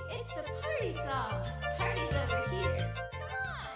It's the party song. Party's over here. Come on.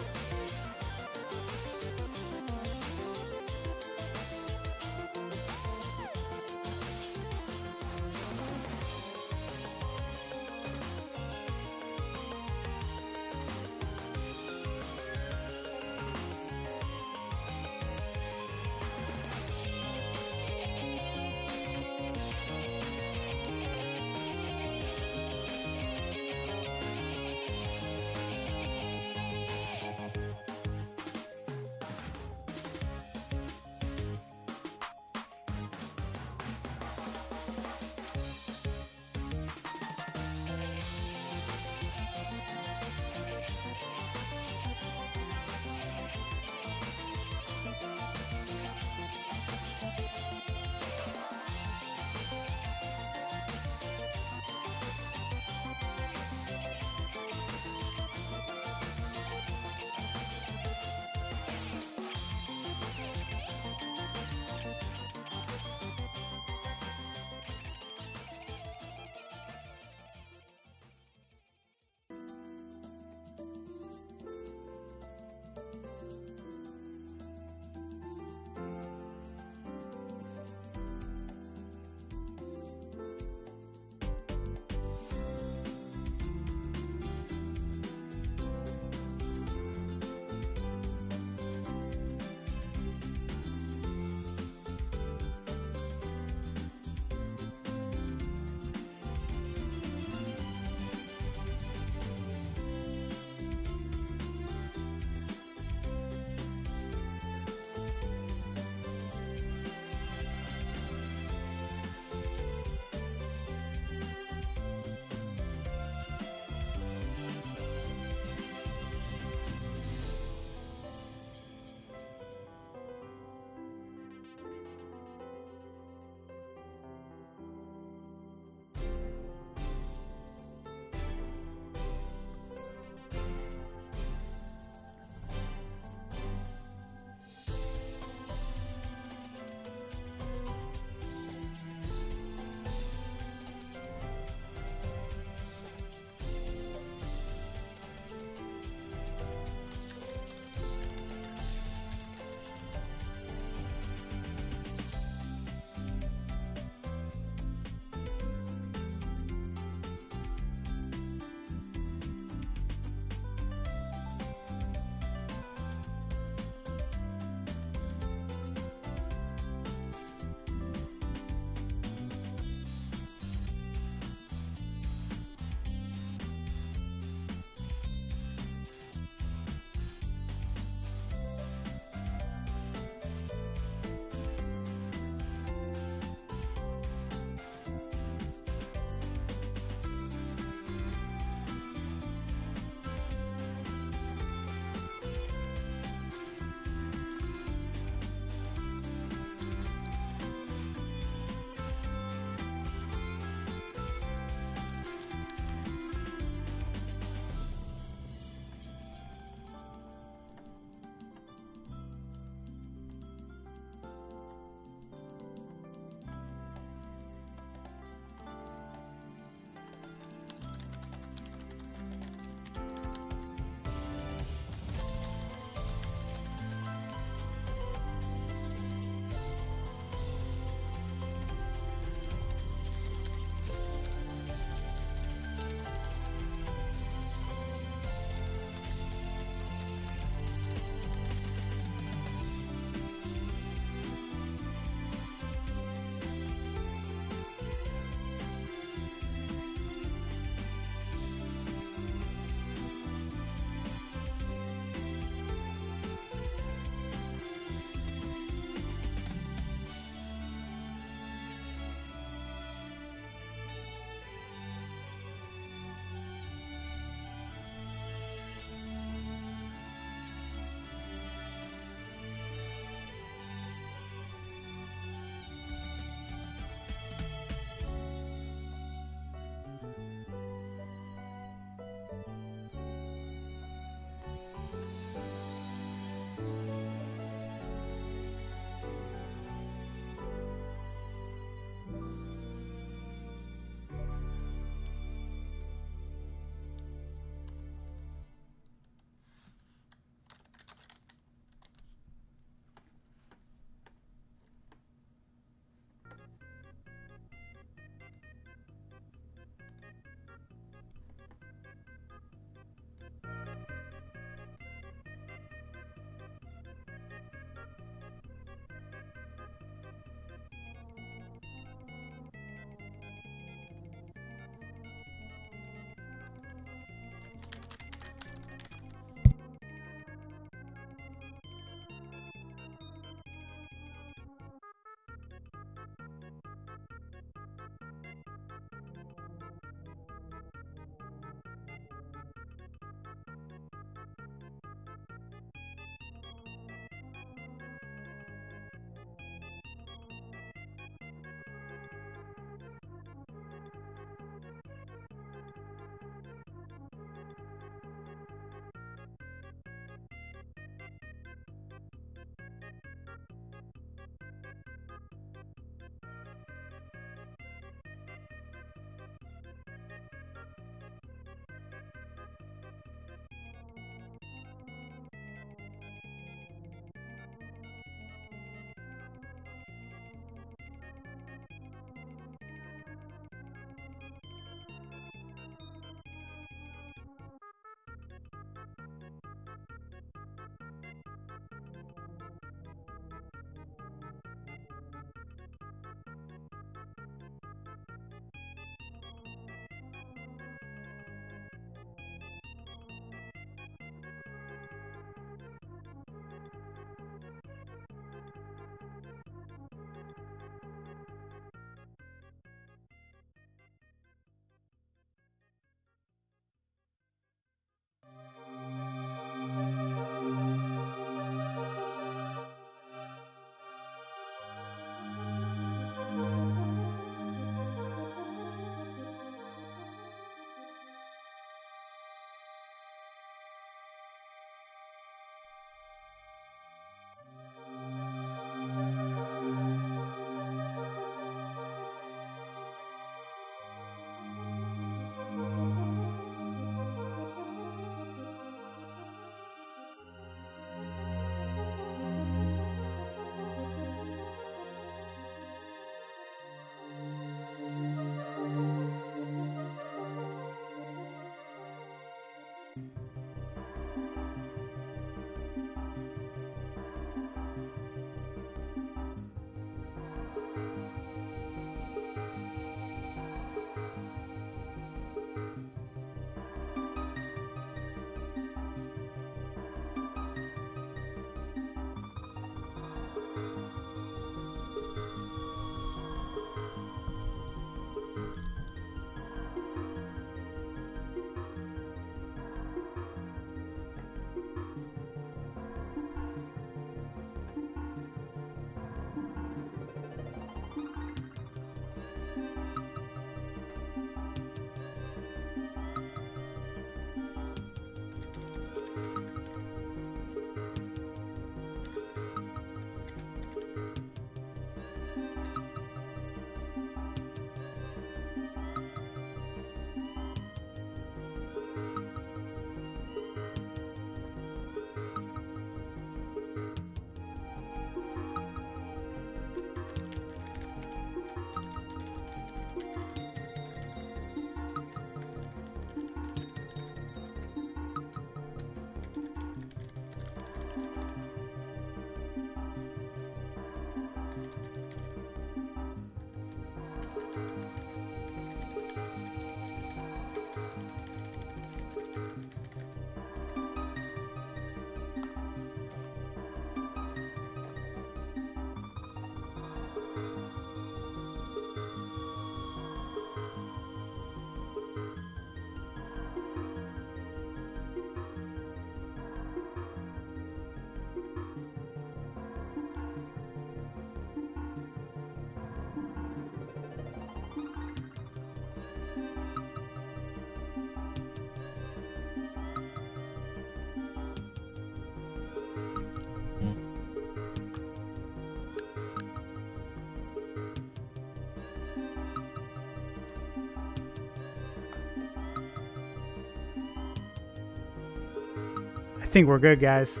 think we're good, guys.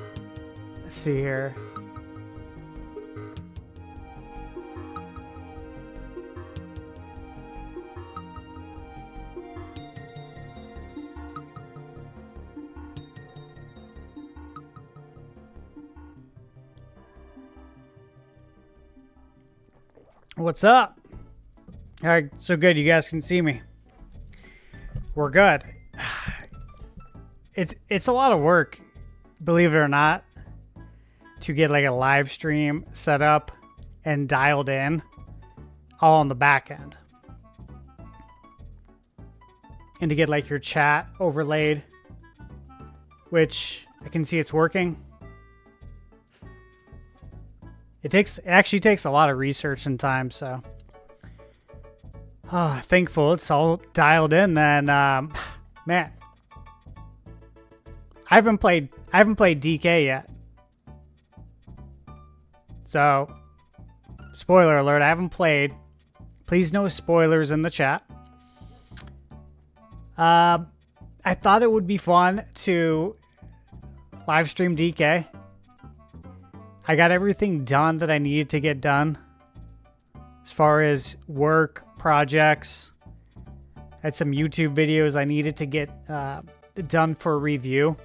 Let's see here. What's up? All right, so good. You guys can see me. We're good. It's a lot of work, believe it or not, to get like a live stream set up and dialed in all on the back end. And to get like your chat overlaid, which I can see it's working. It actually takes a lot of research and time, so thankful it's all dialed in then. Man, I haven't played DK yet. So, spoiler alert, I haven't played. Please no spoilers in the chat. I thought it would be fun to live stream DK. I got everything done that I needed to get done as far as work, projects. I had some YouTube videos I needed to get done for review.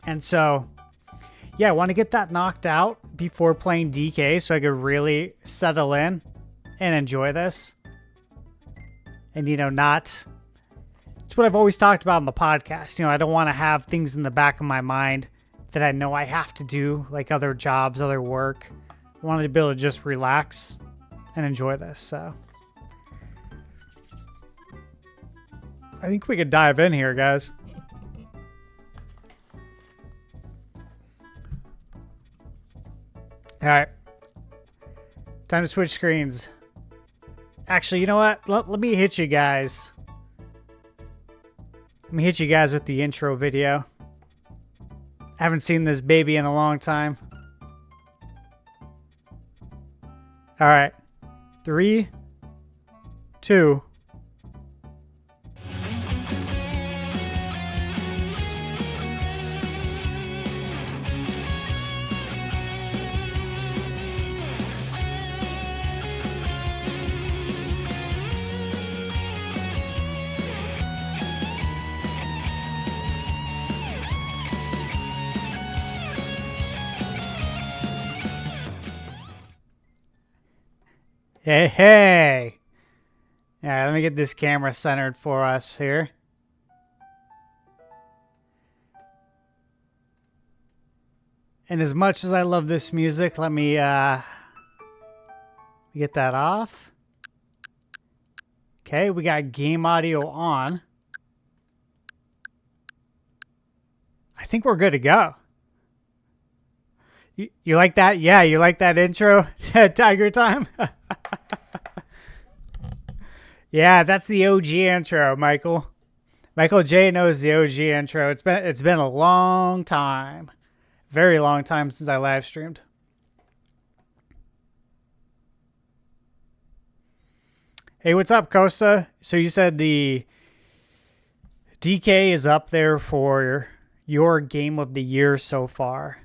And so, yeah, I want to get that knocked out before playing DK so I could really settle in and enjoy this. And, you know, it's what I've always talked about on the podcast. You know, I don't want to have things in the back of my mind that I know I have to do, like other jobs, other work. I wanted to be able to just relax and enjoy this, so. I think we could dive in here, guys. All right. Time to switch screens. Actually, you know what? Let me hit you guys. Let me hit you guys with the intro video. I haven't seen this baby in a long time. All right. 3, 2. Hey, hey. All right, let me get this camera centered for us here. And as much as I love this music, let me get that off. Okay, we got game audio on. I think we're good to go. You like that? Yeah, you like that intro? Tiger time? Yeah, that's the OG intro, Michael. Michael J knows the OG intro. It's been a long time. Very long time since I live streamed. Hey, what's up, Costa? So you said the DK is up there for your game of the year so far.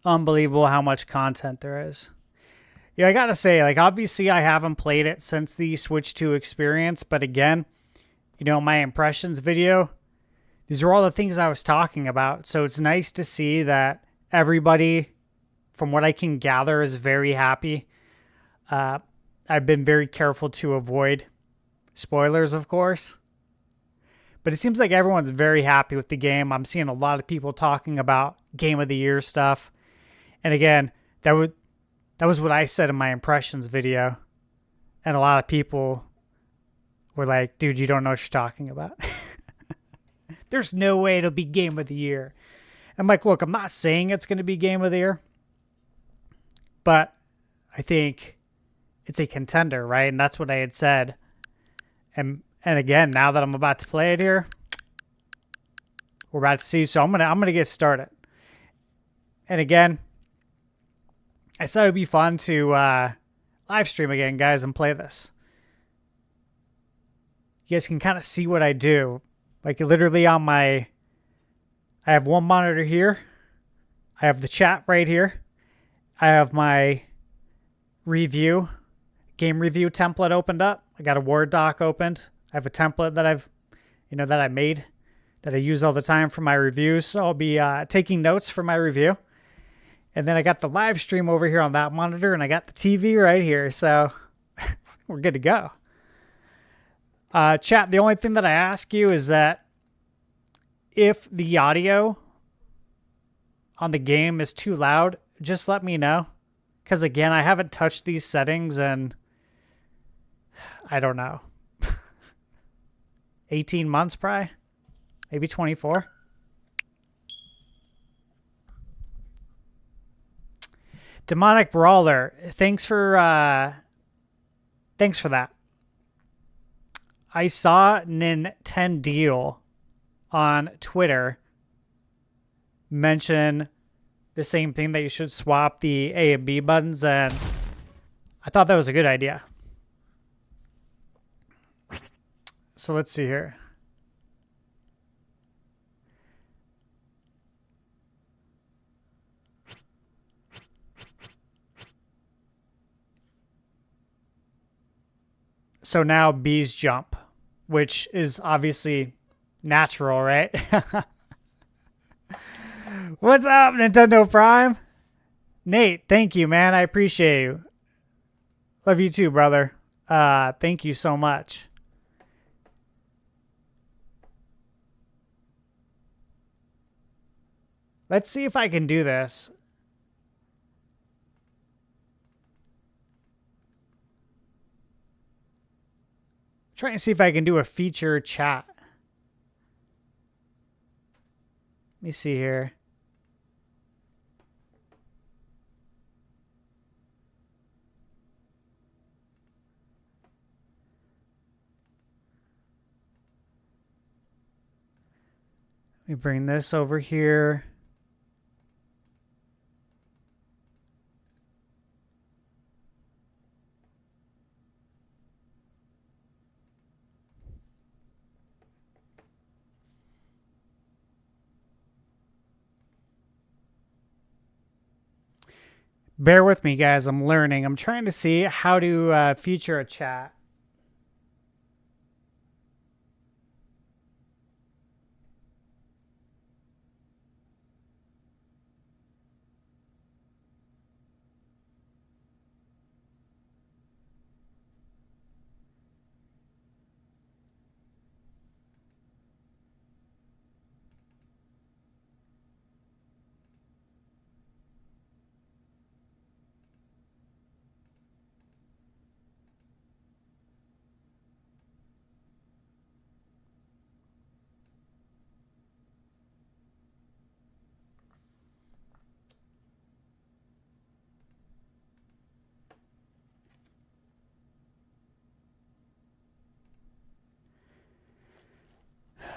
Unbelievable how much content there is. Yeah, I gotta say, like, obviously I haven't played it since the Switch 2 experience, but again, you know, my impressions video, these are all the things I was talking about, so it's nice to see that everybody, from what I can gather, is very happy. I've been very careful to avoid spoilers, of course, but it seems like everyone's very happy with the game. I'm seeing a lot of people talking about Game of the Year stuff, and again, that was what I said in my impressions video. And a lot of people were like, dude, you don't know what you're talking about. There's no way it'll be Game of the Year. I'm like, look, I'm not saying it's going to be Game of the Year. But I think it's a contender, right? And that's what I had said. And again, now that I'm about to play it here, we're about to see. So I'm gonna get started. And again, I thought it would be fun to live stream again, guys, and play this. You guys can kind of see what I do. Like, literally on my I have one monitor here. I have the chat right here. I have my game review template opened up. I got a Word doc opened. I have a template that I made that I use all the time for my reviews. So I'll be taking notes for my review. And then I got the live stream over here on that monitor, and I got the TV right here. So we're good to go. Chat, the only thing that I ask you is that if the audio on the game is too loud, just let me know. Because again, I haven't touched these settings in, I don't know, 18 months probably, maybe 24. Demonic Brawler, thanks for that. I saw Nintendo on Twitter mention the same thing, that you should swap the A and B buttons, and I thought that was a good idea. So let's see here. So now B's jump, which is obviously natural, right? What's up, Nintendo Prime? Nate, thank you, man. I appreciate you. Love you too, brother. Thank you so much. Let's see if I can do this. Trying to see if I can do a feature chat. Let me see here. Let me bring this over here. Bear with me, guys. I'm learning. I'm trying to see how to feature a chat.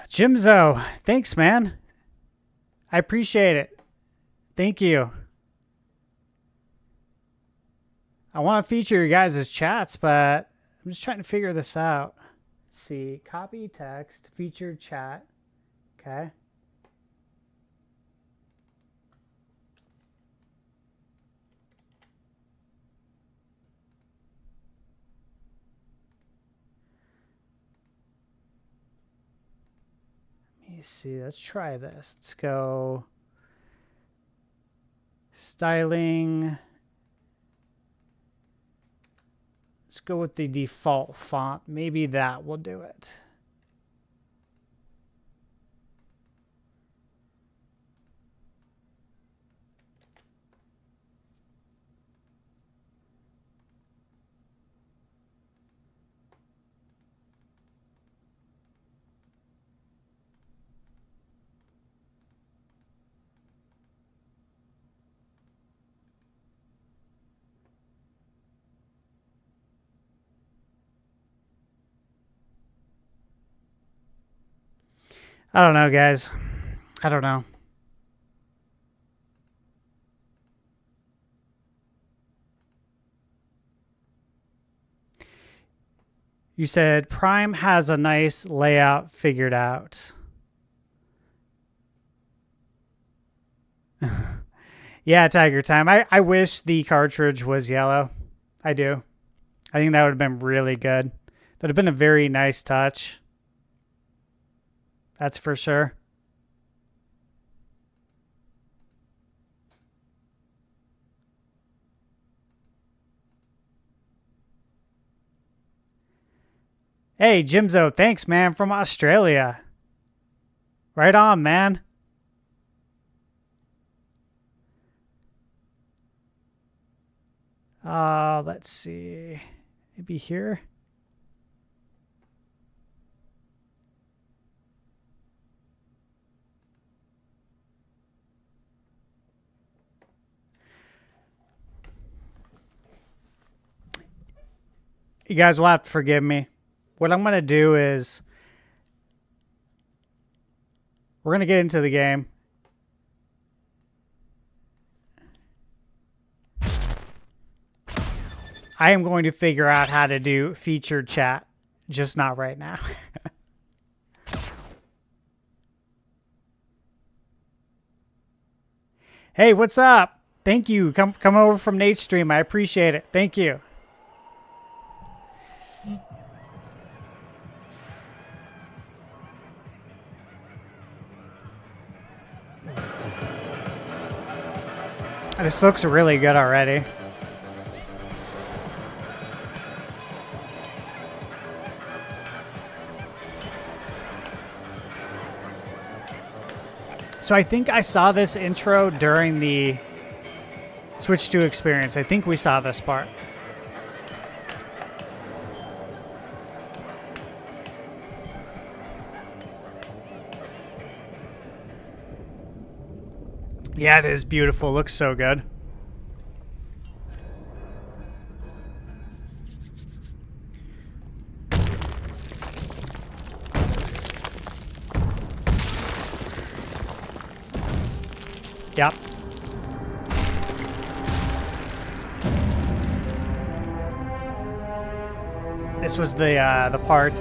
Jimzo, thanks, man. I appreciate it. Thank you. I want to feature your guys' chats, but I'm just trying to figure this out. Let's see. Copy text, feature chat. Okay. Let me see. Let's try this. Let's go styling. Let's go with the default font. Maybe that will do it. I don't know, guys. I don't know. You said Prime has a nice layout figured out. Yeah, Tiger Time. I wish the cartridge was yellow. I do. I think that would have been really good. That would have been a very nice touch. That's for sure. Hey, Jimzo, thanks, man, from Australia. Right on, man. Let's see. Maybe here. You guys will have to forgive me. What I'm going to do is we're going to get into the game. I am going to figure out how to do featured chat, just not right now. Hey, what's up? Thank you. Come over from Nate's stream. I appreciate it. Thank you. This looks really good already. So I think I saw this intro during the Switch 2 experience. I think we saw this part. Yeah, it is beautiful. Looks so good. Yep. This was the part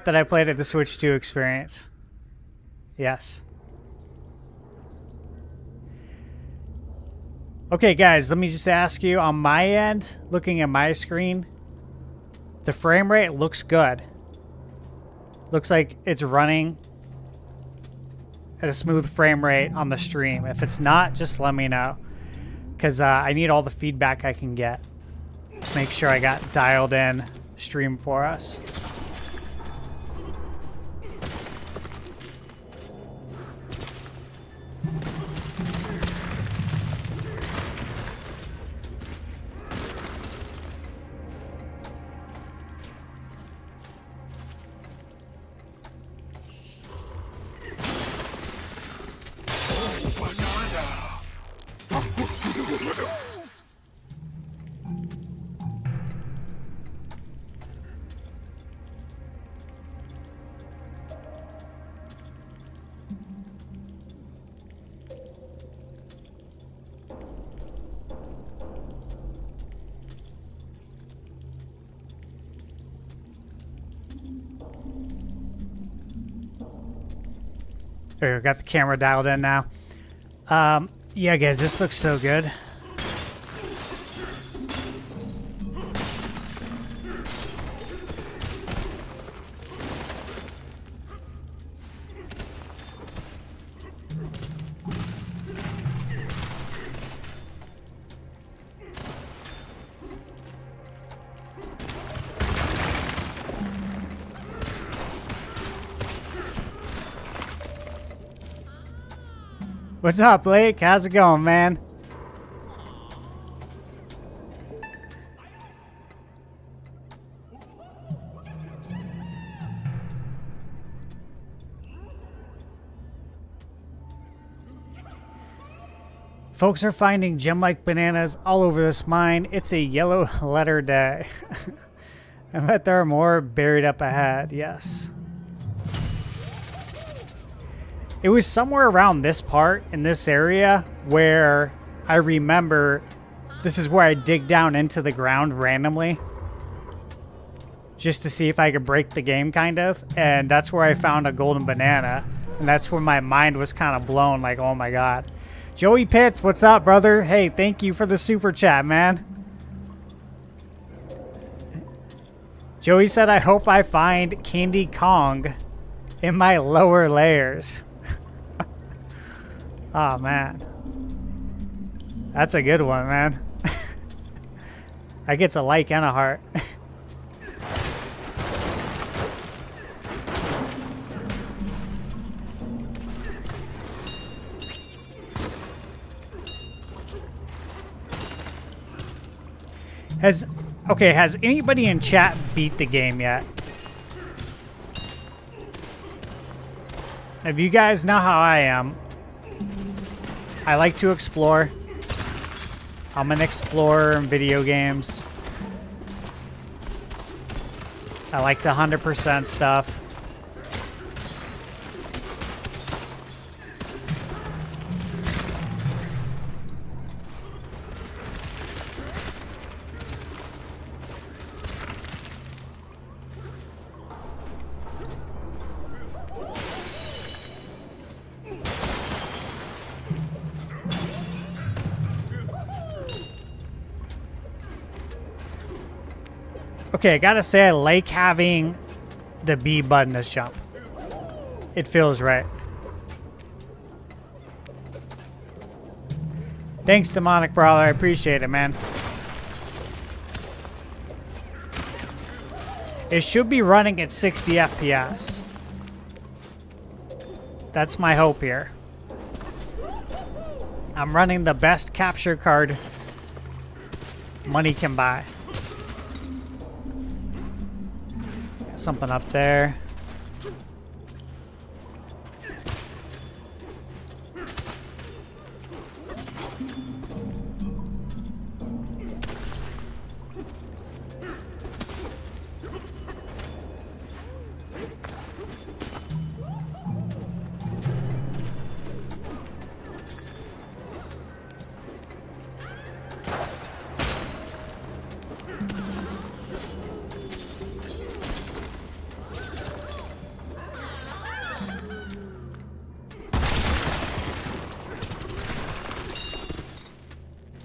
that I played at the Switch 2 experience. Yes. Okay, guys, let me just ask you, on my end, looking at my screen, the frame rate looks good. Looks like it's running at a smooth frame rate on the stream. If it's not, just let me know, because I need all the feedback I can get to make sure I got dialed in stream for us. There we go, got the camera dialed in now. Yeah, guys, this looks so good. What's up, Blake? How's it going, man? Folks are finding gem-like bananas all over this mine. It's a yellow letter day. I bet there are more buried up ahead. Yes. It was somewhere around this part in this area where I remember this is where I dig down into the ground randomly just to see if I could break the game, kind of. And that's where I found a golden banana. And that's when my mind was kind of blown, like, oh my god. Joey Pitts, what's up, brother? Hey, thank you for the super chat, man. Joey said, I hope I find Candy Kong in my lower layers. Oh, man. That's a good one, man. That gets a like and a heart. Has anybody in chat beat the game yet? If you guys know how I am, I like to explore. I'm an explorer in video games. I like to 100% stuff. Okay, I gotta say I like having the B button as jump. It feels right. Thanks, Demonic Brawler. I appreciate it, man. It should be running at 60 FPS. That's my hope here. I'm running the best capture card money can buy. Something up there.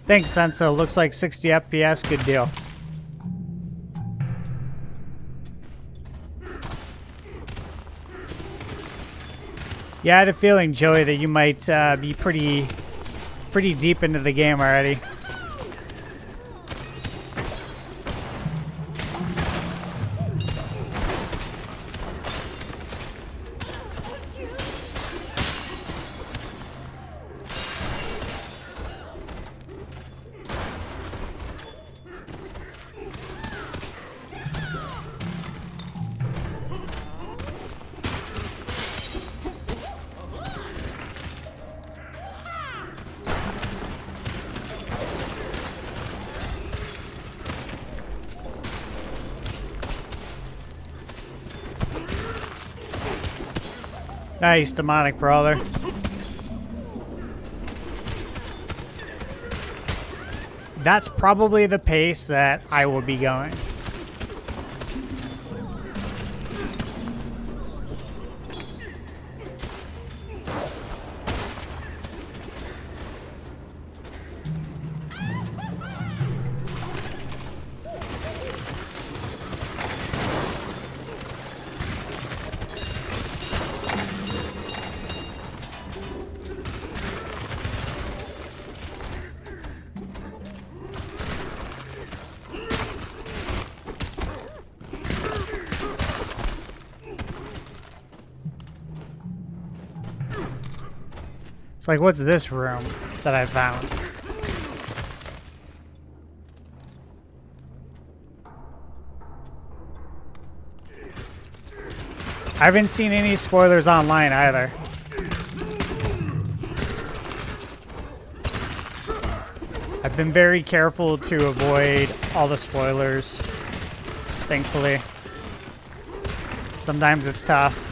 Thanks, Senso. Looks like 60 FPS. Good deal. Yeah, I had a feeling, Joey, that you might be pretty deep into the game already. Nice, Demonic Brawler. That's probably the pace that I will be going. It's like, what's this room that I found? I haven't seen any spoilers online either. I've been very careful to avoid all the spoilers, thankfully. Sometimes it's tough.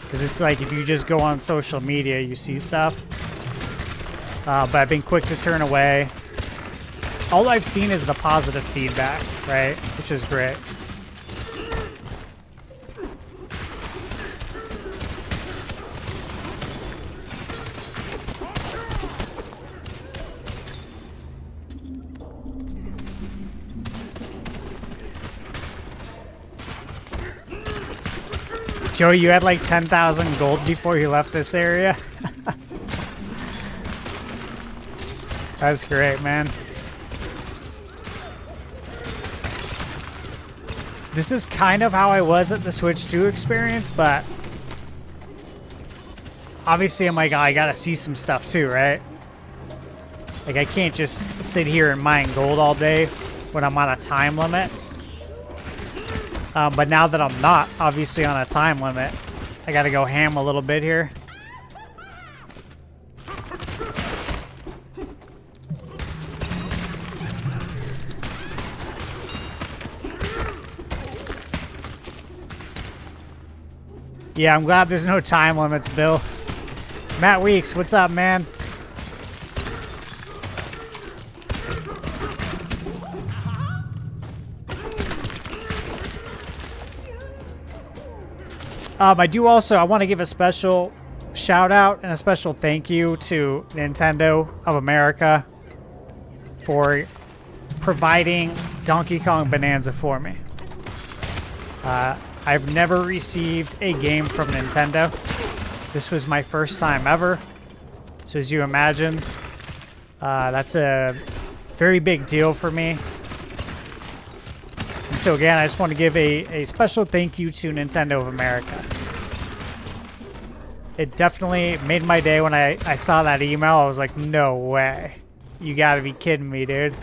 Because it's like if you just go on social media, you see stuff. But I've been quick to turn away. All I've seen is the positive feedback, right? Which is great. Joey, you had like 10,000 gold before you left this area? That's great, man. This is kind of how I was at the Switch 2 experience, but obviously I'm like, oh, I gotta see some stuff too, right? Like, I can't just sit here and mine gold all day when I'm on a time limit. But now that I'm not obviously on a time limit, I gotta go ham a little bit here. Yeah, I'm glad there's no time limits, Bill. Matt Weeks, what's up, man? I want to give a special shout out and a special thank you to Nintendo of America for providing Donkey Kong Bananza for me. I've never received a game from Nintendo. This was my first time ever. So as you imagine, that's a very big deal for me. And so again, I just want to give a special thank you to Nintendo of America. It definitely made my day when I saw that email. I was like, no way. You gotta be kidding me, dude.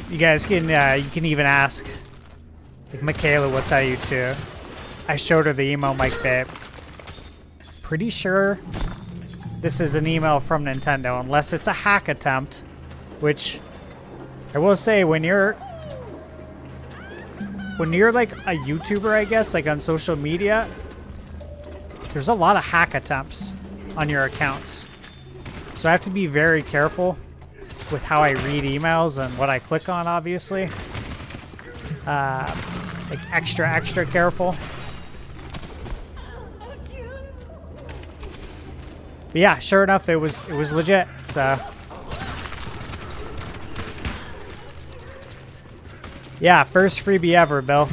You guys can, you can even ask. Like, Michaela, what's that you too? I showed her the email, Mike Babe. Pretty sure this is an email from Nintendo, unless it's a hack attempt, which I will say when you're like a YouTuber, I guess, like on social media, there's a lot of hack attempts on your accounts. So I have to be very careful with how I read emails and what I click on, obviously. Like extra careful. But yeah, sure enough, it was legit. So yeah, first freebie ever, Bill.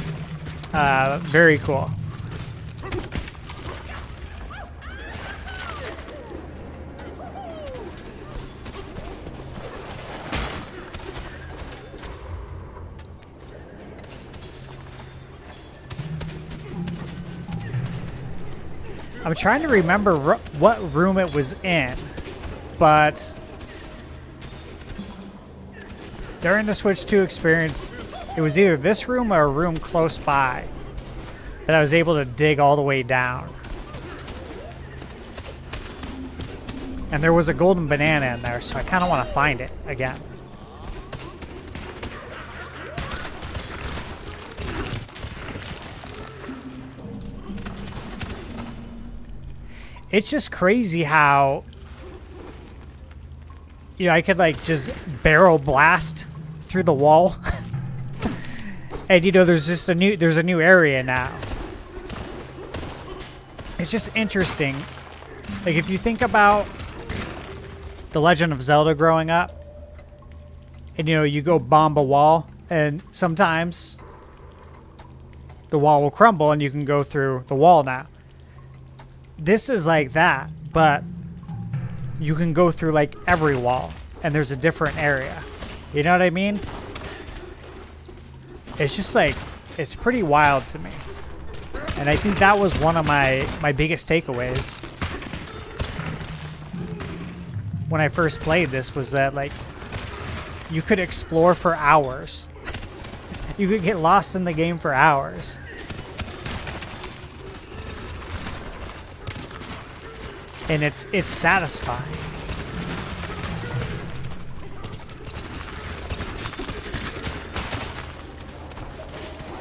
Very cool. I'm trying to remember what room it was in, but during the Switch 2 experience, it was either this room or a room close by that I was able to dig all the way down. And there was a golden banana in there, so I kind of want to find it again. It's just crazy how, you know, I could like just barrel blast through the wall. And you know, there's a new area now. It's just interesting. Like if you think about The Legend of Zelda growing up, and you know, you go bomb a wall, and sometimes the wall will crumble and you can go through the wall now. This is like that, but you can go through like every wall and there's a different area. You know what I mean? It's just like, it's pretty wild to me. And I think that was one of my biggest takeaways when I first played this, was that like you could explore for hours. You could get lost in the game for hours. And it's satisfying.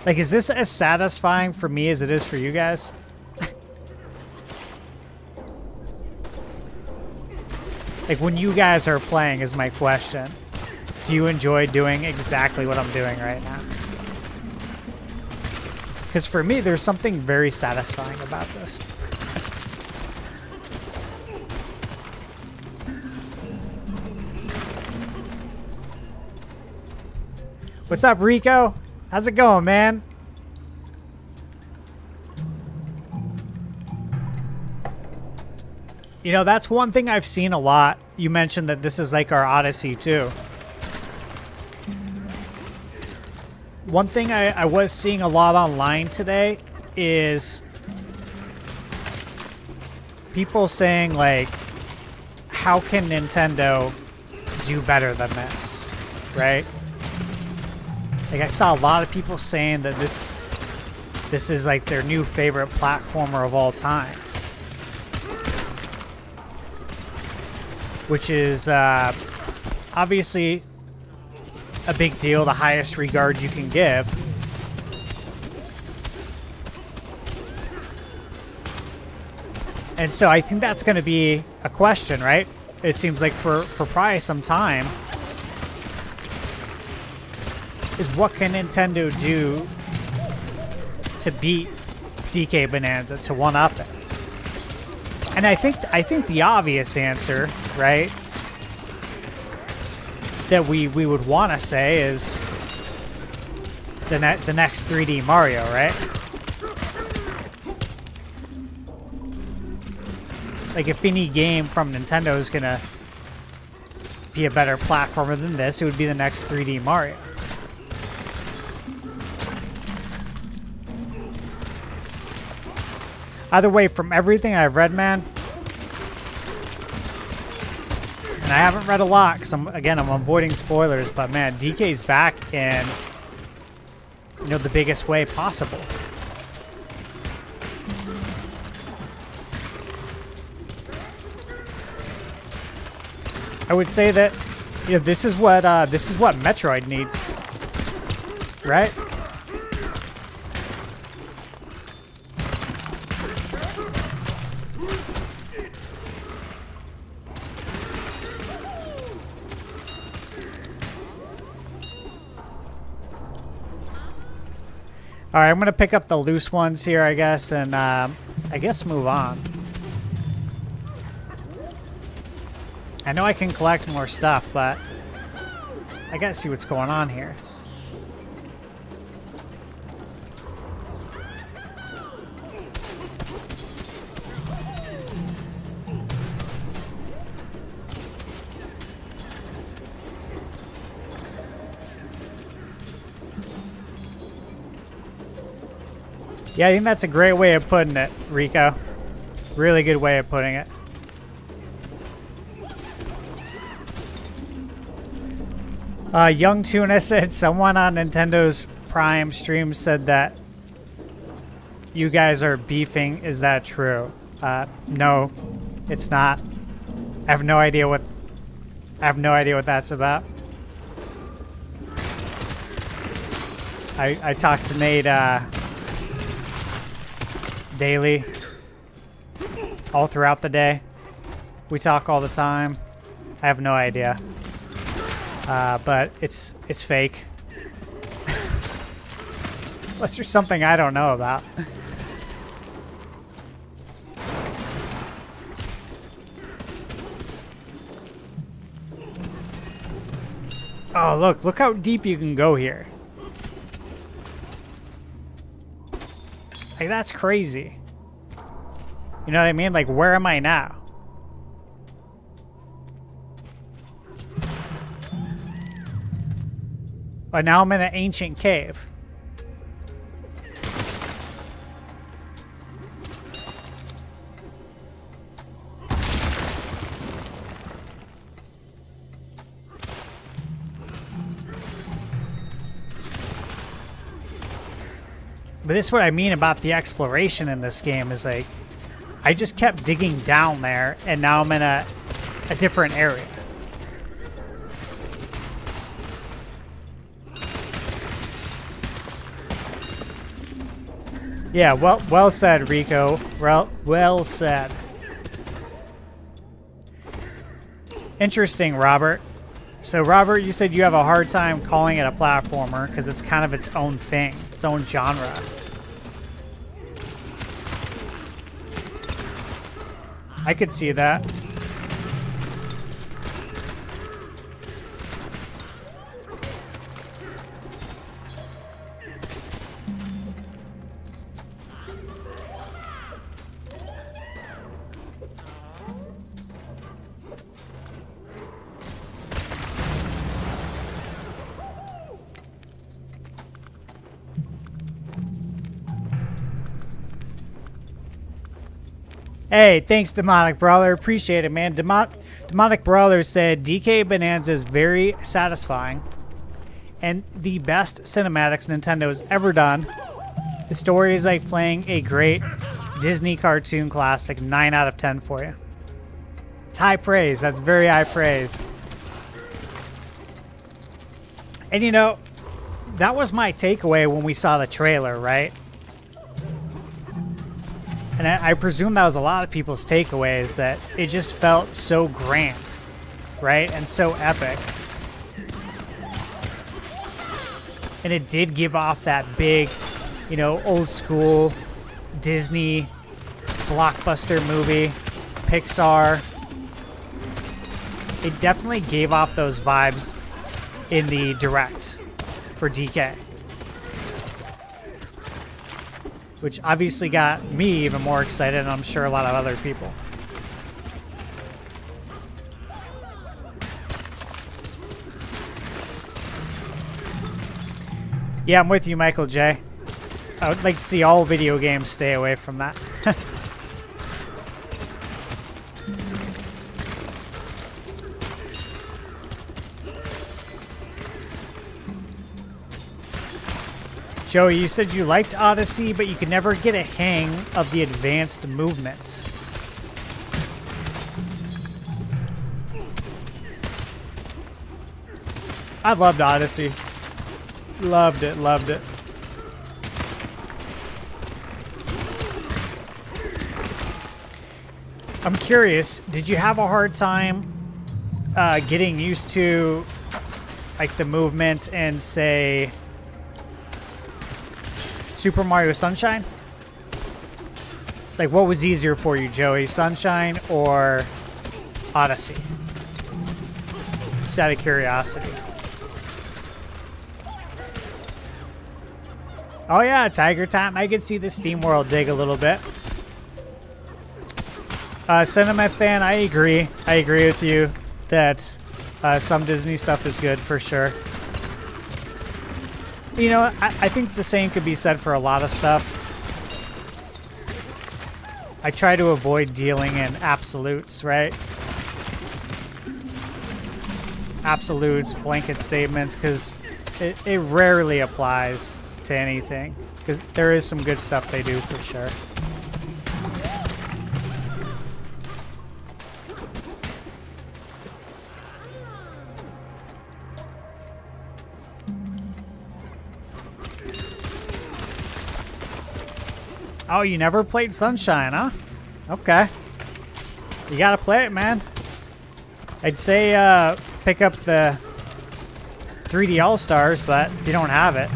Like, is this as satisfying for me as it is for you guys? Like, when you guys are playing is my question. Do you enjoy doing exactly what I'm doing right now? Because for me, there's something very satisfying about this. What's up, Rico? How's it going, man? You know, that's one thing I've seen a lot. You mentioned that this is like our Odyssey too. One thing I was seeing a lot online today is people saying like, how can Nintendo do better than this, right? Like I saw a lot of people saying that this is like their new favorite platformer of all time, which is obviously a big deal, the highest regard you can give. And so I think that's going to be a question, right? It seems like for probably some time is what can Nintendo do to beat DK Bananza, to one-up it? And I think the obvious answer, right, that we would want to say is the next 3D Mario, right? Like if any game from Nintendo is gonna be a better platformer than this, it would be the next 3D Mario. Either way, from everything I've read, man, and I haven't read a lot because I'm avoiding spoilers, but man, DK's back in, you know, the biggest way possible. I would say that, you know, this is what Metroid needs, right? All right, I'm gonna pick up the loose ones here, I guess, and I guess move on. I know I can collect more stuff, but I gotta see what's going on here. Yeah, I think that's a great way of putting it, Rico. Really good way of putting it. Young Tuna said someone on Nintendo's Prime stream said that you guys are beefing. Is that true? No, it's not. I have no idea what that's about. I talked to Nate daily, all throughout the day. We talk all the time. I have no idea. But it's fake. Unless there's something I don't know about. Oh, look how deep you can go here. Like, that's crazy. You know what I mean? Like, where am I now? But now I'm in an ancient cave. But this is what I mean about the exploration in this game, is like, I just kept digging down there, and now I'm in a different area. Yeah, well said, Rico. Well said. Interesting, Robert. So, Robert, you said you have a hard time calling it a platformer because it's kind of its own thing, its own genre. I could see that. Hey, thanks, Demonic Brawler. Appreciate it, man. Demonic Brawler said, DK Bananza is very satisfying and the best cinematics Nintendo's ever done. The story is like playing a great Disney cartoon classic. 9 out of 10 for you. It's high praise. That's very high praise. And you know, that was my takeaway when we saw the trailer, right? And I presume that was a lot of people's takeaways, that it just felt so grand, right? And so epic. And it did give off that big, you know, old school Disney blockbuster movie, Pixar. It definitely gave off those vibes in the direct for DK. Which obviously got me even more excited, and I'm sure a lot of other people. Yeah, I'm with you, Michael J. I would like to see all video games stay away from that. Joey, you said you liked Odyssey, but you could never get a hang of the advanced movements. I loved Odyssey. Loved it, loved it. I'm curious, did you have a hard time getting used to like the movement and say Super Mario Sunshine? Like, what was easier for you, Joey? Sunshine or Odyssey? Just out of curiosity. Oh yeah, Tiger Time. I could see the Steam World dig a little bit. Cinema fan, I agree. I agree with you that some Disney stuff is good for sure. You know, I think the same could be said for a lot of stuff. I try to avoid dealing in absolutes, right? Absolutes, blanket statements, because it rarely applies to anything. Because there is some good stuff they do for sure. Oh, you never played Sunshine, huh? Okay. You gotta play it, man. I'd say pick up the 3D All-Stars, but if you don't have it,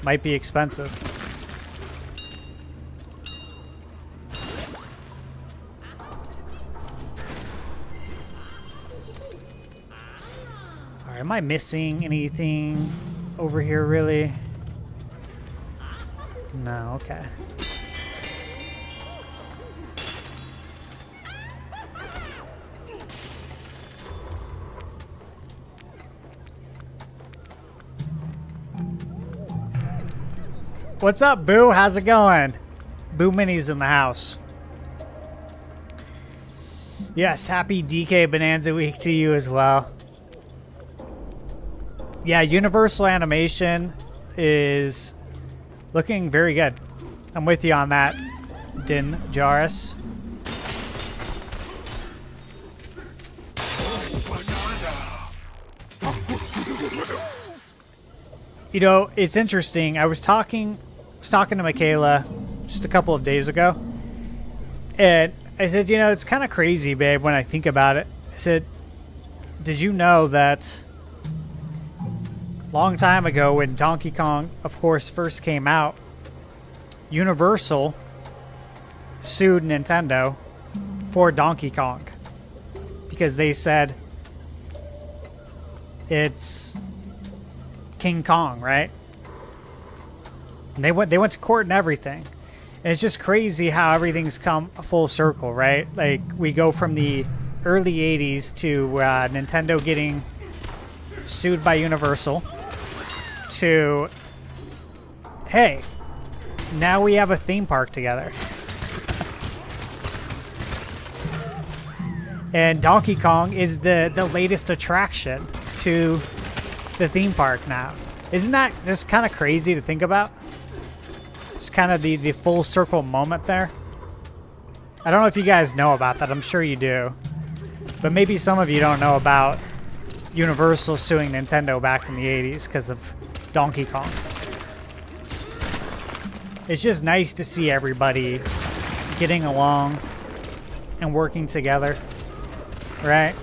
might be expensive. Alright, am I missing anything over here, really? No, okay. What's up, Boo? How's it going? Boo Mini's in the house. Yes, happy DK Bananza week to you as well. Yeah, Universal Animation is looking very good. I'm with you on that, Din Jaris. You know, it's interesting. I was talking to Michaela just a couple of days ago, and I said, you know, it's kind of crazy, babe, when I think about it. I said, did you know that long time ago when Donkey Kong, of course, first came out, Universal sued Nintendo for Donkey Kong because they said it's King Kong, right? And they went to court and everything. And it's just crazy how everything's come full circle, right? Like, we go from the early 80s to Nintendo getting sued by Universal to, hey, now we have a theme park together. And Donkey Kong is the latest attraction to the theme park now. Isn't that just kind of crazy to think about? Just kind of the full circle moment there. I don't know if you guys know about that. I'm sure you do. But maybe some of you don't know about Universal suing Nintendo back in the 80s because of Donkey Kong. It's just nice to see everybody getting along and working together, right?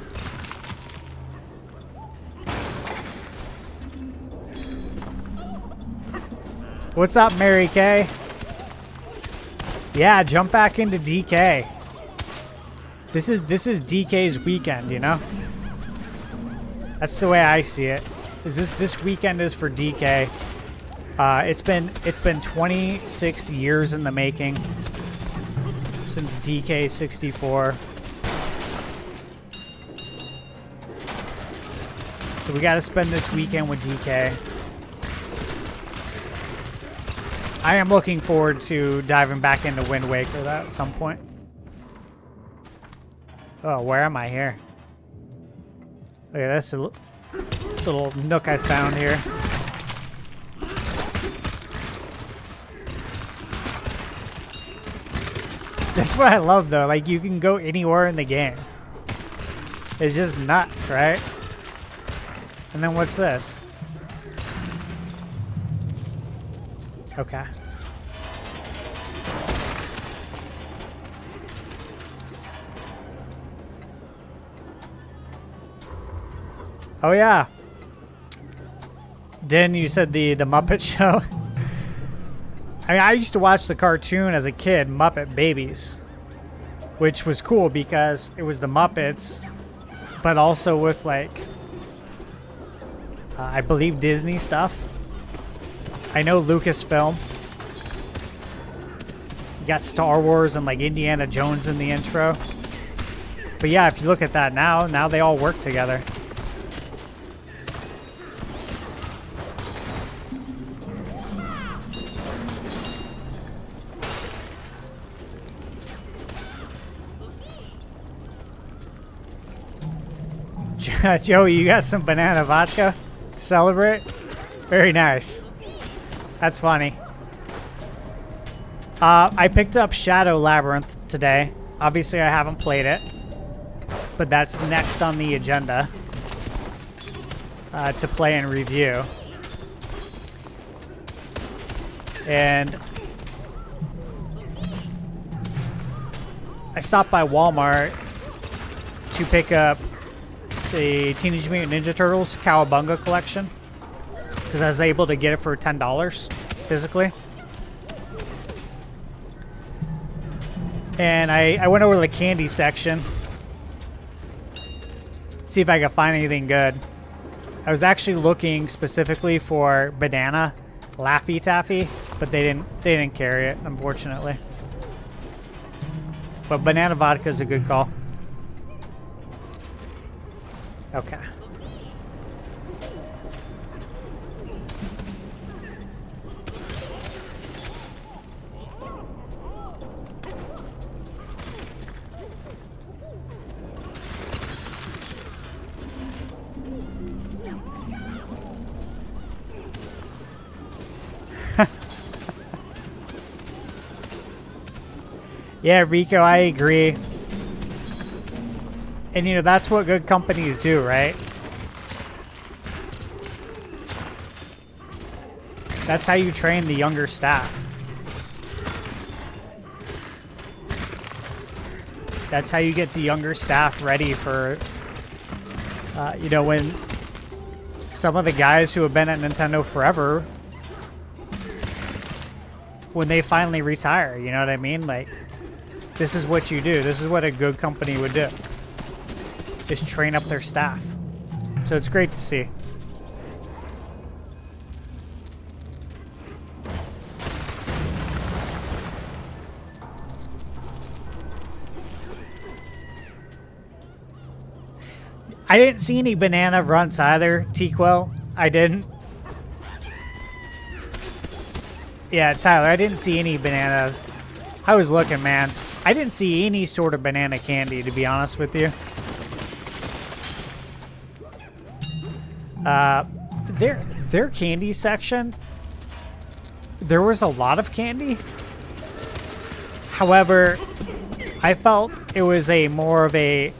What's up, Mary Kay? Yeah, jump back into DK. This is DK's weekend, you know? That's the way I see it. This weekend is for DK. It's been 26 years in the making since DK 64. So we got to spend this weekend with DK. I am looking forward to diving back into Wind Waker at some point. Oh, where am I here? Look at this little nook I found here. That's what I love, though. Like, you can go anywhere in the game. It's just nuts, right? And then what's this? Okay. Oh yeah. Din, you said the Muppet Show. I mean, I used to watch the cartoon as a kid, Muppet Babies, which was cool because it was the Muppets, but also with like, I believe Disney stuff. I know Lucasfilm. You got Star Wars and like Indiana Jones in the intro. But yeah, if you look at that now they all work together. Joey, you got some banana vodka to celebrate? Very nice. That's funny. I picked up Shadow Labyrinth today. Obviously, I haven't played it, but that's next on the agenda to play and review. And I stopped by Walmart to pick up the Teenage Mutant Ninja Turtles Cowabunga collection because I was able to get it for $10 physically. And I went over to the candy section, see if I could find anything good. I was actually looking specifically for banana Laffy Taffy, but they didn't carry it, unfortunately. But banana vodka is a good call. Okay. Yeah, Rico, I agree. And you know, that's what good companies do, right? That's how you train the younger staff. That's how you get the younger staff ready for, you know, when some of the guys who have been at Nintendo forever, when they finally retire, you know what I mean? Like, this is what you do. This is what a good company would do. Just train up their staff. So it's great to see. I didn't see any banana runts either, Tequel. I didn't. Yeah, Tyler, I didn't see any bananas. I was looking, man. I didn't see any sort of banana candy, to be honest with you. Their candy section, there was a lot of candy. However, I felt it was a more of a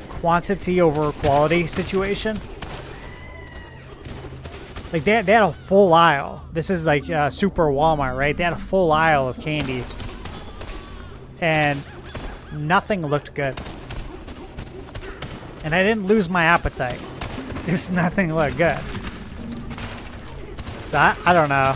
quantity over quality situation. Like they had a full aisle. This is like Super Walmart, right? They had a full aisle of candy, and nothing looked good. And I didn't lose my appetite. Just nothing looked good. So I don't know.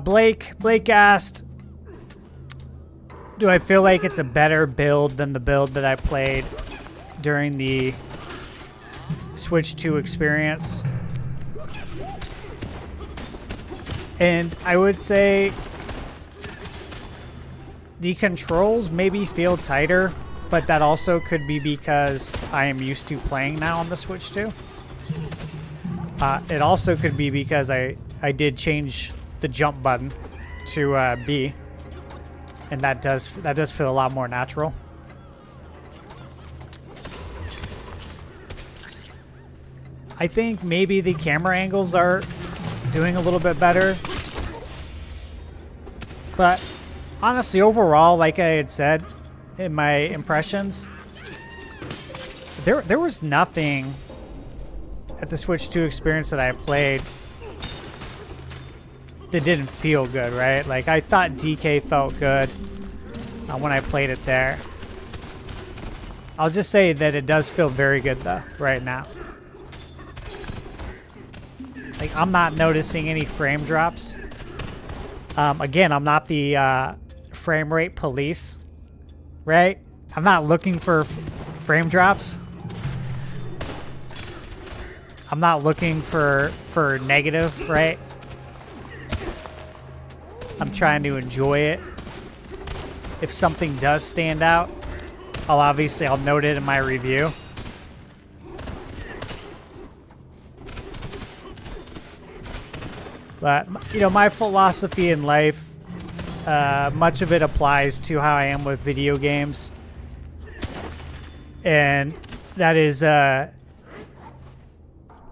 Blake asked, do I feel like it's a better build than the build that I played during the Switch 2 experience? And I would say the controls maybe feel tighter, but that also could be because I am used to playing now on the Switch 2. It also could be because I did change the jump button to B, and that does feel a lot more natural. I think maybe the camera angles are doing a little bit better, but honestly, overall, like I had said in my impressions, there was nothing at the Switch 2 experience that I played that didn't feel good, right? Like, I thought DK felt good when I played it there. I'll just say that it does feel very good, though, right now. Like, I'm not noticing any frame drops. Again, I'm not the frame rate police, right? I'm not looking for frame drops. I'm not looking for negative, right? I'm trying to enjoy it. If something does stand out, I'll note it in my review. But, you know, my philosophy in life, much of it applies to how I am with video games. And that is,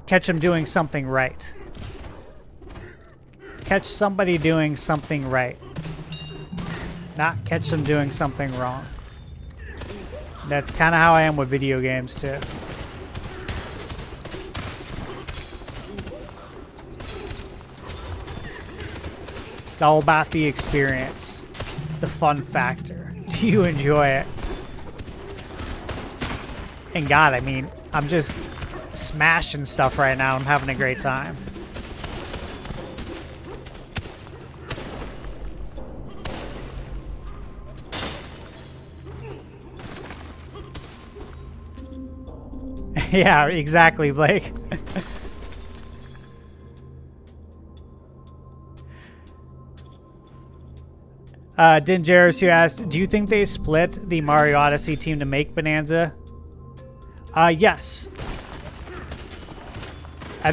catch them doing something right. Catch somebody doing something right. Not catch them doing something wrong. That's kind of how I am with video games, too. It's all about the experience, the fun factor. Do you enjoy it? And God, I mean, I'm just smashing stuff right now. I'm having a great time. Yeah, exactly, Blake. Dingeris, who asked, do you think they split the Mario Odyssey team to make Bonanza? Yes. I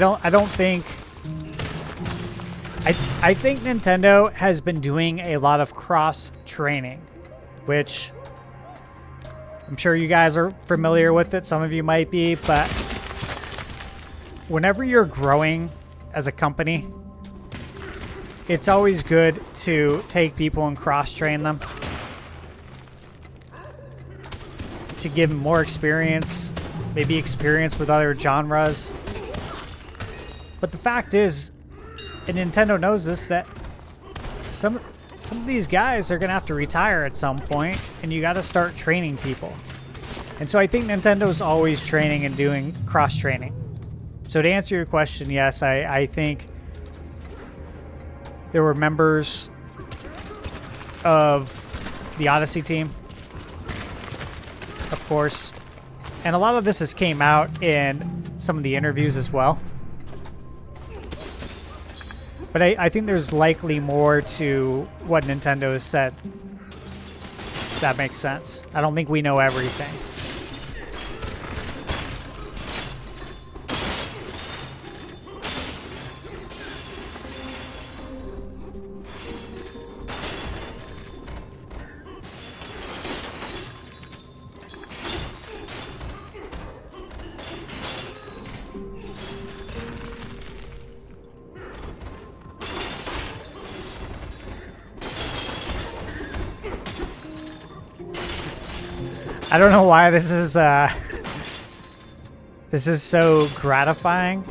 think Nintendo has been doing a lot of cross training, which I'm sure you guys are familiar with it. Some of you might be, but whenever you're growing as a company, it's always good to take people and cross-train them to give them more experience, maybe experience with other genres. But the fact is, and Nintendo knows this, that some of these guys are going to have to retire at some point, and you got to start training people. And so I think Nintendo's always training and doing cross-training. So to answer your question, yes, I think there were members of the Odyssey team, of course. And a lot of this has came out in some of the interviews as well. But I think there's likely more to what Nintendo has said. If that makes sense. I don't think we know everything. I don't know why this is so gratifying.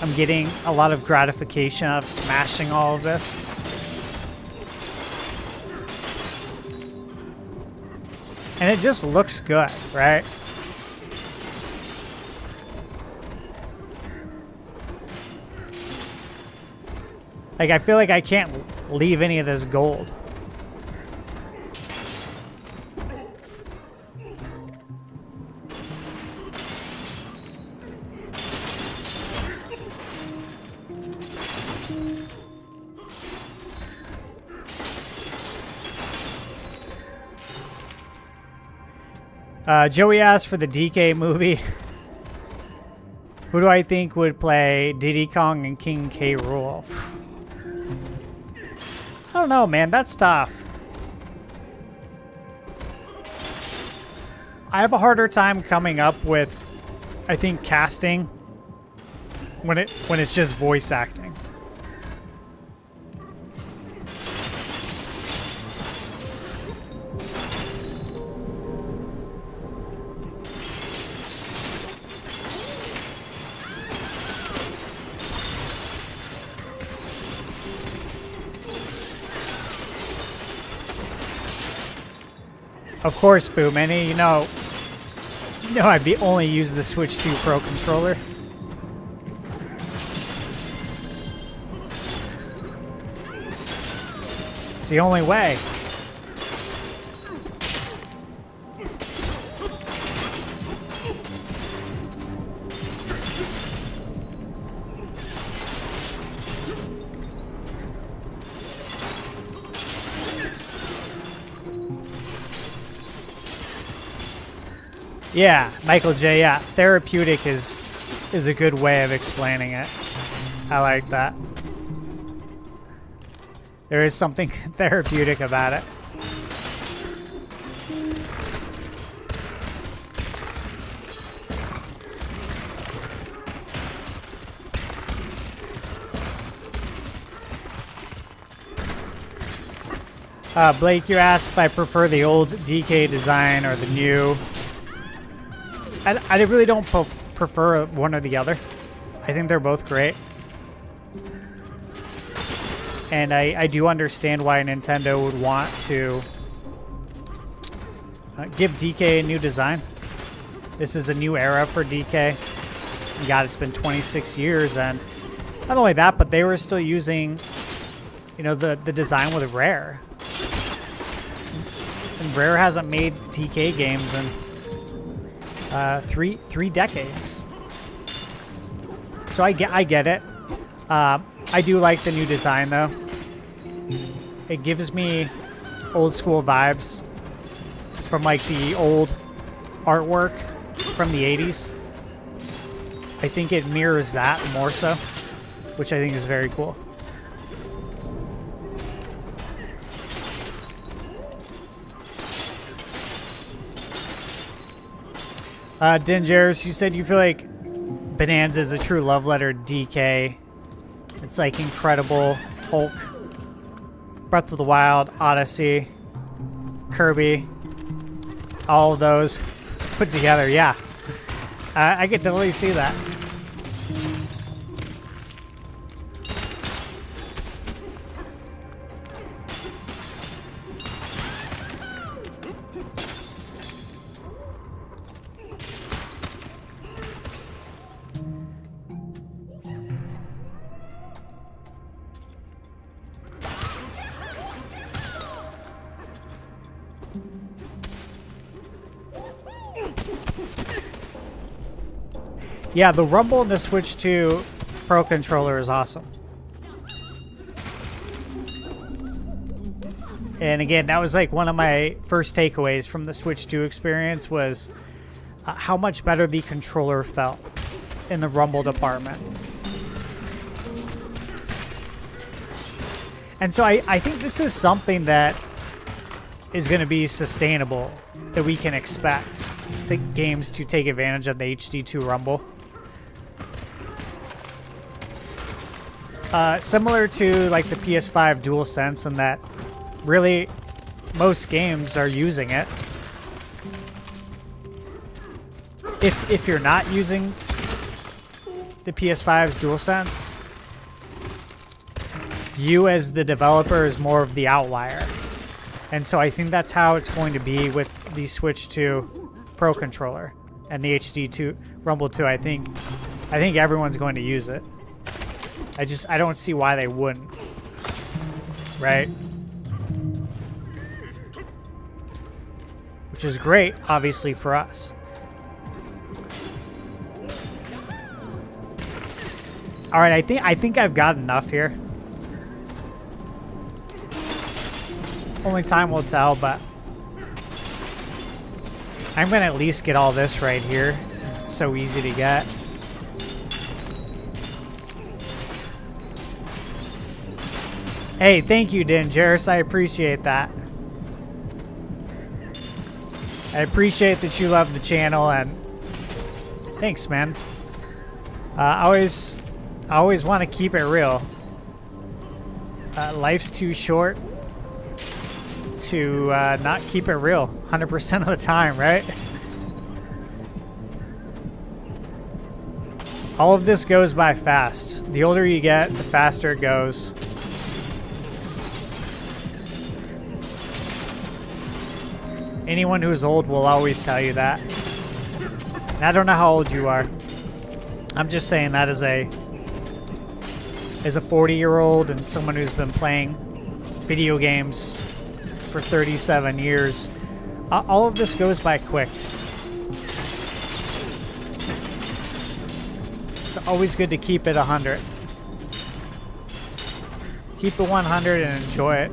I'm getting a lot of gratification out of smashing all of this. And it just looks good, right? Like, I feel like I can't leave any of this gold. Joey asked for the DK movie. Who do I think would play Diddy Kong and King K. Rool? I don't know, man. That's tough. I have a harder time coming up with, I think, casting when it's just voice acting. Of course, Boo Mini, you know I'd be only use the Switch 2 Pro controller. It's the only way. Yeah, Michael J. Yeah, therapeutic is a good way of explaining it. I like that. There is something therapeutic about it. Blake, you asked if I prefer the old DK design or the new. I really don't prefer one or the other. I think they're both great. And I do understand why Nintendo would want to give DK a new design. This is a new era for DK. God, it's been 26 years, and not only that, but they were still using, you know, the design with Rare. And Rare hasn't made DK games in three decades. So I get it. I do like the new design though. It gives me old school vibes from like the old artwork from the 80s. I think it mirrors that more so, which I think is very cool. Dingers, you said you feel like Bananza is a true love letter to DK. It's like Incredible, Hulk, Breath of the Wild, Odyssey, Kirby, all of those put together. Yeah, I could totally see that. Yeah, the rumble in the Switch 2 Pro controller is awesome. And again, that was like one of my first takeaways from the Switch 2 experience was how much better the controller felt in the rumble department. And so I think this is something that is going to be sustainable, that we can expect games to take advantage of the HD2 rumble. Similar to like the PS5 DualSense, in that really most games are using it. If you're not using the PS5's DualSense, you as the developer is more of the outlier. And so I think that's how it's going to be with the Switch 2 Pro controller and the HD2 Rumble 2. I think everyone's going to use it. I don't see why they wouldn't. Right? Which is great, obviously, for us. All right, I think I've got enough here. Only time will tell, but I'm gonna at least get all this right here since it's so easy to get. Hey, thank you, Dangerous. I appreciate that. I appreciate that you love the channel, and thanks, man. I always want to keep it real. Life's too short to not keep it real 100% of the time, right? All of this goes by fast. The older you get, the faster it goes. Anyone who's old will always tell you that. And I don't know how old you are. I'm just saying that as a 40-year-old and someone who's been playing video games for 37 years, all of this goes by quick. It's always good to keep it 100. Keep it 100 and enjoy it.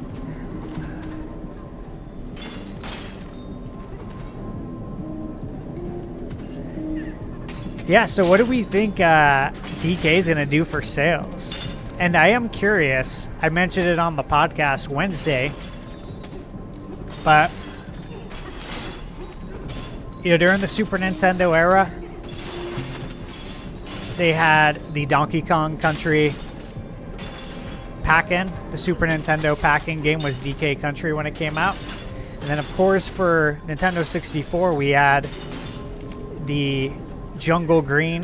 Yeah, so what do we think DK is going to do for sales? And I am curious. I mentioned it on the podcast Wednesday. But, you know, during the Super Nintendo era, they had the Donkey Kong Country pack-in. The Super Nintendo pack-in game was DK Country when it came out. And then, of course, for Nintendo 64, we had the Jungle Green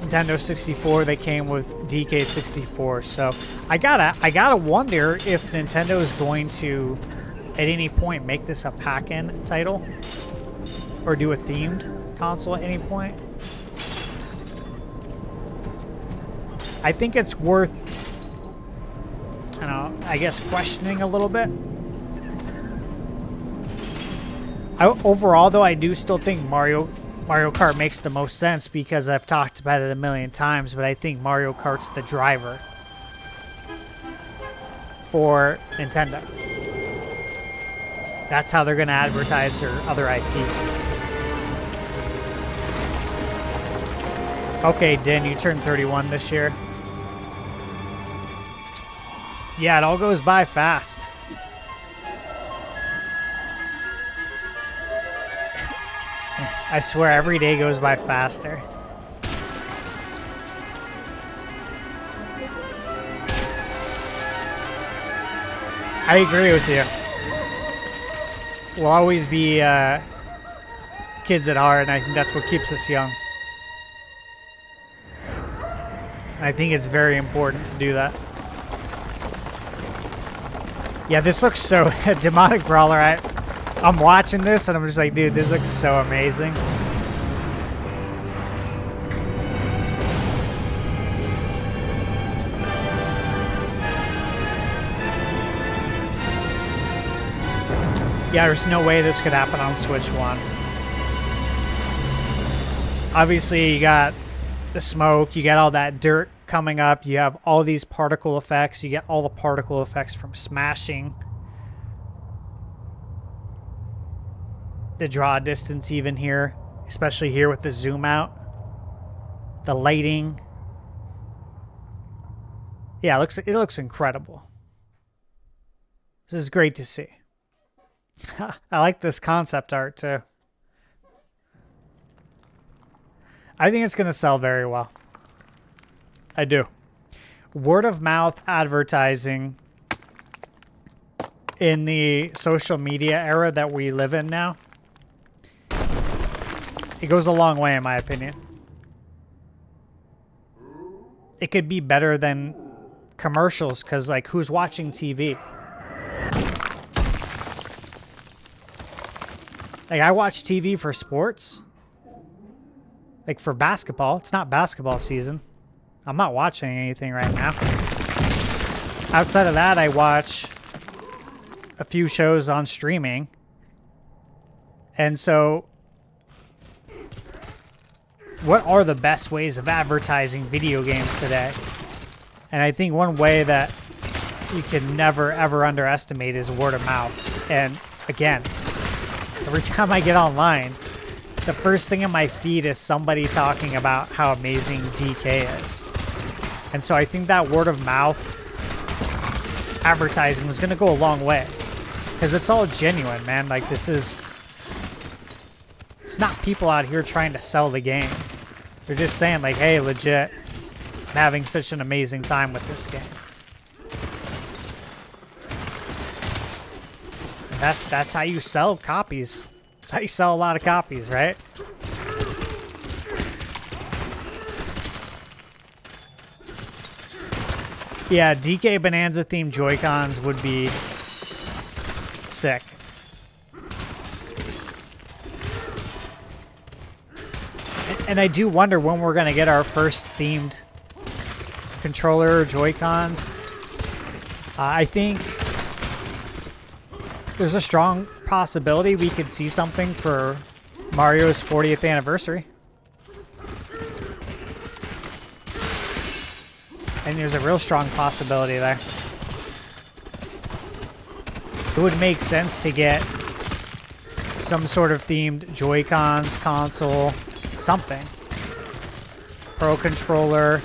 Nintendo 64 that came with DK 64. So I gotta wonder if Nintendo is going to at any point make this a pack-in title or do a themed console at any point. I think it's worth, I guess, questioning a little bit. Overall, though, I do still think Mario Kart makes the most sense because I've talked about it a million times, but I think Mario Kart's the driver for Nintendo. That's how they're going to advertise their other IP. Okay, Din, you turned 31 this year. Yeah, it all goes by fast. I swear, every day goes by faster. I agree with you. We'll always be kids at heart, and I think that's what keeps us young. And I think it's very important to do that. Yeah, this looks so... Demonic Brawler, I'm watching this and I'm just like, dude, this looks so amazing. Yeah, there's no way this could happen on Switch 1. Obviously, you got the smoke, you got all that dirt coming up. You have all these particle effects. You get all the particle effects from smashing. The draw distance even here, especially here with the zoom out. The lighting. Yeah, it looks incredible. This is great to see. I like this concept art too. I think it's going to sell very well. I do. Word of mouth advertising in the social media era that we live in now, it goes a long way in my opinion. It could be better than commercials because, like, who's watching TV? Like, I watch TV for sports. Like, for basketball. It's not basketball season. I'm not watching anything right now. Outside of that, I watch a few shows on streaming. And so, what are the best ways of advertising video games today? And I think one way that you can never, ever underestimate is word of mouth. And again, every time I get online, the first thing in my feed is somebody talking about how amazing DK is. And so I think that word of mouth advertising is going to go a long way. Because it's all genuine, man. Like, it's not people out here trying to sell the game. They're just saying, like, hey, legit, I'm having such an amazing time with this game. And that's how you sell copies. That's how you sell a lot of copies, right? Yeah, DK Bananza themed Joy-Cons would be sick. And I do wonder when we're going to get our first themed controller or Joy-Cons. I think there's a strong possibility we could see something for Mario's 40th anniversary. And there's a real strong possibility there. It would make sense to get some sort of themed Joy-Cons, console, something. Pro controller.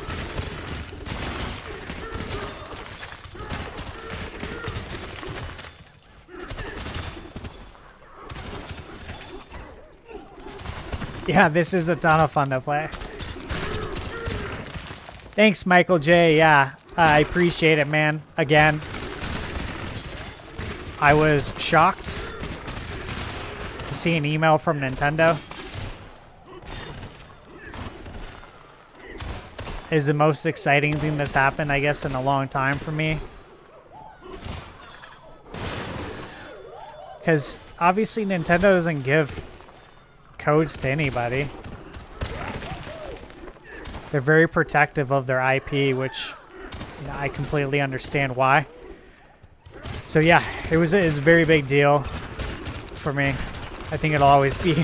Yeah, this is a ton of fun to play. Thanks, Michael J. Yeah, I appreciate it, man. Again, I was shocked to see an email from Nintendo. Is the most exciting thing that's happened, I guess, in a long time for me. Because obviously Nintendo doesn't give codes to anybody. They're very protective of their IP, which, you know, I completely understand why. So yeah, it was a very big deal for me. I think it'll always be.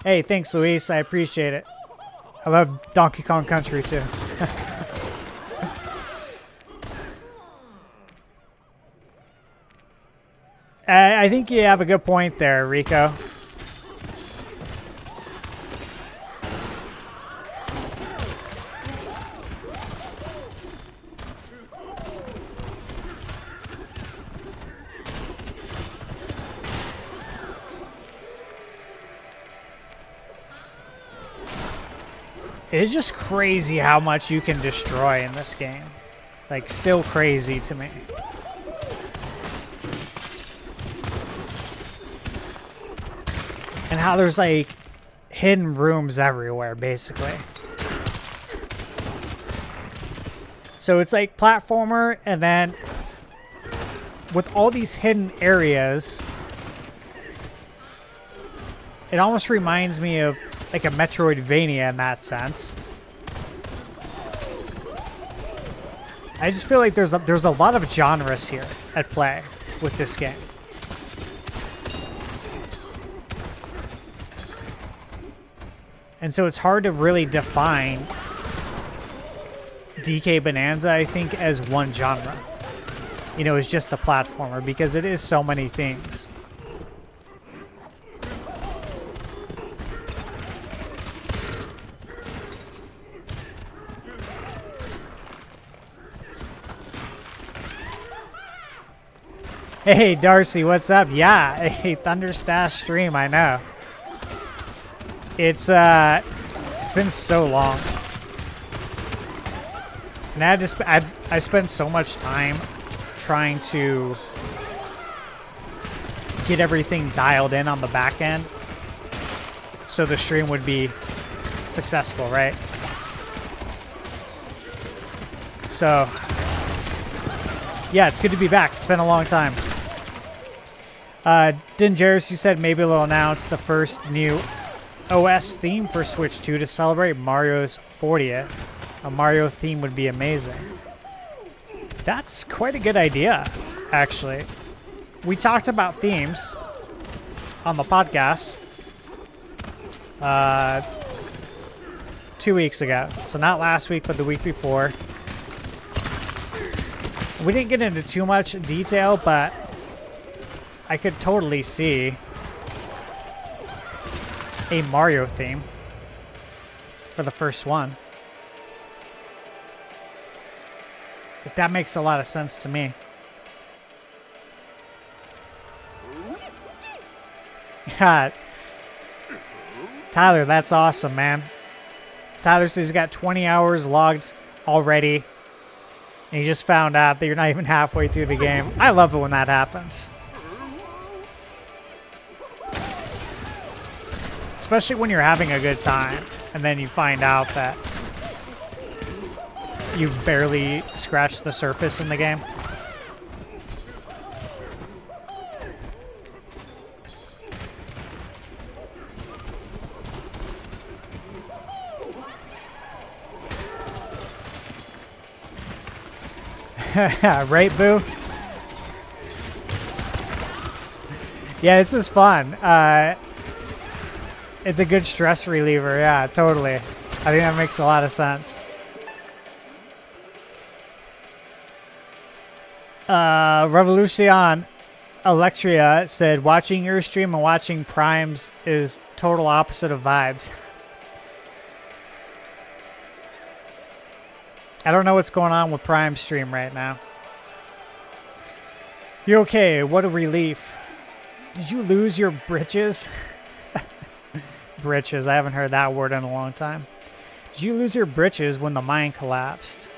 Hey, thanks, Luis. I appreciate it. I love Donkey Kong Country, too. I think you have a good point there, Rico. It's just crazy how much you can destroy in this game. Like, still crazy to me. And how there's, like, hidden rooms everywhere, basically. So it's like platformer, and then with all these hidden areas, it almost reminds me of like a Metroidvania in that sense. I just feel like there's a lot of genres here at play with this game. And so it's hard to really define DK Bananza, I think, as one genre. You know, it's just a platformer because it is so many things. Hey, Darcy, what's up? Yeah, a ThunderStash stream, I know. It's been so long. And I spent so much time trying to get everything dialed in on the back end so the stream would be successful, right? So, yeah, it's good to be back. It's been a long time. Dingeris, you said maybe they'll announce the first new OS theme for Switch 2 to celebrate Mario's 40th. A Mario theme would be amazing. That's quite a good idea, actually. We talked about themes on the podcast 2 weeks ago. So not last week, but the week before. We didn't get into too much detail, but I could totally see a Mario theme for the first one. Like, that makes a lot of sense to me. Yeah. Tyler, that's awesome, man. Tyler says he's got 20 hours logged already. And you just found out that you're not even halfway through the game. I love it when that happens. Especially when you're having a good time and then you find out that you barely scratched the surface in the game. Right, Boo? Yeah, this is fun. It's a good stress reliever. Yeah, totally. I think that makes a lot of sense. Revolution Electria said, watching your stream and watching Prime's is total opposite of vibes. I don't know what's going on with Prime's stream right now. You okay? What a relief. Did you lose your britches? Britches. I haven't heard that word in a long time. Did you lose your britches when the mine collapsed?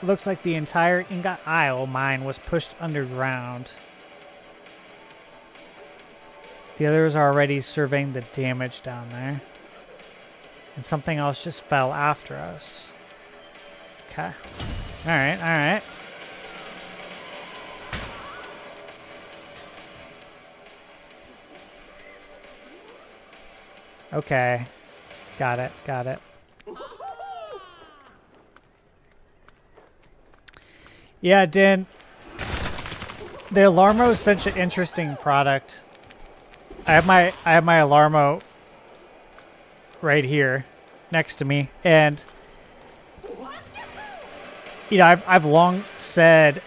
It looks like the entire Ingot Isle mine was pushed underground. The others are already surveying the damage down there. And something else just fell after us. Okay. Alright, alright. Okay. Got it, got it. Yeah, Din. The Alarmo is such an interesting product. I have my Alarmo right here next to me, and you know, I've long said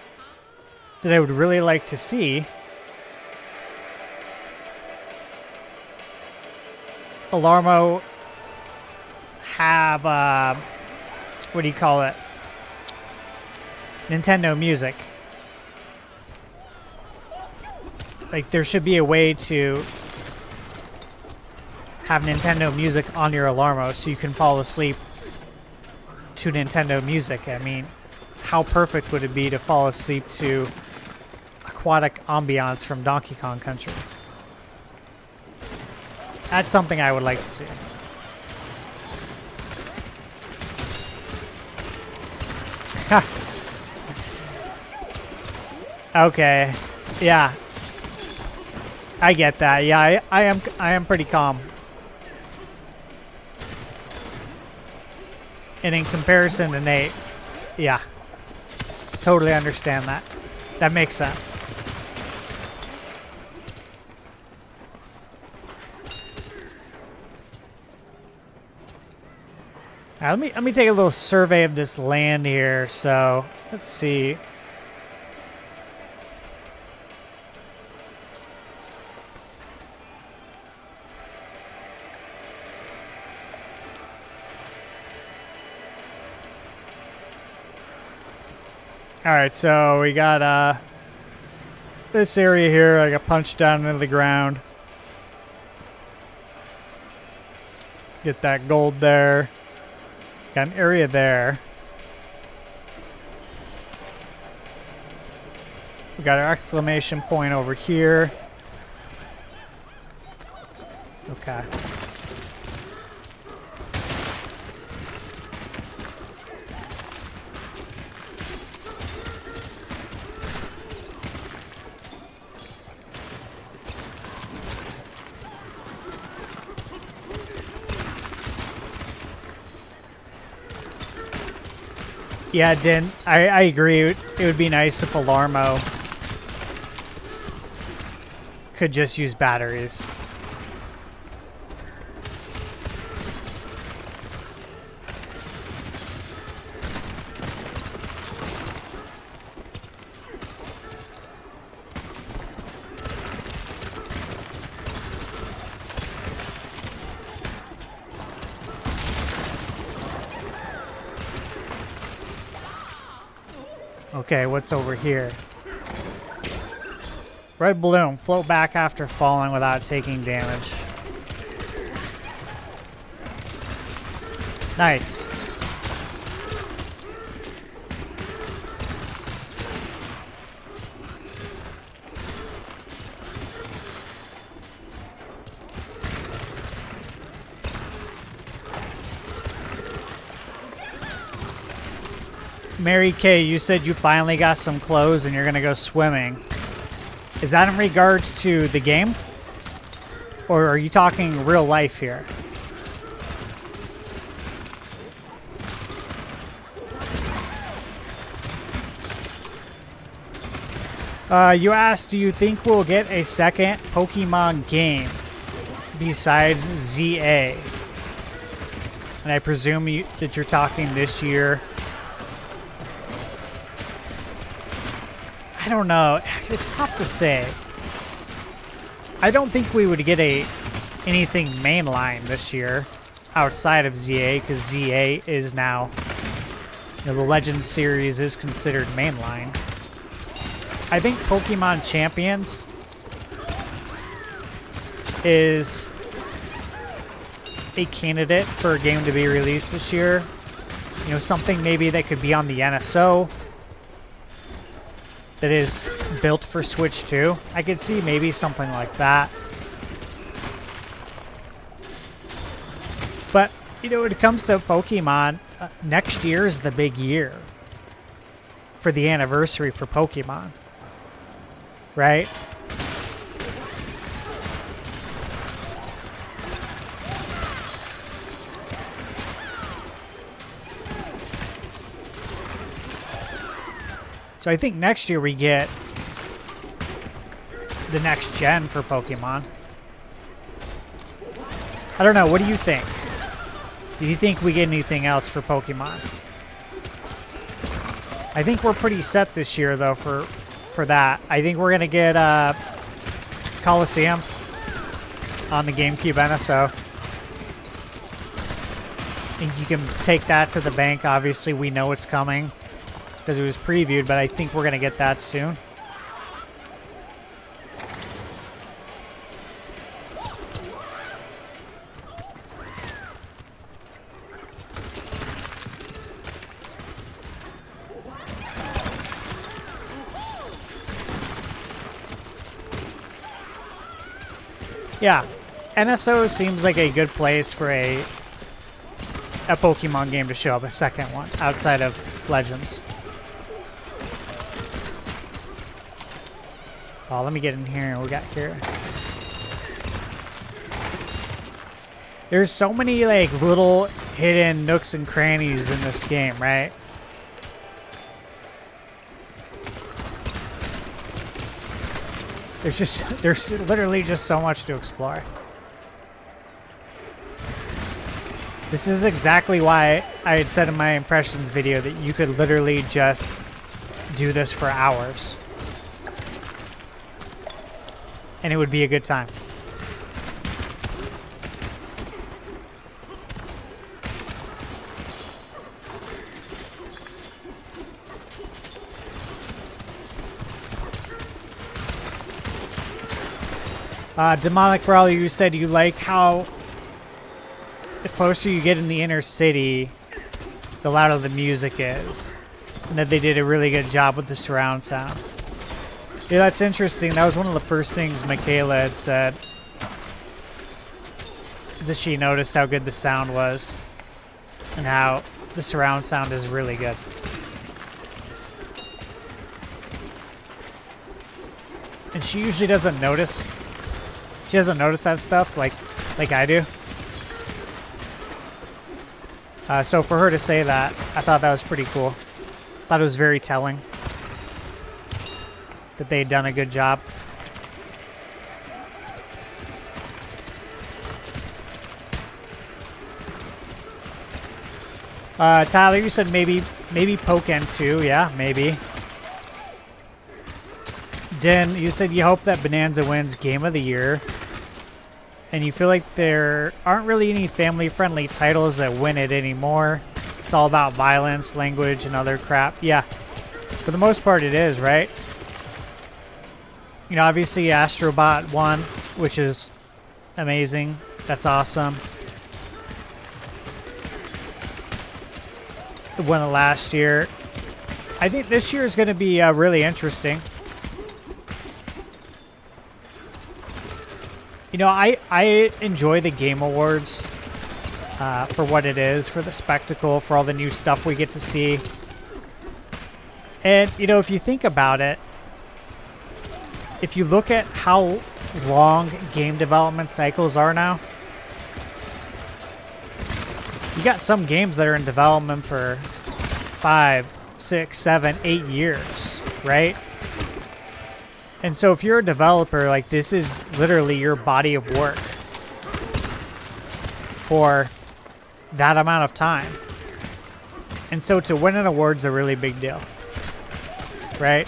that I would really like to see Alarmo have what do you call it? Nintendo Music. Like, there should be a way to have Nintendo Music on your Alarmo so you can fall asleep to Nintendo Music. I mean, how perfect would it be to fall asleep to Aquatic Ambiance from Donkey Kong Country? That's something I would like to see. Okay. Yeah. I get that. Yeah, I am pretty calm. And in comparison to Nate, yeah. Totally understand that. That makes sense. All right, let me take a little survey of this land here. So let's see. All right, so we got this area here. I got punched down into the ground. Get that gold there. Got an area there. We got our exclamation point over here. Okay. Yeah, Din, I agree. It would be nice if Alarmo could just use batteries. Okay, what's over here? Red balloon. Float back after falling without taking damage. Nice. Mary Kay, you said you finally got some clothes and you're going to go swimming. Is that in regards to the game? Or are you talking real life here? You asked, do you think we'll get a second Pokemon game besides ZA? And I presume that you're talking this year. I don't know. It's tough to say. I don't think we would get anything mainline this year outside of ZA, because ZA is now, you know, the Legend series is considered mainline. I think Pokemon Champions is a candidate for a game to be released this year. You know, something maybe that could be on the NSO that is built for Switch 2. I could see maybe something like that. But, you know, when it comes to Pokemon, next year is the big year for the anniversary for Pokemon. Right? So I think next year we get the next gen for Pokemon. I don't know. What do you think? Do you think we get anything else for Pokemon? I think we're pretty set this year, though, for that. I think we're going to get Coliseum on the GameCube NSO. I think you can take that to the bank. Obviously, we know it's coming because it was previewed, but I think we're going to get that soon. Yeah, NSO seems like a good place for a Pokemon game to show up, a second one, outside of Legends. Oh, let me get in here. We got here. There's so many like little hidden nooks and crannies in this game, right? There's literally just so much to explore. This is exactly why I had said in my impressions video that you could literally just do this for hours. And it would be a good time. Demonic Brawler, you said you like how the closer you get in the inner city, the louder the music is. And that they did a really good job with the surround sound. Yeah, that's interesting. That was one of the first things Michaela had said. That she noticed how good the sound was. And how the surround sound is really good. And she usually doesn't notice. She doesn't notice that stuff like I do. So for her to say that, I thought that was pretty cool. Thought it was very telling that they had done a good job. Tyler, you said maybe Pokken 2. Yeah, maybe. Den, you said you hope that Bananza wins Game of the Year. And you feel like there aren't really any family-friendly titles that win it anymore. It's all about violence, language, and other crap. Yeah, for the most part it is, right? You know, obviously Astrobot won, which is amazing. That's awesome. It won it last year. I think this year is going to be really interesting. You know, I enjoy the Game Awards for what it is, for the spectacle, for all the new stuff we get to see. And, you know, if you think about it, if you look at how long game development cycles are now, you got some games that are in development for 5, 6, 7, 8 years, right? And so if you're a developer, like, this is literally your body of work for that amount of time. And so to win an award's a really big deal, right?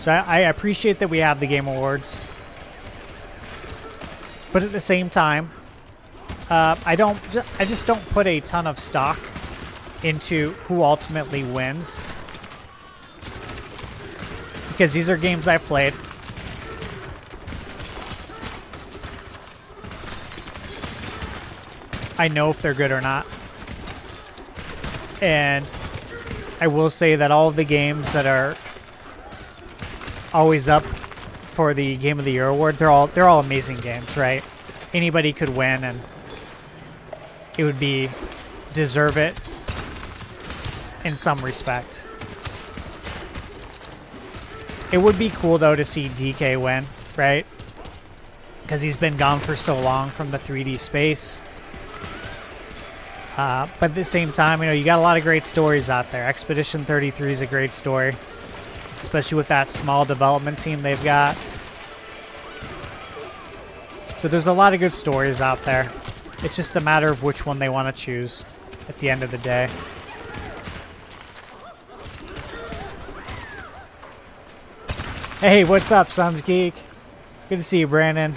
So I appreciate that we have the Game Awards. But at the same time, I just don't put a ton of stock into who ultimately wins. Because these are games I've played. I know if they're good or not. And I will say that all of the games that are always up for the Game of the Year award, they're all amazing games, right? Anybody could win and it would be deserve it in some respect. It would be cool, though, to see DK win, right? Because he's been gone for so long from the 3D space. But at the same time, you know, you got a lot of great stories out there. Expedition 33 is a great story. Especially with that small development team they've got. So there's a lot of good stories out there. It's just a matter of which one they want to choose at the end of the day. Hey, what's up, Sons Geek? Good to see you, Brandon.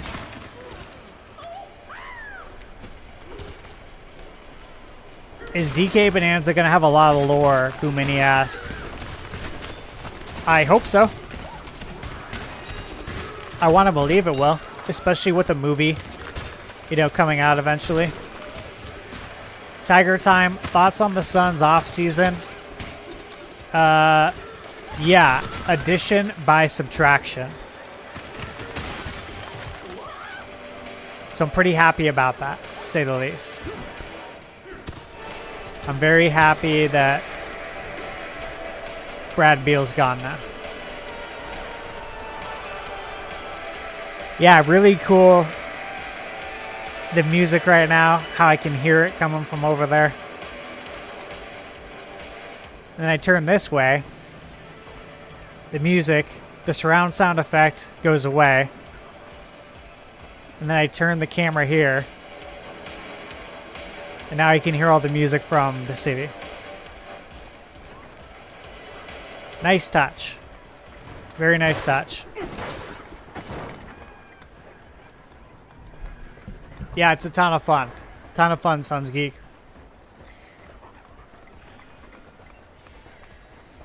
Is DK Bananza going to have a lot of lore, Gumini asked. I hope so. I want to believe it will, especially with a movie, you know, coming out eventually. Tiger Time, thoughts on the Suns off season? Yeah, addition by subtraction. So I'm pretty happy about that, to say the least. I'm very happy that Brad Beal's gone now. Yeah, really cool. The music right now, how I can hear it coming from over there. And then I turn this way. The music, the surround sound effect goes away. And then I turn the camera here. And now you can hear all the music from the city. Nice touch. Very nice touch. Yeah, it's a ton of fun. Ton of fun, Sons Geek.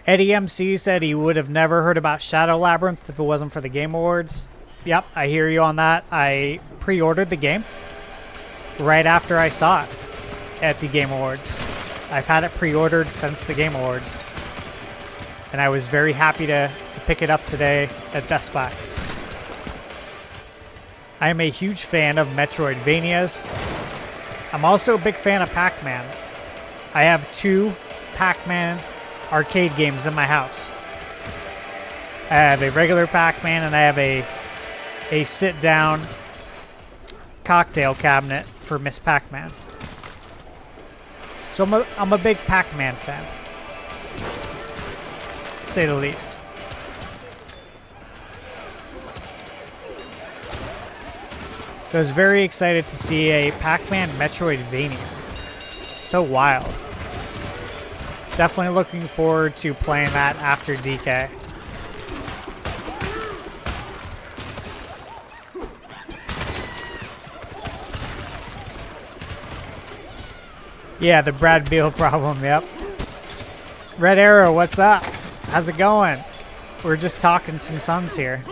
Eddie MC said he would have never heard about Shadow Labyrinth if it wasn't for the Game Awards. Yep, I hear you on that. I pre-ordered the game right after I saw it at the Game Awards. I've had it pre-ordered since the Game Awards. And I was very happy to pick it up today at Best Buy. I am a huge fan of Metroidvanias. I'm also a big fan of Pac-Man. I have 2 Pac-Man arcade games in my house. I have a regular Pac-Man and I have a sit-down cocktail cabinet for Miss Pac-Man. So I'm a big Pac-Man fan, to say the least. So I was very excited to see a Pac-Man Metroidvania. So wild. Definitely looking forward to playing that after DK. Yeah, the Brad Beal problem, yep. Red Arrow, what's up? How's it going? We're just talking some Suns here.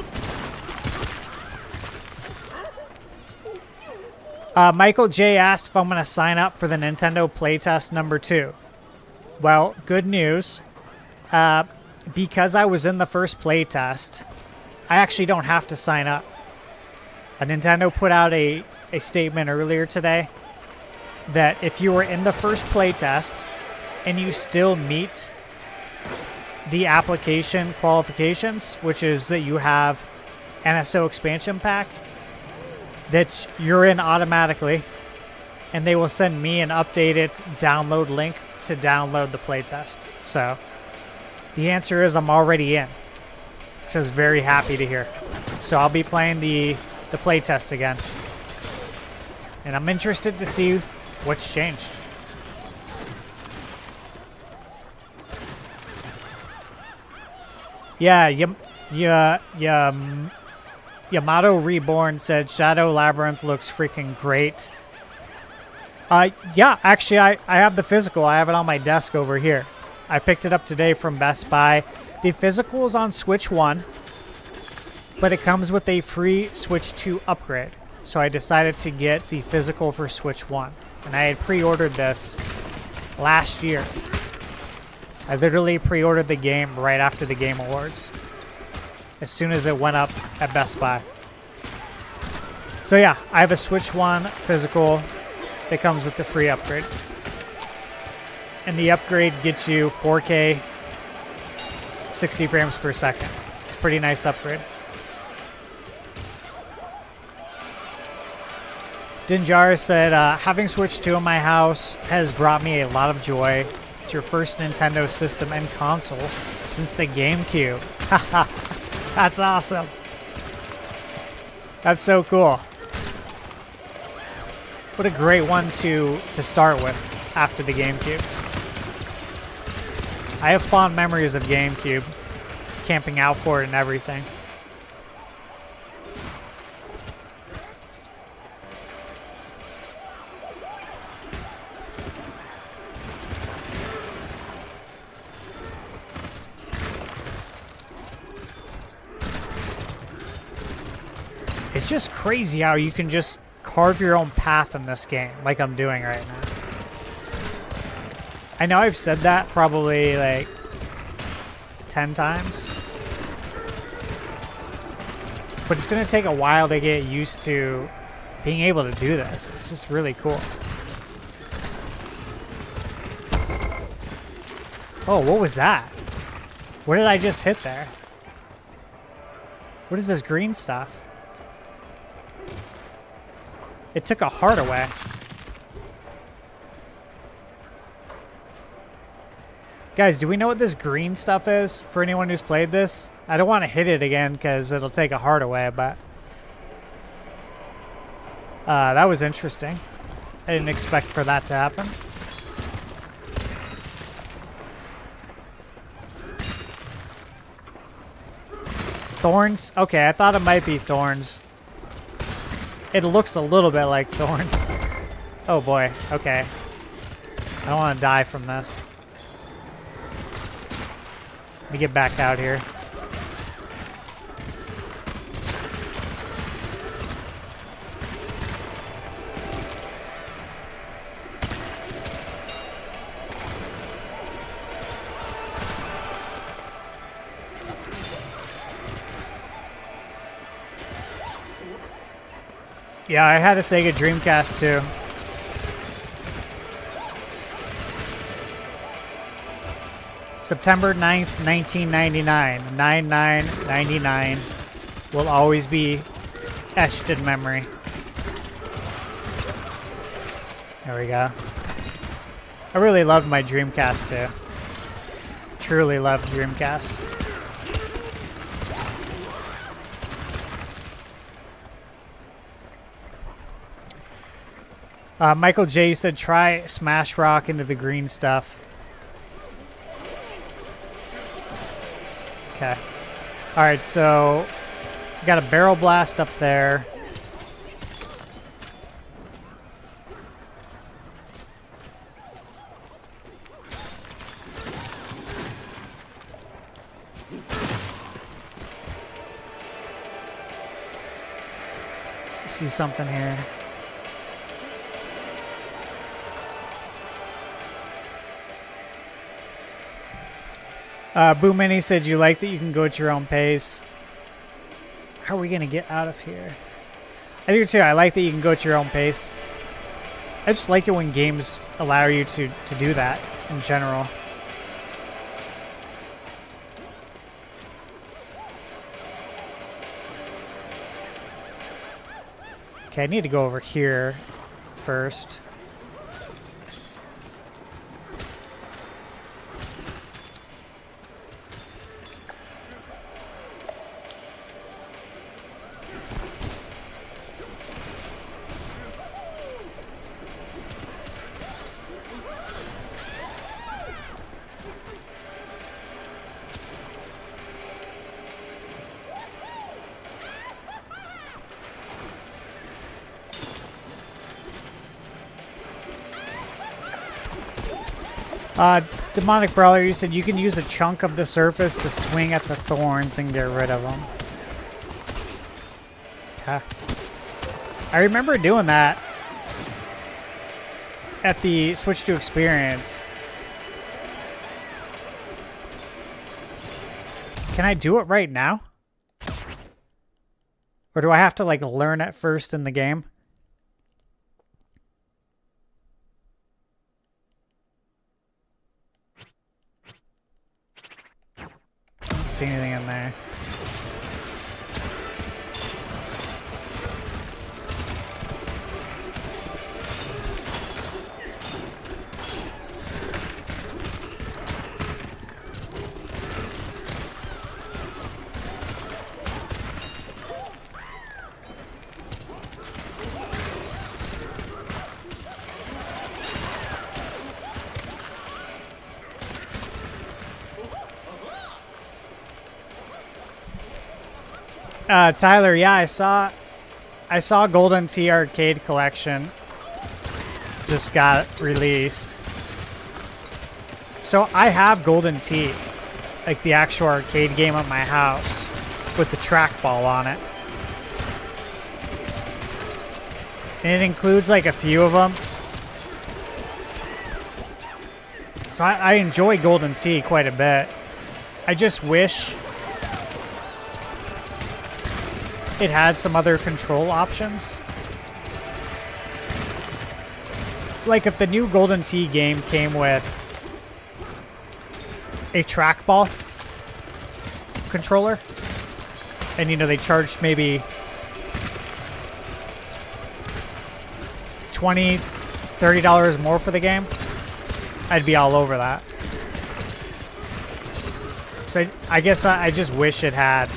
Michael J asked if I'm going to sign up for the Nintendo playtest number 2. Well, good news. Because I was in the first playtest, I actually don't have to sign up. Nintendo put out a statement earlier today that if you were in the first playtest and you still meet the application qualifications, which is that you have NSO expansion pack, that you're in automatically, and they will send me an updated download link to download the playtest. So the answer is I'm already in, which I was very happy to hear. So I'll be playing the playtest again, and I'm interested to see what's changed. Yeah, Yamato Reborn said Shadow Labyrinth looks freaking great. Yeah, actually, I have the physical. I have it on my desk over here. I picked it up today from Best Buy. The physical is on Switch 1, but it comes with a free Switch 2 upgrade. So I decided to get the physical for Switch 1. And I had pre-ordered this last year. I literally pre-ordered the game right after the Game Awards, as soon as it went up at Best Buy. So yeah, I have a Switch 1 physical that comes with the free upgrade. And the upgrade gets you 4K 60 frames per second. It's a pretty nice upgrade. Dinjar said, having Switch 2 in my house has brought me a lot of joy. It's your first Nintendo system and console since the GameCube. Haha, that's awesome. That's so cool. What a great one to start with after the GameCube. I have fond memories of GameCube, camping out for it and everything. It's just crazy how you can just carve your own path in this game, like I'm doing right now. I know I've said that probably like 10 times, but it's going to take a while to get used to being able to do this. It's just really cool. Oh, what was that? What did I just hit there? What is this green stuff? It took a heart away. Guys, do we know what this green stuff is for anyone who's played this? I don't want to hit it again because it'll take a heart away, but that was interesting. I didn't expect for that to happen. Thorns? Okay, I thought it might be thorns. It looks a little bit like thorns. Oh boy, okay. I don't want to die from this. Let me get back out here. Yeah, I had a Sega Dreamcast too. September 9th, 1999. 9999 will always be etched in memory. There we go. I really loved my Dreamcast too. Truly loved Dreamcast. Michael J said try Smash Rock into the green stuff. Okay. Alright, so got a barrel blast up there. See something here. Boo Mini said you like that you can go at your own pace. How are we going to get out of here? I do too. I like that you can go at your own pace. I just like it when games allow you to do that in general. Okay, I need to go over here first. Demonic Brawler, you said you can use a chunk of the surface to swing at the thorns and get rid of them. Okay. I remember doing that at the Switch to Experience. Can I do it right now? Or do I have to, like, learn it first in the game? See anything in there. Tyler, yeah, I saw Golden Tee Arcade Collection just got released. So I have Golden Tee, like the actual arcade game at my house with the trackball on it. And it includes like a few of them. So I enjoy Golden Tee quite a bit. I just wish it had some other control options. Like if the new Golden Tee game came with a trackball controller, and you know they charged maybe $20, $30 more for the game, I'd be all over that. So I guess I just wish it had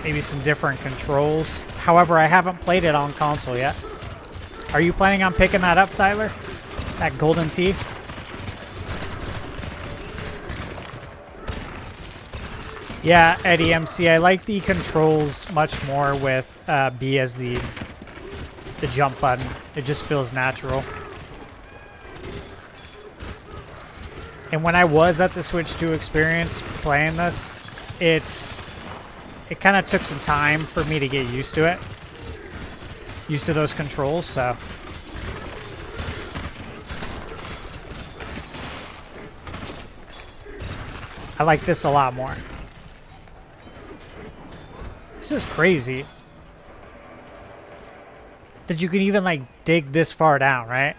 maybe some different controls. However, I haven't played it on console yet. Are you planning on picking that up, Tyler? That golden tea? Yeah, Eddie MC, I like the controls much more with B as the jump button. It just feels natural. And when I was at the Switch 2 experience playing this, it kind of took some time for me to get used to it. Used to those controls, so. I like this a lot more. This is crazy. That you can even like dig this far down, right?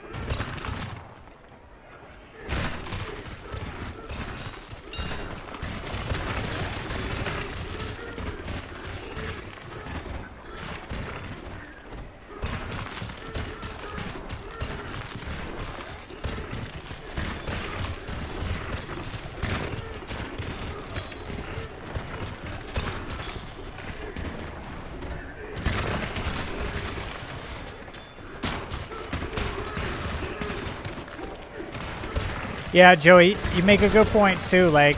Yeah, Joey, you make a good point too. Like,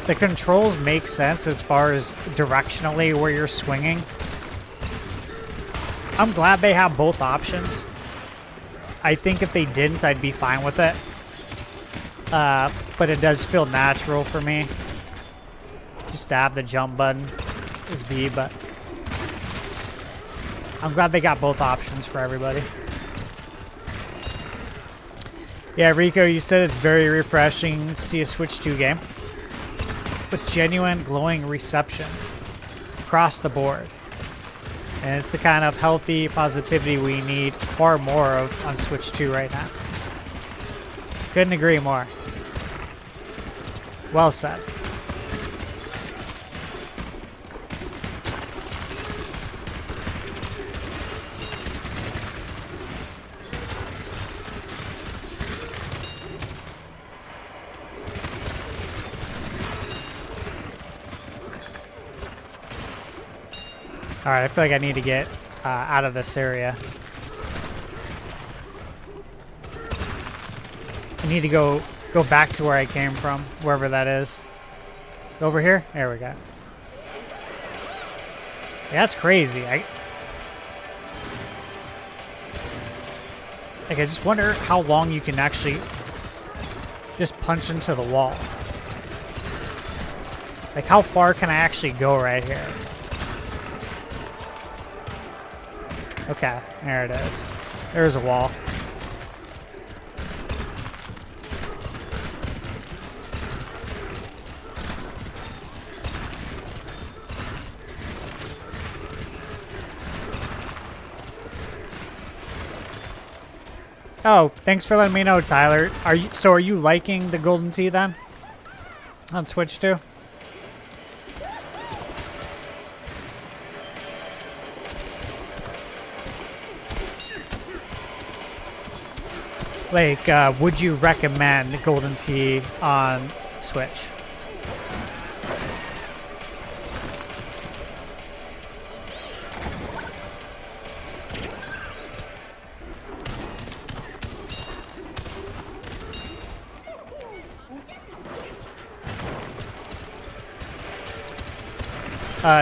the controls make sense as far as directionally where you're swinging. I'm glad they have both options. I think if they didn't, I'd be fine with it. But it does feel natural for me. Just to have the jump button is B, but I'm glad they got both options for everybody. Yeah, Rico, you said it's very refreshing to see a Switch 2 game with genuine glowing reception across the board. And it's the kind of healthy positivity we need far more of on Switch 2 right now. Couldn't agree more. Well said. Alright, I feel like I need to get out of this area. I need to go back to where I came from, wherever that is. Over here? There we go. Yeah, that's crazy. I just wonder how long you can actually just punch into the wall. Like, how far can I actually go right here? Okay, there it is. There's a wall. Oh, thanks for letting me know, Tyler. Are you liking the golden tea then? On Switch 2? Like, would you recommend golden tea on Switch?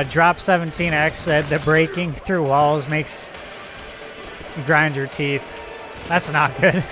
Drop 17X said that breaking through walls makes you grind your teeth. That's not good.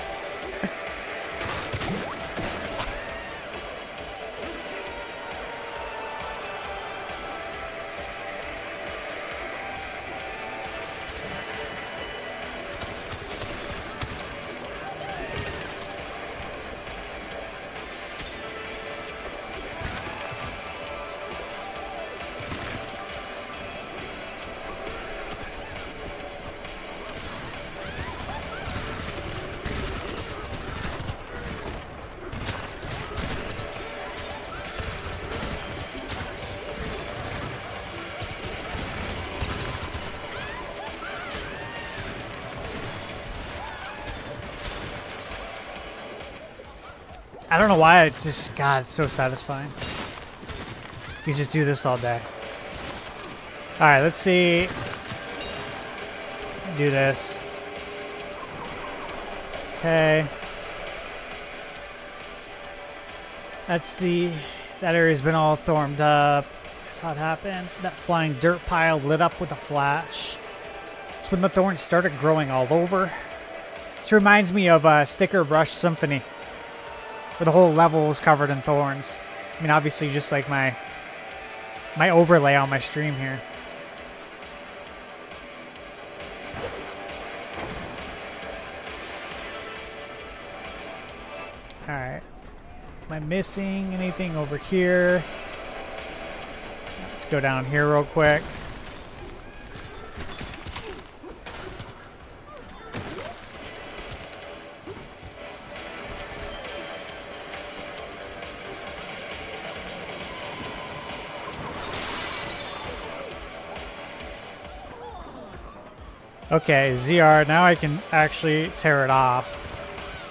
I don't know why, it's just, God, it's so satisfying. You just do this all day. Alright, let's see. Do this. Okay. That area's been all thorned up. I saw it happen. That flying dirt pile lit up with a flash. It's when the thorns started growing all over. This reminds me of Sticker Brush Symphony, where the whole level was covered in thorns. I mean, obviously just like my overlay on my stream here. Alright. Am I missing anything over here? Let's go down here real quick. Okay, ZR, now I can actually tear it off.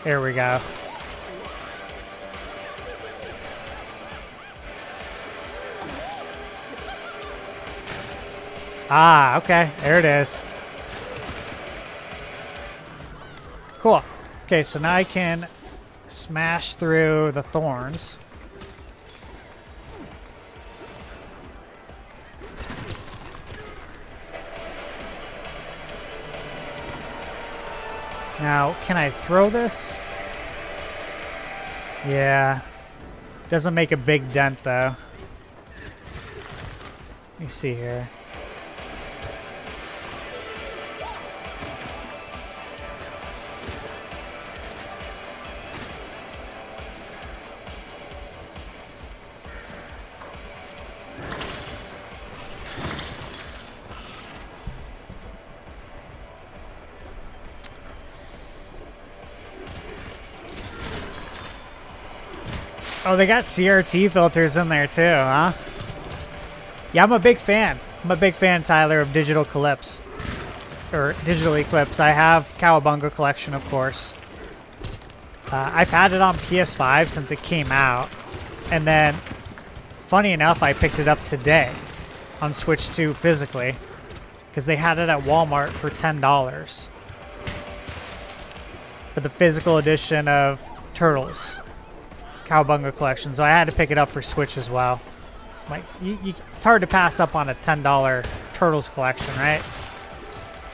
There we go. Ah, okay, there it is. Cool. Okay, so now I can smash through the thorns. Now, can I throw this? Yeah. Doesn't make a big dent, though. Let me see here. Oh, they got CRT filters in there too, huh? Yeah, I'm a big fan. I'm a big fan, Tyler, of digital clips. Or digital eclipse. I have Cowabunga collection, of course. I've had it on PS5 since it came out. And then, funny enough, I picked it up today on Switch 2 physically. Because they had it at Walmart for $10. For the physical edition of Turtles. Cowabunga collection, so I had to pick it up for Switch as well. It's hard to pass up on a $10 Turtles collection, right?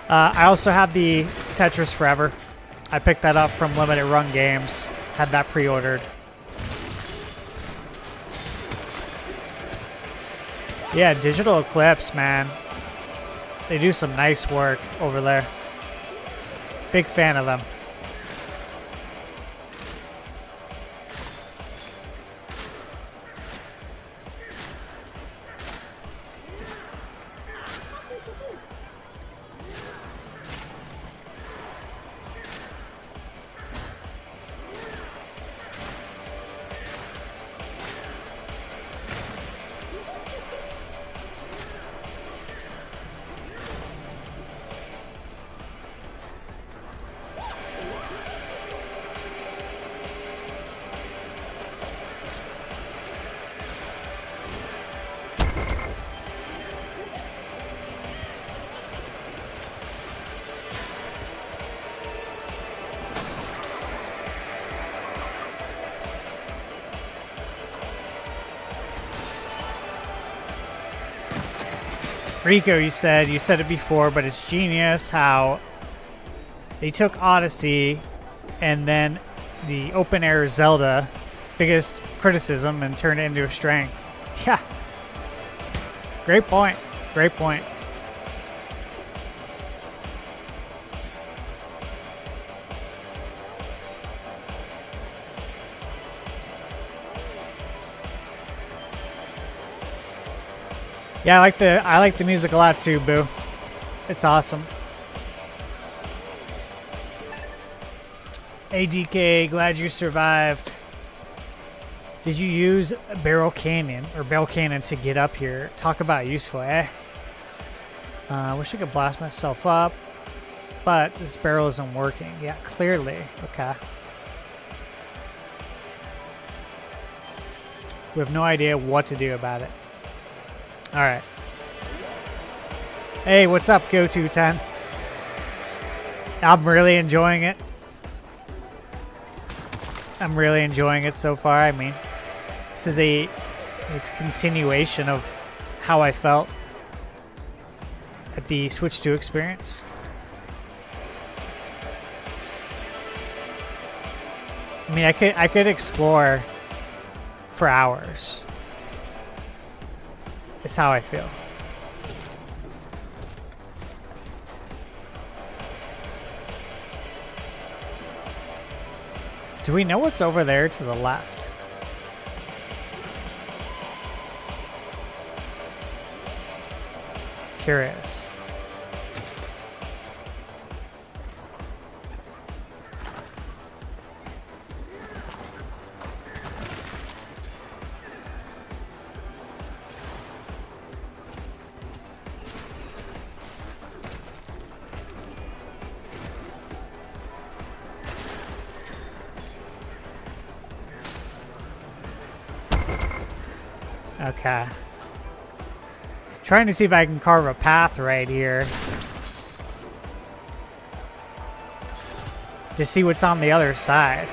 I also have the Tetris Forever. I picked that up from Limited Run Games. Had that pre-ordered. Yeah, Digital Eclipse, man. They do some nice work over there. Big fan of them. Rico, you said it before, but it's genius how they took Odyssey and then the open air Zelda, biggest criticism, and turned it into a strength. Yeah. Great point. Great point. Yeah, I like the music a lot too, Boo. It's awesome. ADK, glad you survived. Did you use Barrel Canyon to get up here? Talk about useful, eh? I wish I could blast myself up, but this barrel isn't working. Yeah, clearly. Okay. We have no idea what to do about it. All right. Hey, what's up, Go210? I'm really enjoying it. I'm really enjoying it so far. I mean, this is it's a continuation of how I felt at the Switch 2 experience. I mean, I could explore for hours. It's how I feel. Do we know what's over there to the left? Curious. Okay. Trying to see if I can carve a path right here to see what's on the other side.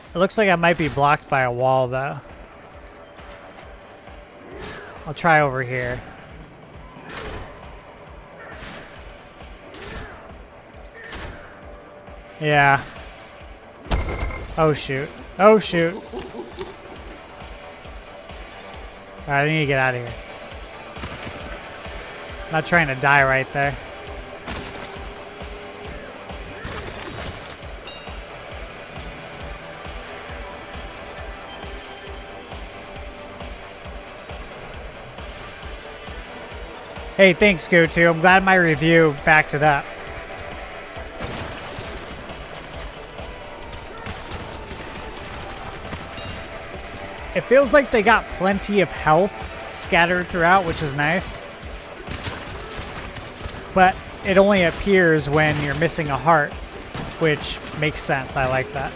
It looks like I might be blocked by a wall, though. I'll try over here. Yeah. Oh, shoot. Oh, shoot. Alright, I need to get out of here. I'm not trying to die right there. Hey, thanks, GoTo. I'm glad my review backed it up. It feels like they got plenty of health scattered throughout, which is nice. But it only appears when you're missing a heart, which makes sense. I like that.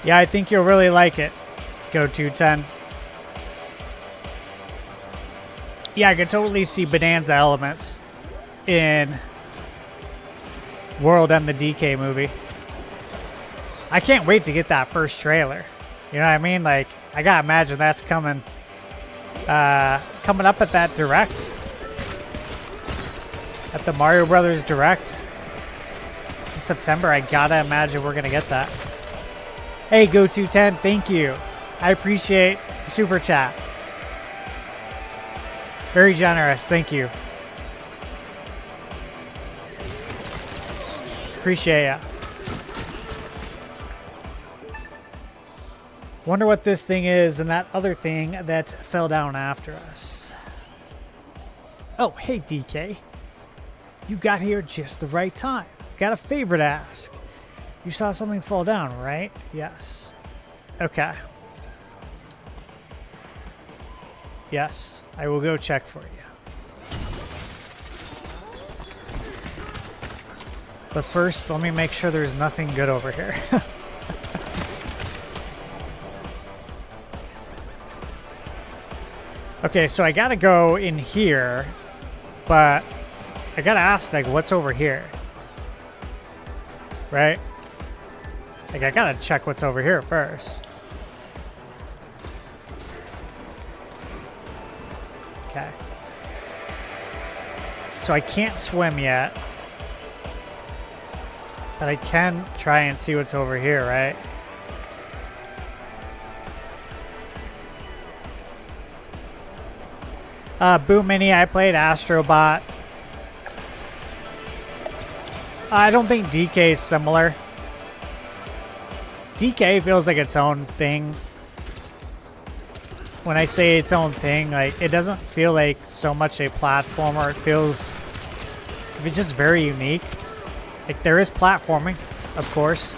Yeah, I think you'll really like it. Go to 10. Yeah, I could totally see Bonanza elements in World and the DK movie. I can't wait to get that first trailer. You know what I mean? Like, I gotta imagine that's coming up at that Direct. At the Mario Brothers Direct in September. I gotta imagine we're gonna get that. Hey, Go210, thank you. I appreciate the super chat. Very generous, thank you. Appreciate ya. Wonder what this thing is and that other thing that fell down after us. Oh, hey, DK. You got here just the right time. Got a favor to ask. You saw something fall down, right? Yes. Okay. Yes, I will go check for you. But first, let me make sure there's nothing good over here. Okay, so I gotta go in here, but I gotta ask, like, what's over here? Right? Like, I gotta check what's over here first. Okay. So I can't swim yet. But I can try and see what's over here, right? Boom Mini, I played Astrobot. I don't think DK is similar. DK feels like its own thing. When I say its own thing, like, it doesn't feel like so much a platformer. It feels it's just very unique. Like, there is platforming, of course,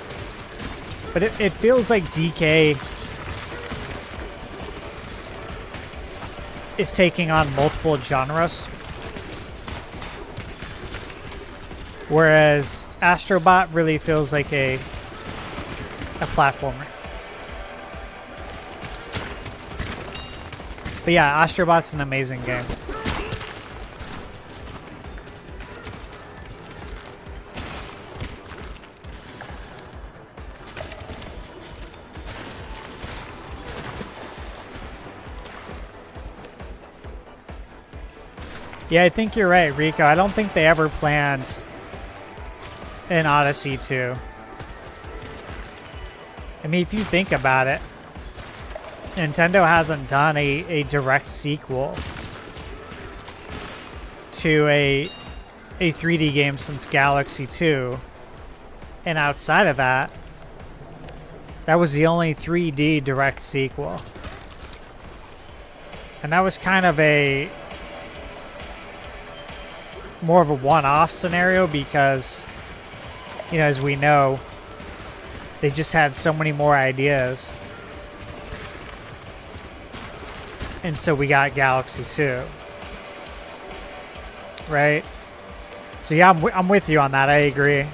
but it feels like DK is taking on multiple genres, whereas Astrobot really feels like a platformer. But yeah, Astrobot's an amazing game. Yeah, I think you're right, Rico. I don't think they ever planned an Odyssey 2. I mean, if you think about it, Nintendo hasn't done a direct sequel to a 3D game since Galaxy 2. And outside of that, that was the only 3D direct sequel. And that was kind of more of a one-off scenario because, you know, as we know, they just had so many more ideas. And so we got Galaxy 2. Right? So yeah, I'm with you on that. I agree.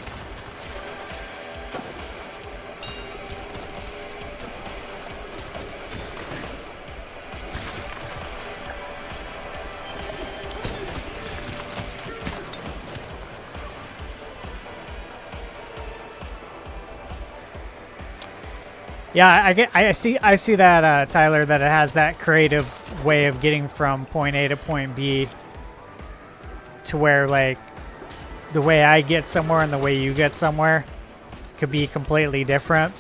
Yeah, I see that, Tyler, that it has that creative way of getting from point A to point B to where, like, the way I get somewhere and the way you get somewhere could be completely different,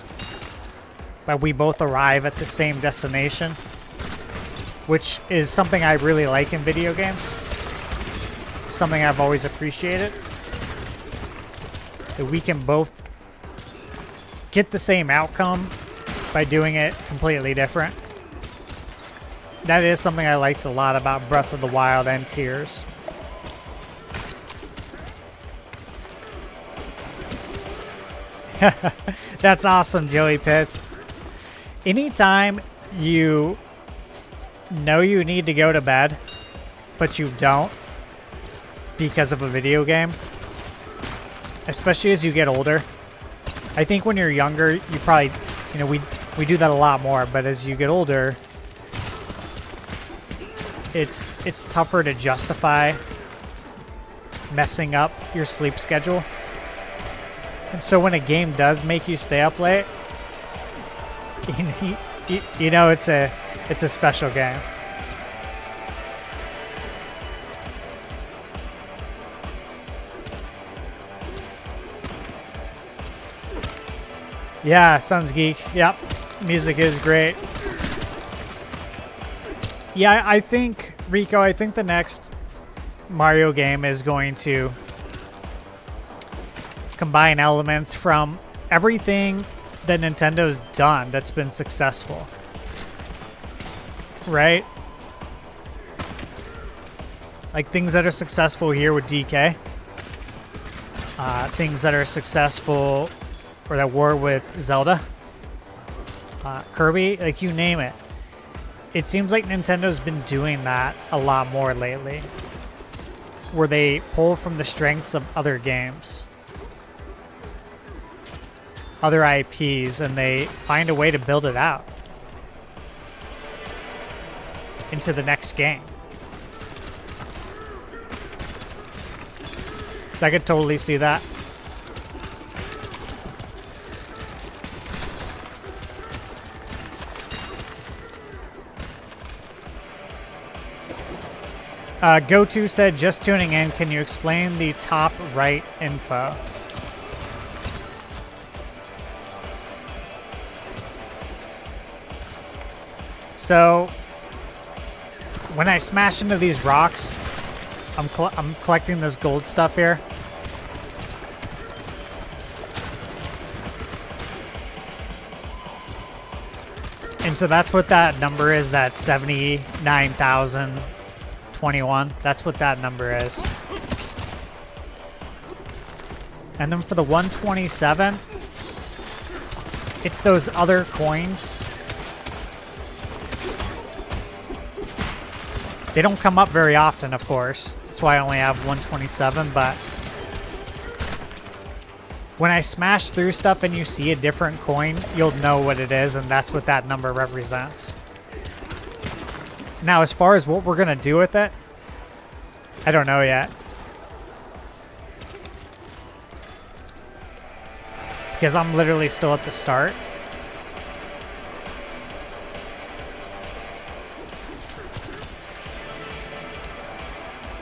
but we both arrive at the same destination, which is something I really like in video games. Something I've always appreciated. That we can both get the same outcome by doing it completely different. That is something I liked a lot about Breath of the Wild and Tears. That's awesome, Joey Pitts. Anytime you know you need to go to bed, but you don't because of a video game, especially as you get older. I think when you're younger, you probably, you know, we do that a lot more, but as you get older, it's tougher to justify messing up your sleep schedule. And so when a game does make you stay up late, you know it's a special game. Yeah, Sons Geek. Yep. Music is great. Yeah, I think, Rico, I think the next Mario game is going to combine elements from everything that Nintendo's done that's been successful. Right? Like things that are successful here with DK. Things that are successful or that were with Zelda. Kirby, like you name it. It seems like Nintendo's been doing that a lot more lately. Where they pull from the strengths of other games. Other IPs, and they find a way to build it out into the next game. So I could totally see that. GoTo said, just tuning in, can you explain the top right info? So, when I smash into these rocks, I'm collecting this gold stuff here. And so that's what that number is, that 79,021. That's what that number is. And then for the 127, it's those other coins. They don't come up very often, of course. That's why I only have 127, but when I smash through stuff and you see a different coin, you'll know what it is, and that's what that number represents. Now, as far as what we're going to do with it, I don't know yet. Because I'm literally still at the start.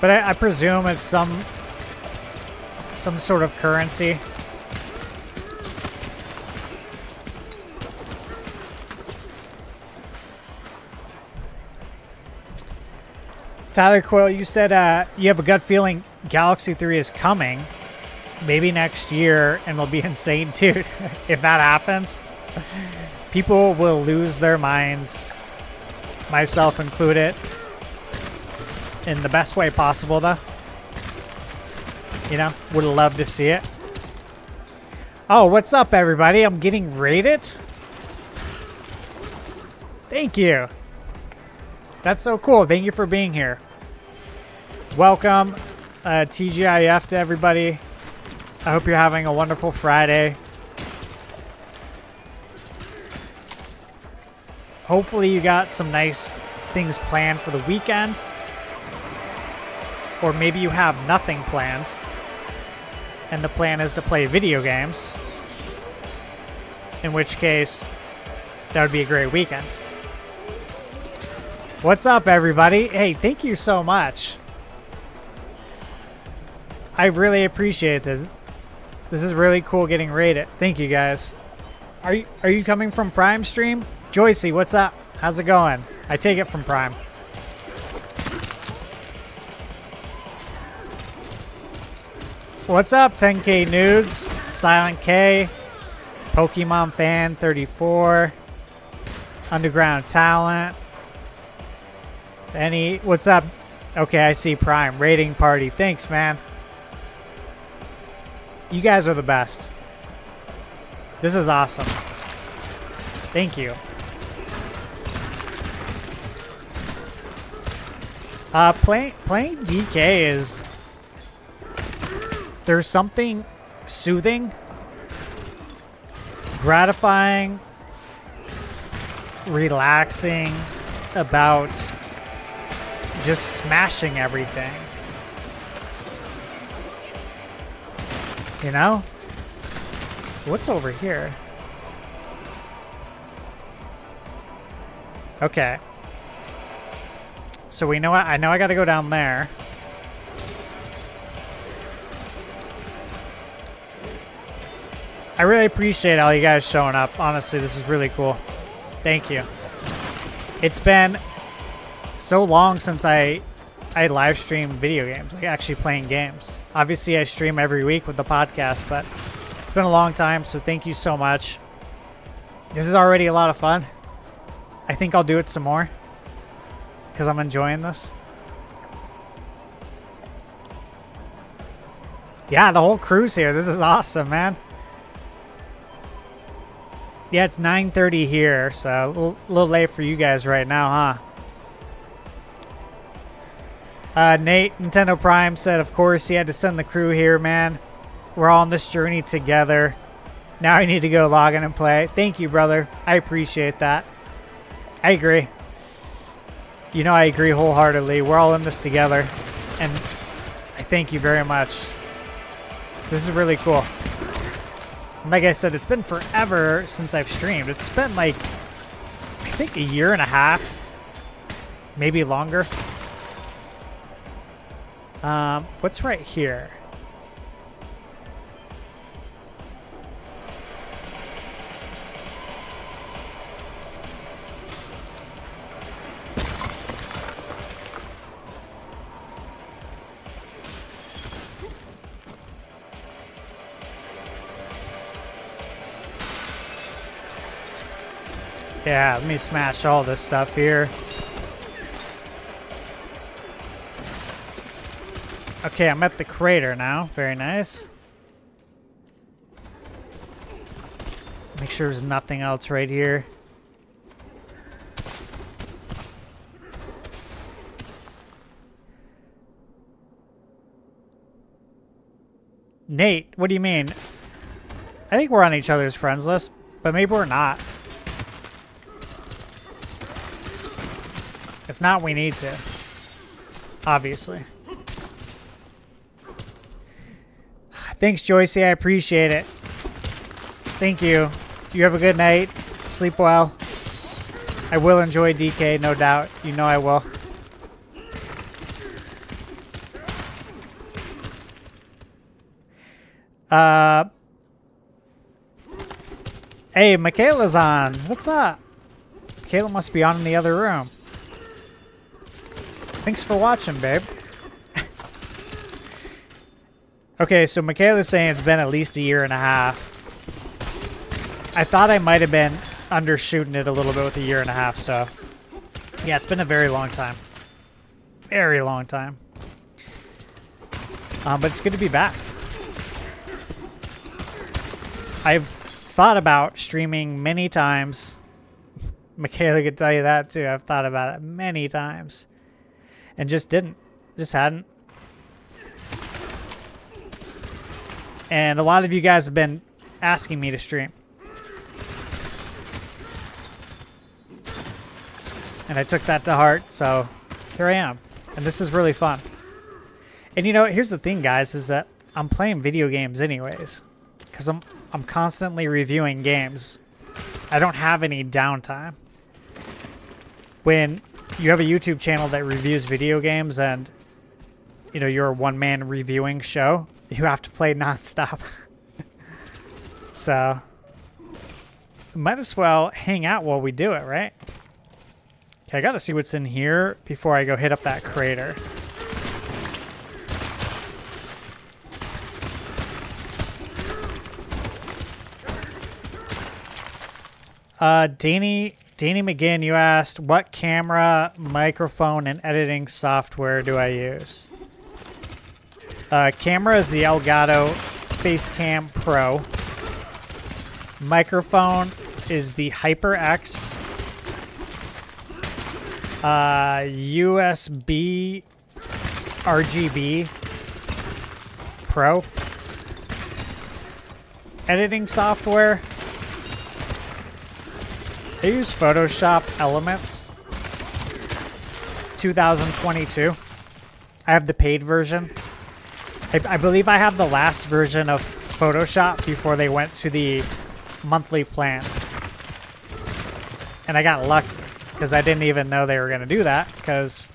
But I presume it's some sort of currency. Tyler Quill, you said you have a gut feeling Galaxy 3 is coming. Maybe next year, and will be insane, dude. If that happens, people will lose their minds, myself included, in the best way possible, though. You know, would love to see it. Oh, what's up, everybody? I'm getting rated? Thank you. That's so cool. Thank you for being here. Welcome, TGIF to everybody. I hope you're having a wonderful Friday. Hopefully you got some nice things planned for the weekend. Or maybe you have nothing planned. And the plan is to play video games. In which case, that would be a great weekend. What's up, everybody? Hey, thank you so much. I really appreciate this. This is really cool getting rated. Thank you, guys. Are you coming from Prime stream? Joycey, what's up? How's it going? I take it from Prime. What's up, 10K Nudes? Silent K. Pokemon Fan 34. Underground Talent. What's up? Okay, I see Prime. Rating Party. Thanks, man. You guys are the best. This is awesome. Thank you. Playing DK is... There's something soothing, gratifying, relaxing about just smashing everything. You know? What's over here? Okay. So we know I know I gotta go down there. I really appreciate all you guys showing up. Honestly, this is really cool. Thank you. It's been so long since I live stream video games, like actually playing games. Obviously, I stream every week with the podcast, but it's been a long time, so thank you so much. This is already a lot of fun. I think I'll do it some more because I'm enjoying this. Yeah, the whole crew's here. This is awesome, man. Yeah, it's 9:30 here, so a little late for you guys right now, huh? Nate, Nintendo Prime said, of course, he had to send the crew here, man. We're all on this journey together. Now I need to go log in and play. Thank you, brother. I appreciate that. I agree. You know I agree wholeheartedly. We're all in this together. And I thank you very much. This is really cool. Like I said, it's been forever since I've streamed. It's been like, I think a year and a half, maybe longer. What's right here? Yeah, let me smash all this stuff here. Okay, I'm at the crater now. Very nice. Make sure there's nothing else right here. Nate, what do you mean? I think we're on each other's friends list, but maybe we're not. If not, we need to. Obviously. Thanks, Joycey. I appreciate it. Thank you. You have a good night. Sleep well. I will enjoy DK, no doubt. You know I will. Hey, Michaela's on. What's up? Michaela must be on in the other room. Thanks for watching, babe. Okay, so Michaela's saying it's been at least a year and a half. I thought I might have been undershooting it a little bit with a year and a half, so... Yeah, it's been a very long time. Very long time. But it's good to be back. I've thought about streaming many times. Michaela could tell you that too. I've thought about it many times. And just didn't. Just hadn't. And a lot of you guys have been asking me to stream. And I took that to heart, so here I am. And this is really fun. And you know, here's the thing, guys, is that I'm playing video games anyways. Because I'm constantly reviewing games. I don't have any downtime. When you have a YouTube channel that reviews video games and, you know, you're a one-man reviewing show, you have to play nonstop. So, might as well hang out while we do it, right? Okay, I gotta see what's in here before I go hit up that crater. Danny McGinn, you asked, what camera, microphone, and editing software do I use? Camera is the Elgato Facecam Pro. Microphone is the HyperX. USB RGB Pro. Editing software. I use Photoshop Elements 2022. I have the paid version. I believe I have the last version of Photoshop before they went to the monthly plan. And I got lucky because I didn't even know they were going to do that, because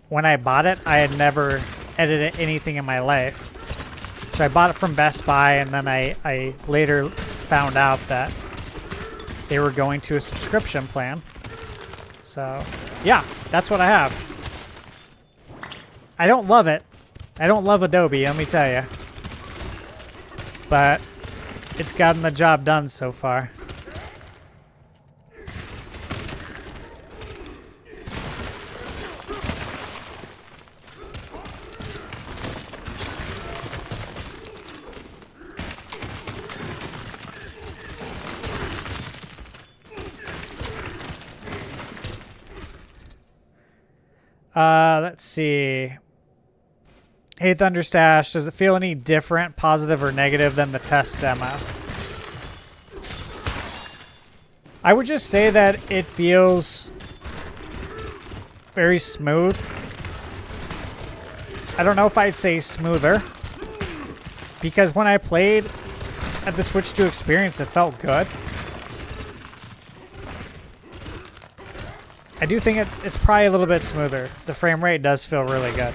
when I bought it, I had never edited anything in my life. So I bought it from Best Buy, and then I later found out that they were going to a subscription plan. So, yeah, that's what I have. I don't love it. I don't love Adobe, let me tell you. But it's gotten the job done so far. Let's see. Hey, ThunderStash, does it feel any different, positive or negative, than the test demo? I would just say that it feels very smooth. I don't know if I'd say smoother, because when I played at the Switch 2 experience, it felt good. I do think it's probably a little bit smoother. The frame rate does feel really good.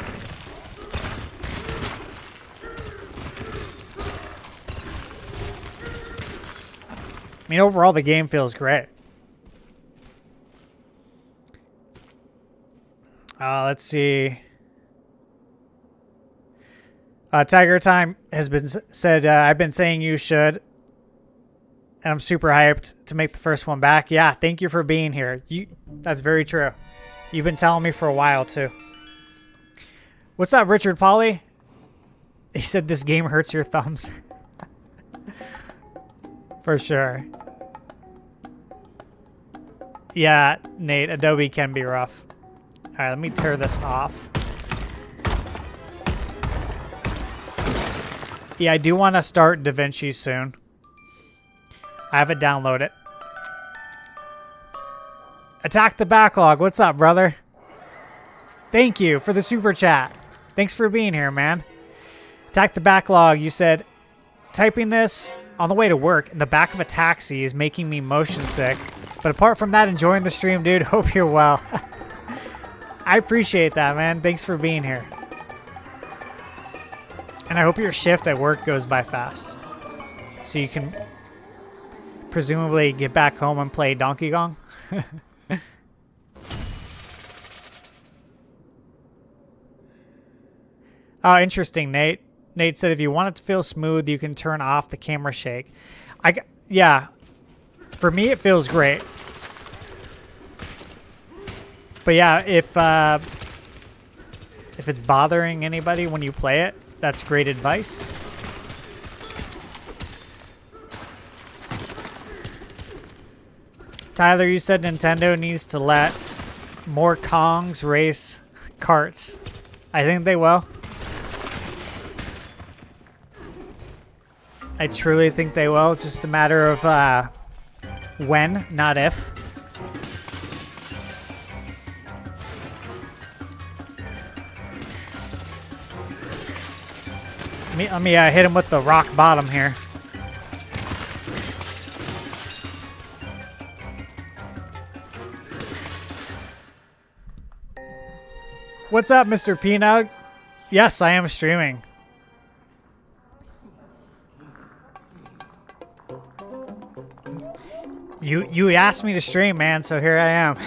I mean, overall, the game feels great. Let's see. Tiger Time has been said, I've been saying you should. And I'm super hyped to make the first one back. Yeah, thank you for being here. That's very true. You've been telling me for a while, too. What's up, Richard Folly? He said this game hurts your thumbs. For sure. Yeah, Nate, Adobe can be rough. All right, let me tear this off. Yeah, I do want to start DaVinci soon. I haven't downloaded it. Attack the Backlog. What's up, brother? Thank you for the super chat. Thanks for being here, man. Attack the Backlog. You said, typing this on the way to work in the back of a taxi is making me motion sick. But apart from that, enjoying the stream, dude. Hope you're well. I appreciate that, man. Thanks for being here. And I hope your shift at work goes by fast. So you can presumably get back home and play Donkey Kong. Oh, interesting, Nate. Nate said if you want it to feel smooth, you can turn off the camera shake. Yeah. For me, it feels great. But yeah, if it's bothering anybody when you play it, that's great advice. Tyler, you said Nintendo needs to let more Kongs race karts. I think they will. I truly think they will. Just a matter of when, not if. Let me hit him with the rock bottom here. What's up, Mr. Peanut? Yes, I am streaming. You asked me to stream, man, so here I am.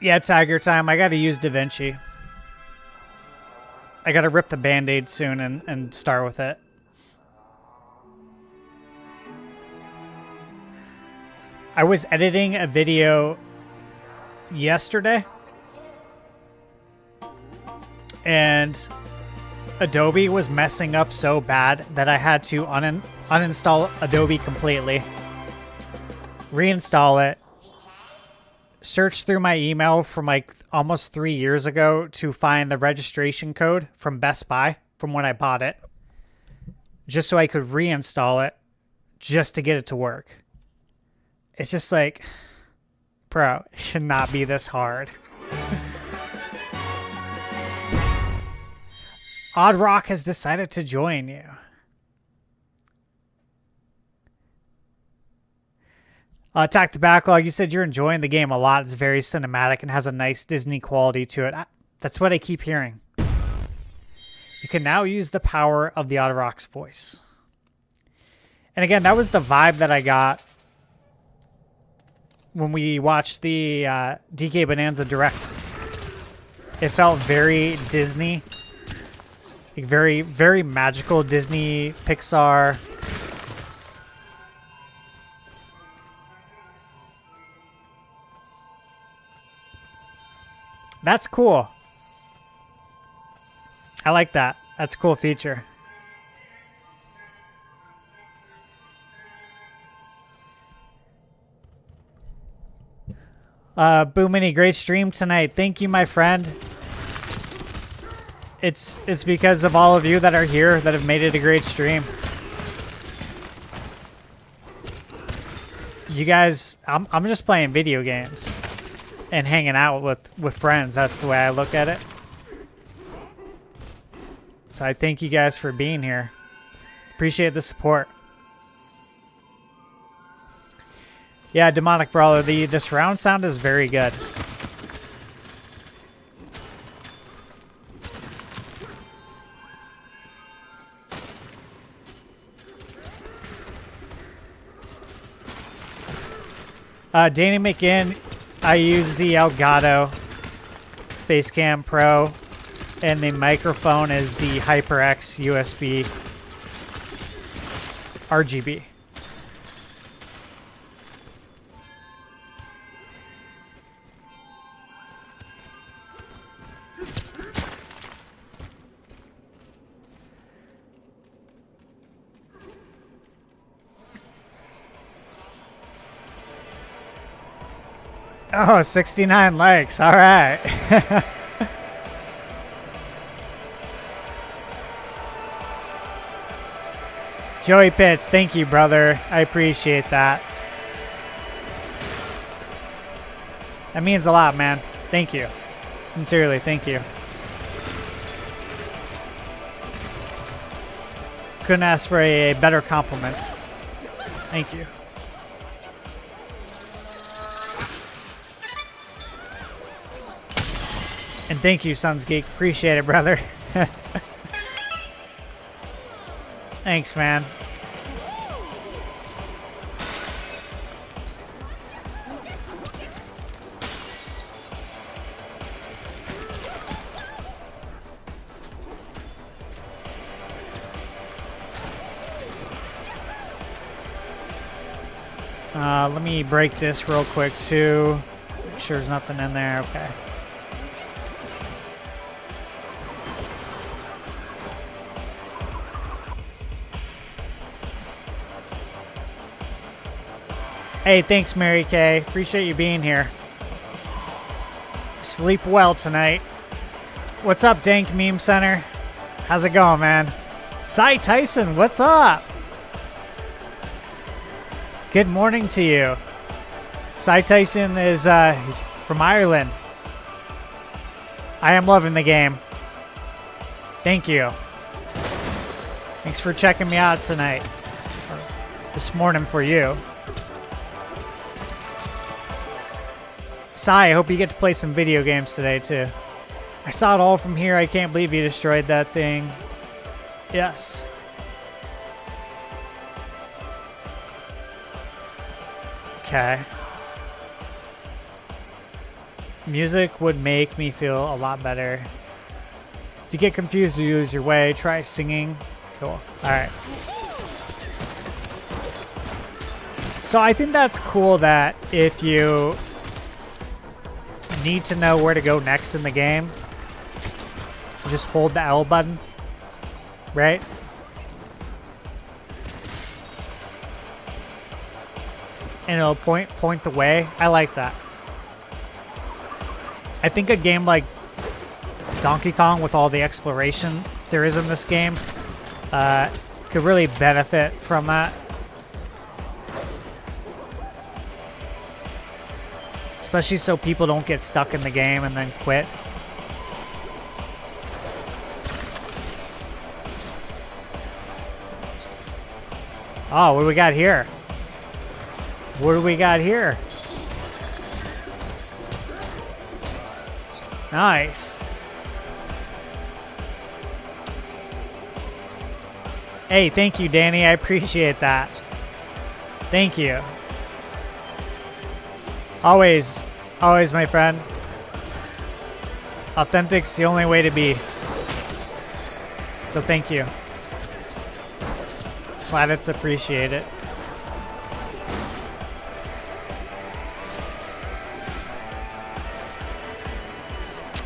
Yeah, Tiger Time. I gotta use DaVinci. I gotta rip the Band-Aid soon and start with it. I was editing a video yesterday. And Adobe was messing up so bad that I had to uninstall Adobe completely. Reinstall it. Search through my email from like almost 3 years ago to find the registration code from Best Buy from when I bought it. Just so I could reinstall it just to get it to work. It's just like, bro, it should not be this hard. Odd Rock has decided to join you. Attack the Backlog, you said you're enjoying the game a lot. It's very cinematic and has a nice Disney quality to it. That's what I keep hearing. You can now use the power of the Odd Rock's voice. And again, that was the vibe that I got when we watched the DK Bananza Direct. It felt very Disney. Like very, very magical Disney, Pixar. That's cool. I like that. That's a cool feature. Boomini, great stream tonight. Thank you, my friend. It's because of all of you that are here that have made it a great stream. You guys, I'm just playing video games and hanging out with friends. That's the way I look at it. So I thank you guys for being here. Appreciate the support. Yeah, Demonic Brawler. The surround sound is very good. Danny McGinn, I use the Elgato Facecam Pro, and the microphone is the HyperX USB RGB. Oh, 69 likes. All right. Joey Pitts, thank you, brother. I appreciate that. That means a lot, man. Thank you. Sincerely, thank you. Couldn't ask for a better compliment. Thank you. And thank you, Sons Geek. Appreciate it, brother. Thanks, man. Let me break this real quick, too. Make sure there's nothing in there. Okay. Hey, thanks, Mary Kay. Appreciate you being here. Sleep well tonight. What's up, Dank Meme Center? How's it going, man? Cy Tyson, what's up? Good morning to you. Cy Tyson is he's from Ireland. I am loving the game. Thank you. Thanks for checking me out tonight. Or this morning for you. Sai, I hope you get to play some video games today, too. I saw it all from here. I can't believe you destroyed that thing. Yes. Okay. Music would make me feel a lot better. If you get confused or lose your way, try singing. Cool. Alright. So I think that's cool that if you need to know where to go next in the game, you just hold the L button, right? And it'll point the way. I like that. I think a game like Donkey Kong, with all the exploration there is in this game, could really benefit from that. Especially so people don't get stuck in the game and then quit. Oh, what do we got here? What do we got here? Nice. Hey, thank you, Danny. I appreciate that. Thank you. Always, my friend. Authentic's the only way to be. So thank you. Glad it's appreciated.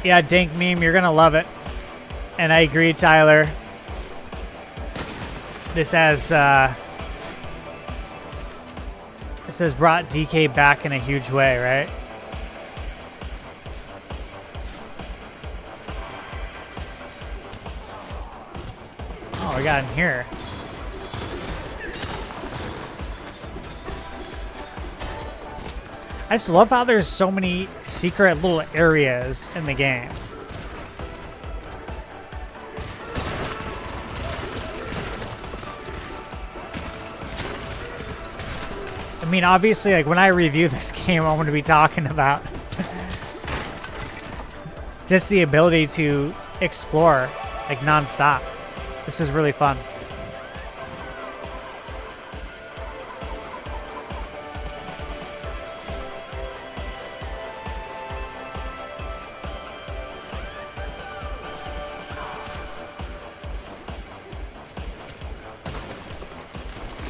Yeah, Dank Meme, you're gonna love it. And I agree, Tyler. This has brought DK back in a huge way, right? Oh, we got in here. I just love how there's so many secret little areas in the game. mean, obviously, like, when I review this game, I'm going to be talking about just the ability to explore, like, non-stop. This is really fun.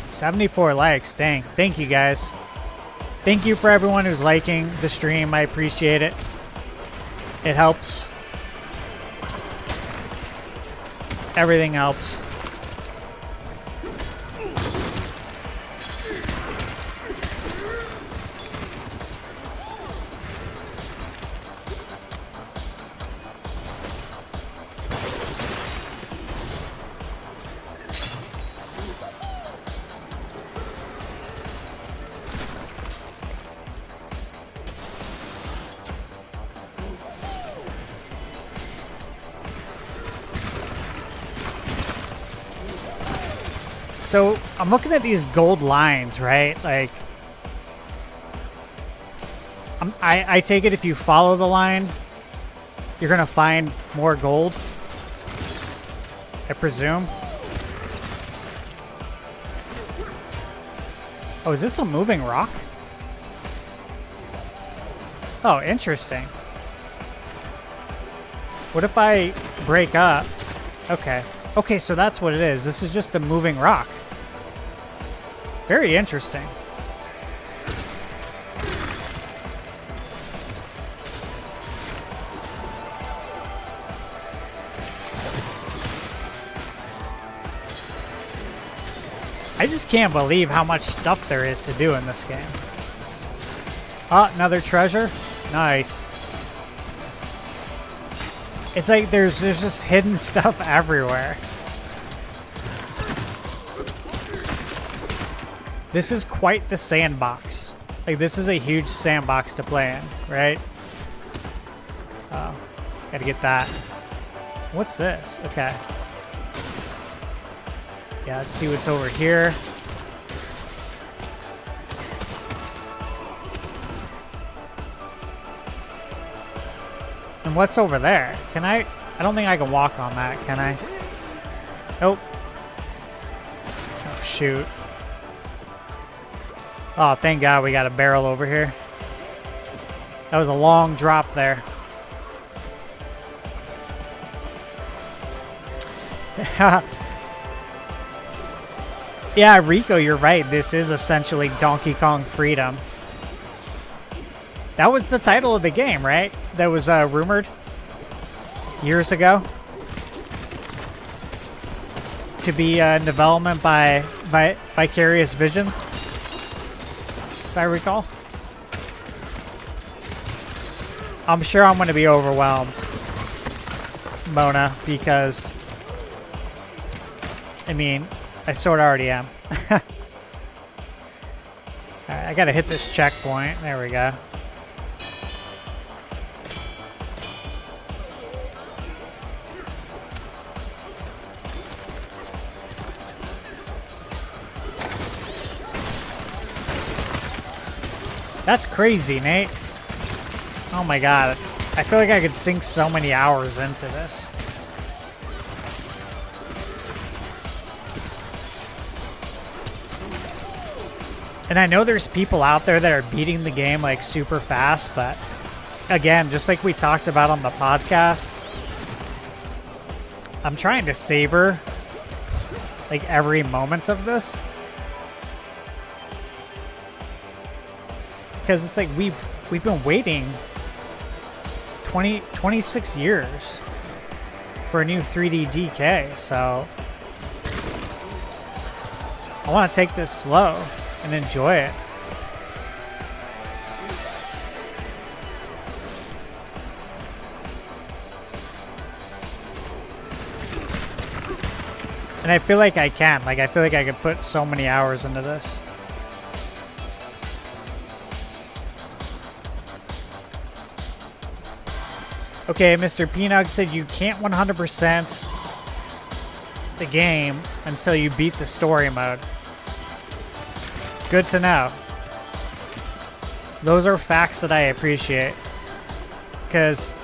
$74 likes, dang. Thank you guys. Thank you for everyone who's liking the stream. I appreciate it. It helps. Everything helps. So I'm looking at these gold lines, right? Like, I take it if you follow the line, you're gonna find more gold, I presume. Oh, is this a moving rock? Oh, interesting. What if I break up? Okay. Okay, so that's what it is. This is just a moving rock. Very interesting. I just can't believe how much stuff there is to do in this game. Oh, another treasure? Nice. It's like there's just hidden stuff everywhere. This is quite the sandbox. Like, this is a huge sandbox to play in, right? Oh, gotta get that. What's this? Okay. Yeah, let's see what's over here. And what's over there? Can I don't think I can walk on that, can I? Nope. Oh, shoot. Oh, thank God we got a barrel over here. That was a long drop there. Yeah, Rico, you're right. This is essentially Donkey Kong Freedom. That was the title of the game, right? That was rumored years ago to be in development by Vicarious Vision, if I recall. I'm sure I'm going to be overwhelmed, Mona, because, I mean, I sort of already am. Alright, I got to hit this checkpoint. There we go. That's crazy, Nate. Oh my God. I feel like I could sink so many hours into this. And I know there's people out there that are beating the game like super fast, but again, just like we talked about on the podcast, I'm trying to savor like every moment of this. Because it's like we've been waiting 26 years for a new 3D DK, so I want to take this slow and enjoy it. And I feel like I can. Like, I feel like I could put so many hours into this. Okay, Mr. Peanut said you can't 100% the game until you beat the story mode. Good to know. Those are facts that I appreciate. Because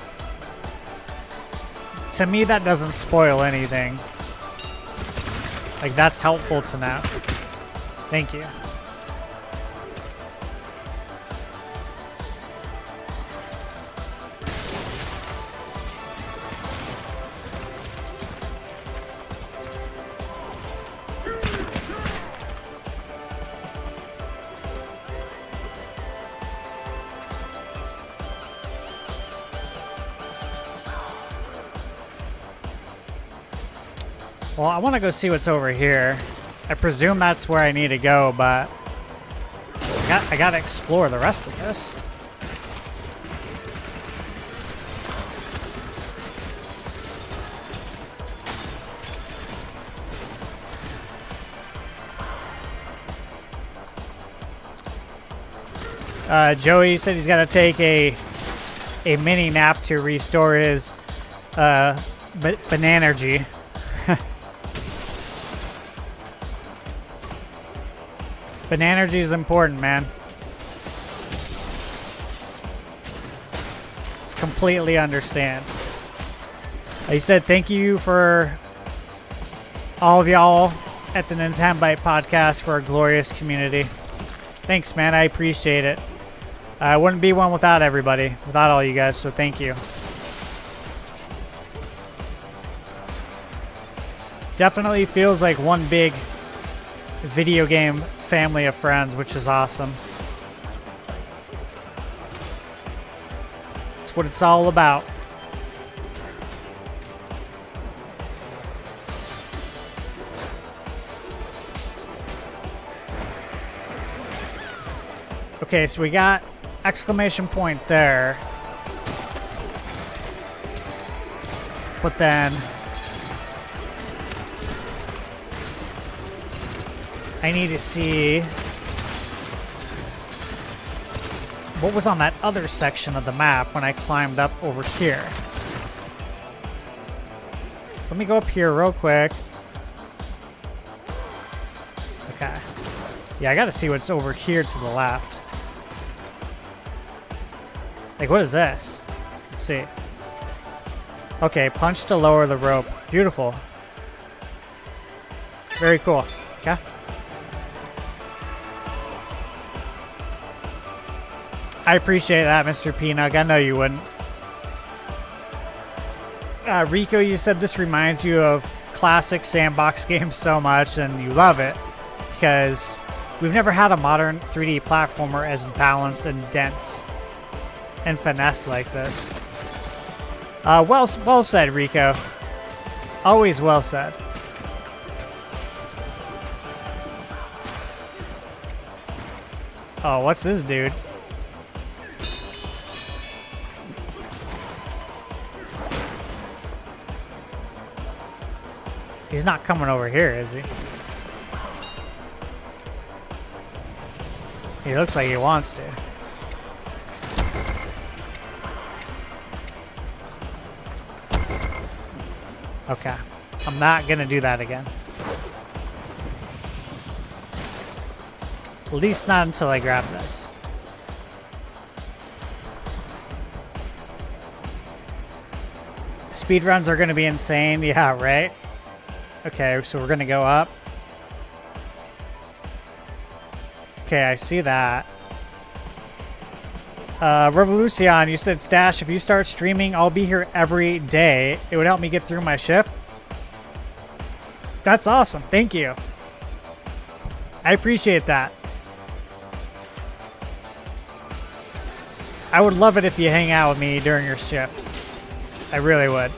to me, that doesn't spoil anything. Like, that's helpful to know. Thank you. Well, I want to go see what's over here. I presume that's where I need to go, but I gotta explore the rest of this. Joey said he's got to take a mini nap to restore his Bananza. Bananza is important, man. Completely understand. He said thank you for all of y'all at the Nintendo Byte podcast for a glorious community. Thanks, man. I appreciate it. I wouldn't be one without everybody, without all you guys, so thank you. Definitely feels like one big video game family of friends, which is awesome. It's what it's all about. Okay, so we got exclamation point there. But then I need to see what was on that other section of the map when I climbed up over here. So let me go up here real quick. Okay. Yeah, I gotta see what's over here to the left. Like, what is this? Let's see. Okay, punch to lower the rope. Beautiful. Very cool. Okay. I appreciate that, Mr. Peanut. I know you wouldn't. Rico, you said this reminds you of classic sandbox games so much, and you love it because we've never had a modern 3D platformer as balanced and dense and finesse like this. Well said, Rico. Always well said. Oh, what's this dude? He's not coming over here, is he? He looks like he wants to. Okay. I'm not gonna do that again. At least not until I grab this. Speedruns are gonna be insane. Yeah, right? Okay, so we're gonna go up. Okay, I see that. Revolucion, you said, Stash, if you start streaming, I'll be here every day. It would help me get through my shift. That's awesome. Thank you. I appreciate that. I would love it if you hang out with me during your shift. I really would.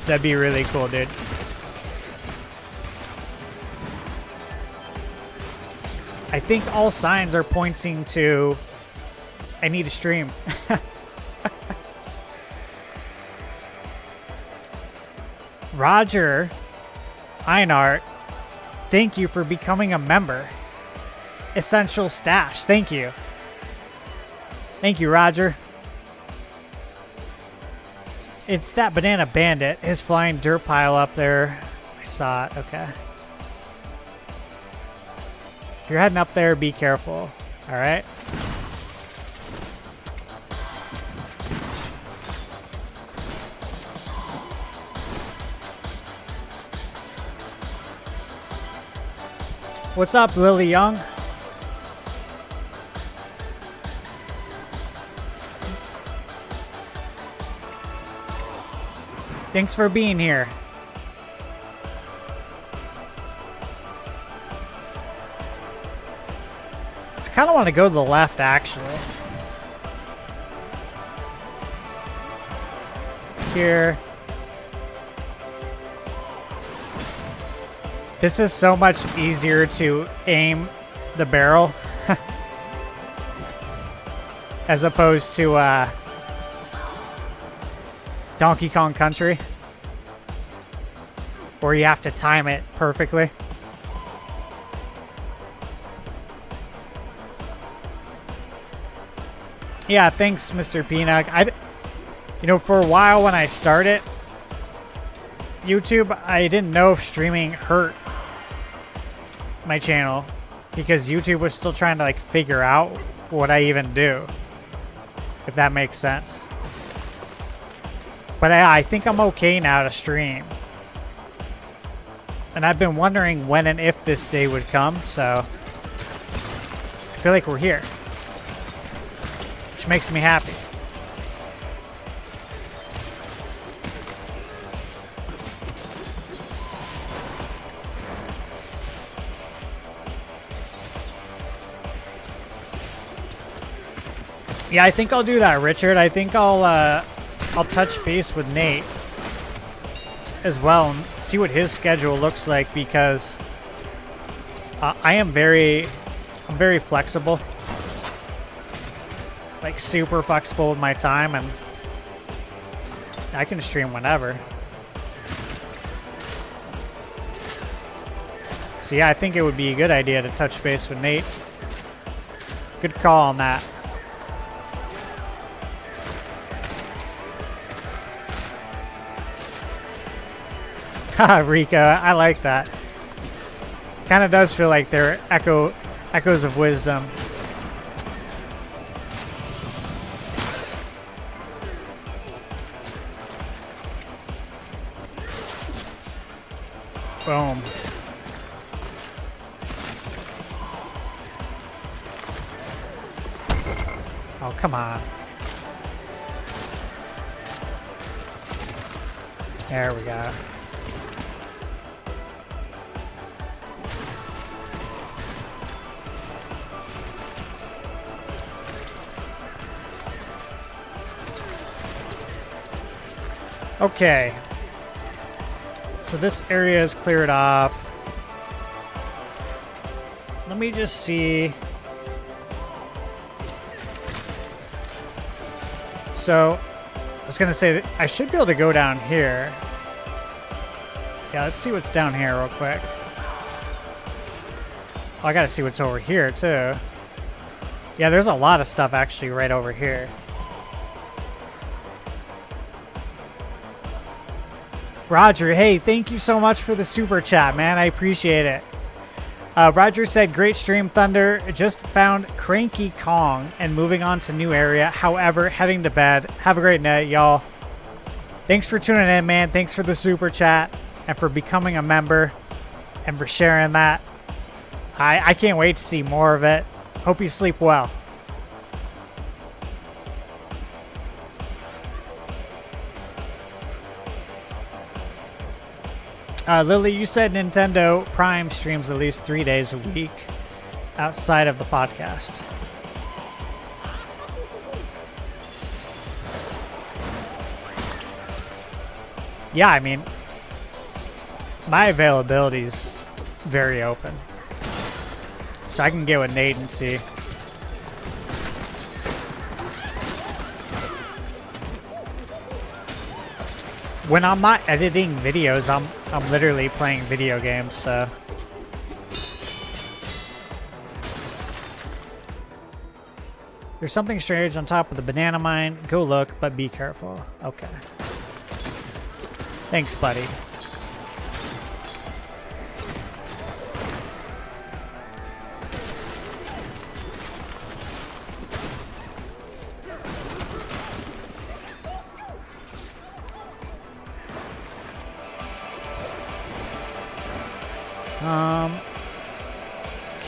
That'd be really cool, dude. I think all signs are pointing to I need to stream. Roger Einart, thank you for becoming a member. Essential Stash, thank you. Thank you, Roger. It's that banana bandit, his flying dirt pile up there. I saw it, okay. If you're heading up there, be careful, all right? What's up, Lily Young? Thanks for being here. I kind of want to go to the left, actually. Here. This is so much easier to aim the barrel as opposed to Donkey Kong Country, where you have to time it perfectly. Yeah, thanks, Mr. Peanut. You know, for a while when I started YouTube, I didn't know if streaming hurt my channel because YouTube was still trying to like figure out what I even do, if that makes sense. But I think I'm okay now to stream. And I've been wondering when and if this day would come, so I feel like we're here. Which makes me happy. Yeah, I think I'll do that, Richard. I think I'll touch base with Nate as well and see what his schedule looks like, because I'm very flexible, like super flexible with my time, and I can stream whenever. So yeah, I think it would be a good idea to touch base with Nate. Good call on that. Haha, Rika, I like that. Kind of does feel like they're echoes of wisdom. Boom. Oh, come on. There we go. Okay, so this area is cleared off. Let me just see. So, I was gonna say that I should be able to go down here. Yeah, let's see what's down here real quick. Oh, I gotta see what's over here too. Yeah, there's a lot of stuff actually right over here. Roger, hey, thank you so much for the super chat, man. I appreciate it. Roger said, great stream, Thunder. Just found Cranky Kong and moving on to new area. However, heading to bed. Have a great night, y'all. Thanks for tuning in, man. Thanks for the super chat and for becoming a member and for sharing that. I can't wait to see more of it. Hope you sleep well. Lily, you said Nintendo Prime streams at least 3 days a week outside of the podcast. Yeah, I mean, my availability is very open. So I can get with Nate and see. When I'm not editing videos, I'm literally playing video games, so. There's something strange on top of the banana mine. Go look, but be careful. Okay. Thanks, buddy.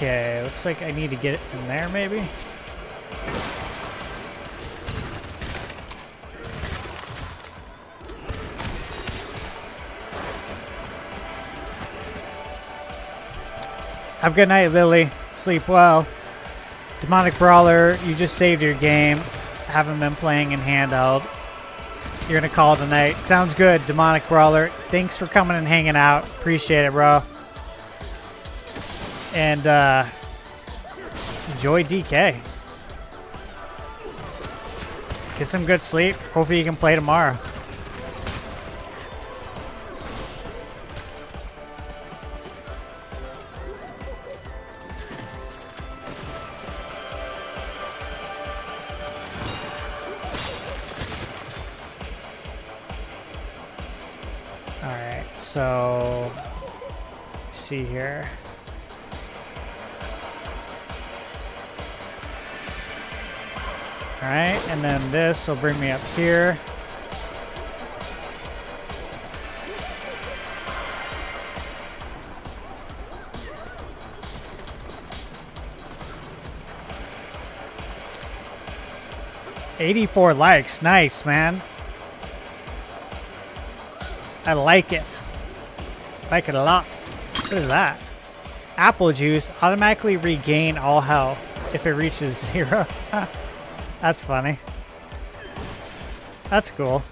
Okay, looks like I need to get it in there maybe. Have a good night, Lily. Sleep well. Demonic Brawler, you just saved your game. Haven't been playing in handheld. You're going to call tonight. Sounds good, Demonic Brawler. Thanks for coming and hanging out. Appreciate it, bro. And enjoy DK. Get some good sleep. Hopefully you can play tomorrow. Alright, so let's see here. Alright, and then this will bring me up here. $84 likes. Nice, man. I like it. Like it a lot. What is that? Apple juice automatically regain all health if it reaches 0. That's funny. That's cool.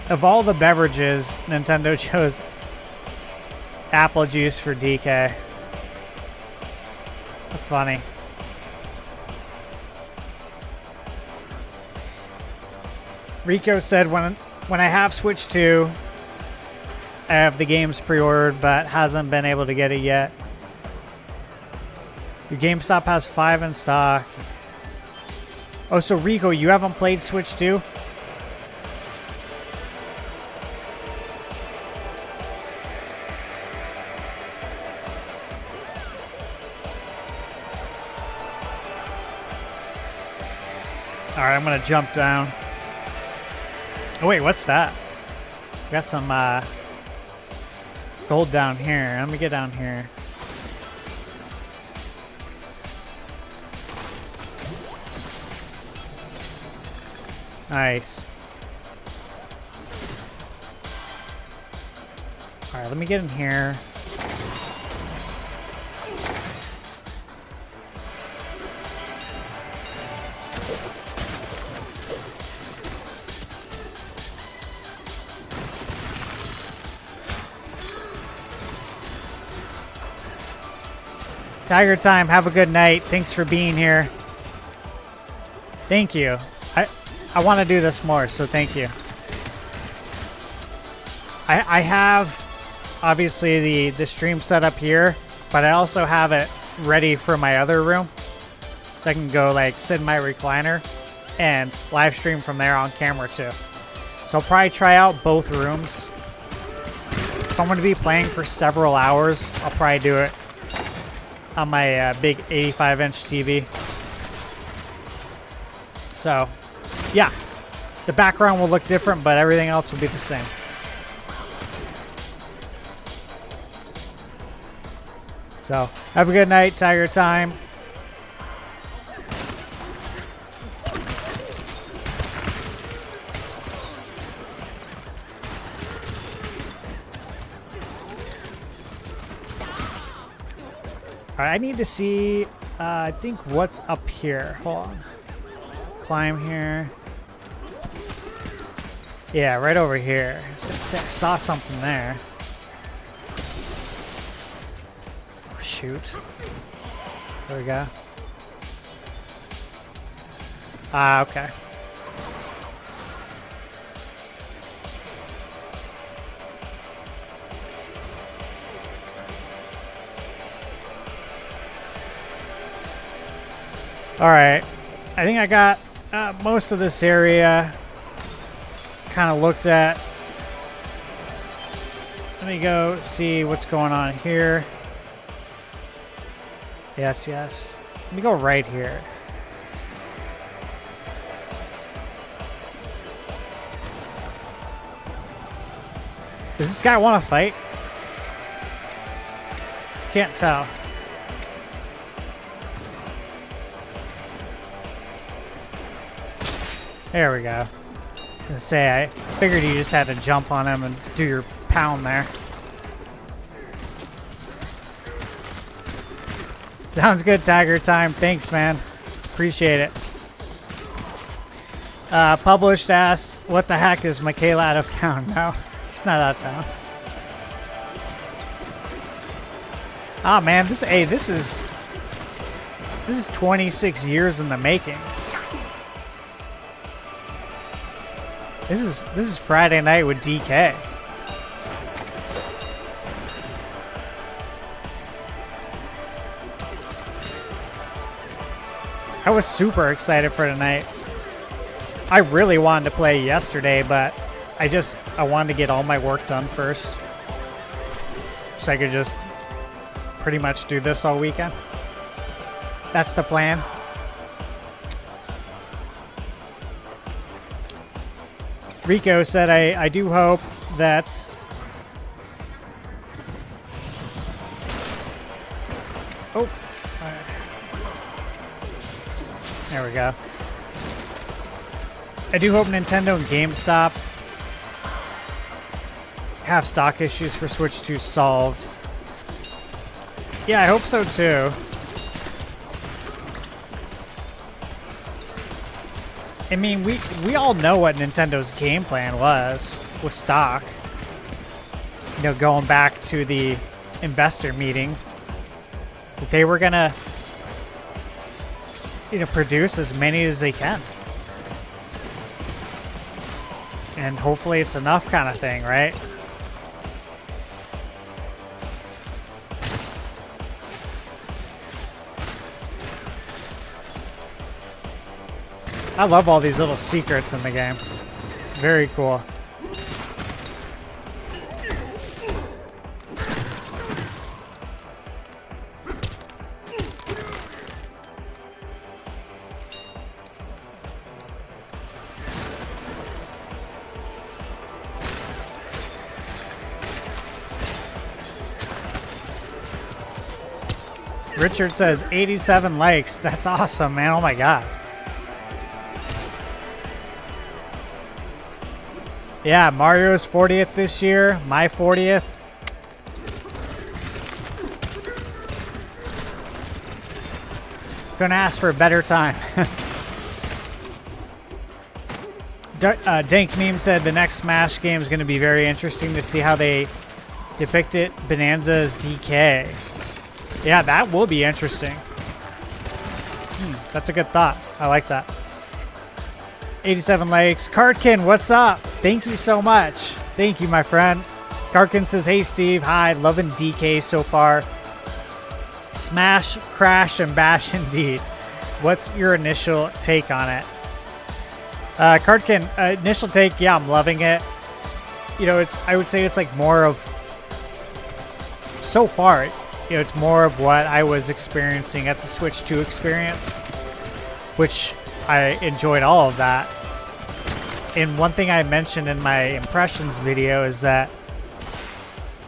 Of all the beverages, Nintendo chose apple juice for DK. That's funny. Rico said, when I have Switch 2, I have the games pre-ordered, but hasn't been able to get it yet. Your GameStop has 5 in stock. Oh, so Rico, you haven't played Switch 2? Alright, I'm gonna jump down. Oh wait, what's that? Got some gold down here. Let me get down here. Nice. Alright, let me get in here. Tiger Time, have a good night. Thanks for being here. Thank you. I want to do this more, so thank you. I have, obviously, the stream set up here, but I also have it ready for my other room. So I can go, like, sit in my recliner and live stream from there on camera, too. So I'll probably try out both rooms. If I'm going to be playing for several hours, I'll probably do it on my big 85-inch TV. So, yeah. The background will look different, but everything else will be the same. So, have a good night, Tiger Time. Alright, I need to see, I think, what's up here. Hold on. Climb here. Yeah, right over here. So I saw something there. Oh, shoot. There we go. Ah, okay. Alright, I think I got most of this area kind of looked at. Let me go see what's going on here. Yes, yes. Let me go right here. Does this guy want to fight? Can't tell. There we go. I was gonna say, I figured you just had to jump on him and do your pound there. Sounds good, Tiger Time. Thanks, man. Appreciate it. Published asks, what the heck is Michaela out of town? No, she's not out of town. Oh man, this is 26 years in the making. This is Friday night with DK. I was super excited for tonight. I really wanted to play yesterday, but I wanted to get all my work done first, so I could just pretty much do this all weekend. That's the plan. Rico said, I do hope that... Oh. There we go. I do hope Nintendo and GameStop have stock issues for Switch 2 solved. Yeah, I hope so too. I mean, we all know what Nintendo's game plan was with stock. You know, going back to the investor meeting, that they were gonna, you know, produce as many as they can. And hopefully it's enough kind of thing, right? I love all these little secrets in the game. Very cool. Richard says 87 likes. That's awesome, man. Oh my god. Yeah, Mario's 40th this year. My 40th. Couldn't ask for a better time. Dank Meme said the next Smash game is going to be very interesting to see how they depict it. Bananza as DK. Yeah, that will be interesting. That's a good thought. I like that. 87 likes. Cardkin, what's up? Thank you so much. Thank you, my friend. Cardkin says, hey, Steve. Hi, loving DK so far. Smash, crash, and bash indeed. What's your initial take on it? Cardkin, initial take, yeah, I'm loving it. You know, I would say it's like more of, so far, you know, it's more of what I was experiencing at the Switch 2 experience, which I enjoyed all of that. And one thing I mentioned in my impressions video is that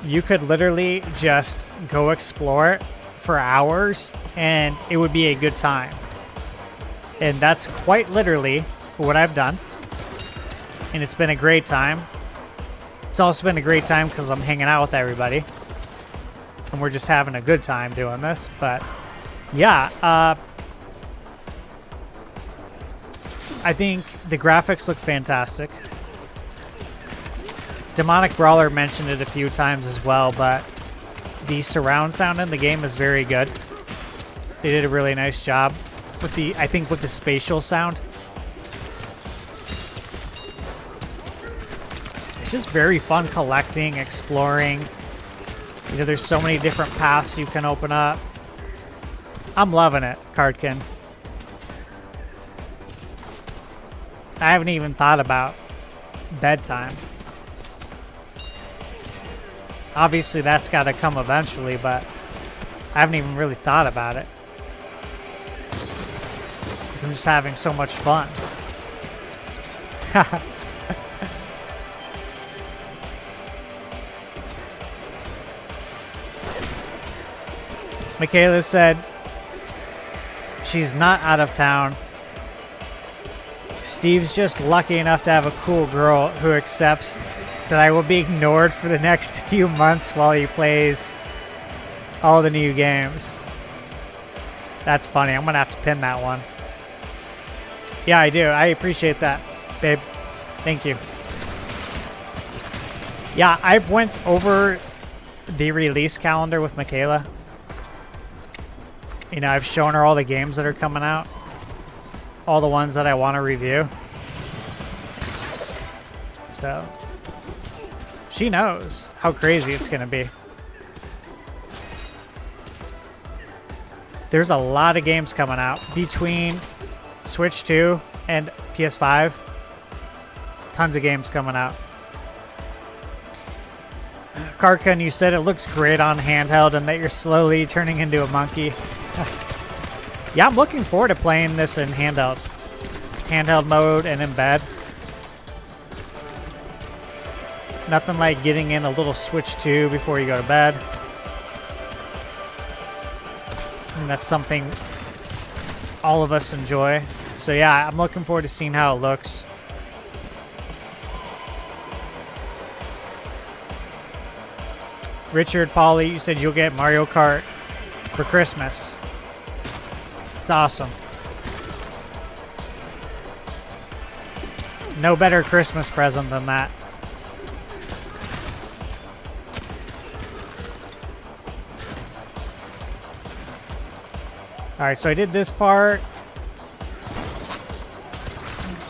you could literally just go explore it for hours and it would be a good time. And that's quite literally what I've done. And it's been a great time. It's also been a great time because I'm hanging out with everybody. And we're just having a good time doing this. But yeah, I think the graphics look fantastic. Demonic Brawler mentioned it a few times as well, but the surround sound in the game is very good. They did a really nice job with the, I think, with the spatial sound. It's just very fun collecting, exploring. You know, there's so many different paths you can open up. I'm loving it, Cardkin. I haven't even thought about bedtime. Obviously, that's got to come eventually, but I haven't even really thought about it. Because I'm just having so much fun. Michaela said she's not out of town. Steve's just lucky enough to have a cool girl who accepts that I will be ignored for the next few months while he plays all the new games. That's funny. I'm going to have to pin that one. Yeah, I do. I appreciate that, babe. Thank you. Yeah, I went over the release calendar with Michaela. You know, I've shown her all the games that are coming out. All the ones that I want to review. So, she knows how crazy it's going to be. There's a lot of games coming out between Switch 2 and PS5. Tons of games coming out. Karkun, you said it looks great on handheld and that you're slowly turning into a monkey. Yeah, I'm looking forward to playing this in handheld. Handheld mode and in bed. Nothing like getting in a little Switch 2 before you go to bed. And that's something all of us enjoy. So yeah, I'm looking forward to seeing how it looks. Richard, Polly, you said you'll get Mario Kart for Christmas. It's awesome. No better Christmas present than that. Alright, so I did this part.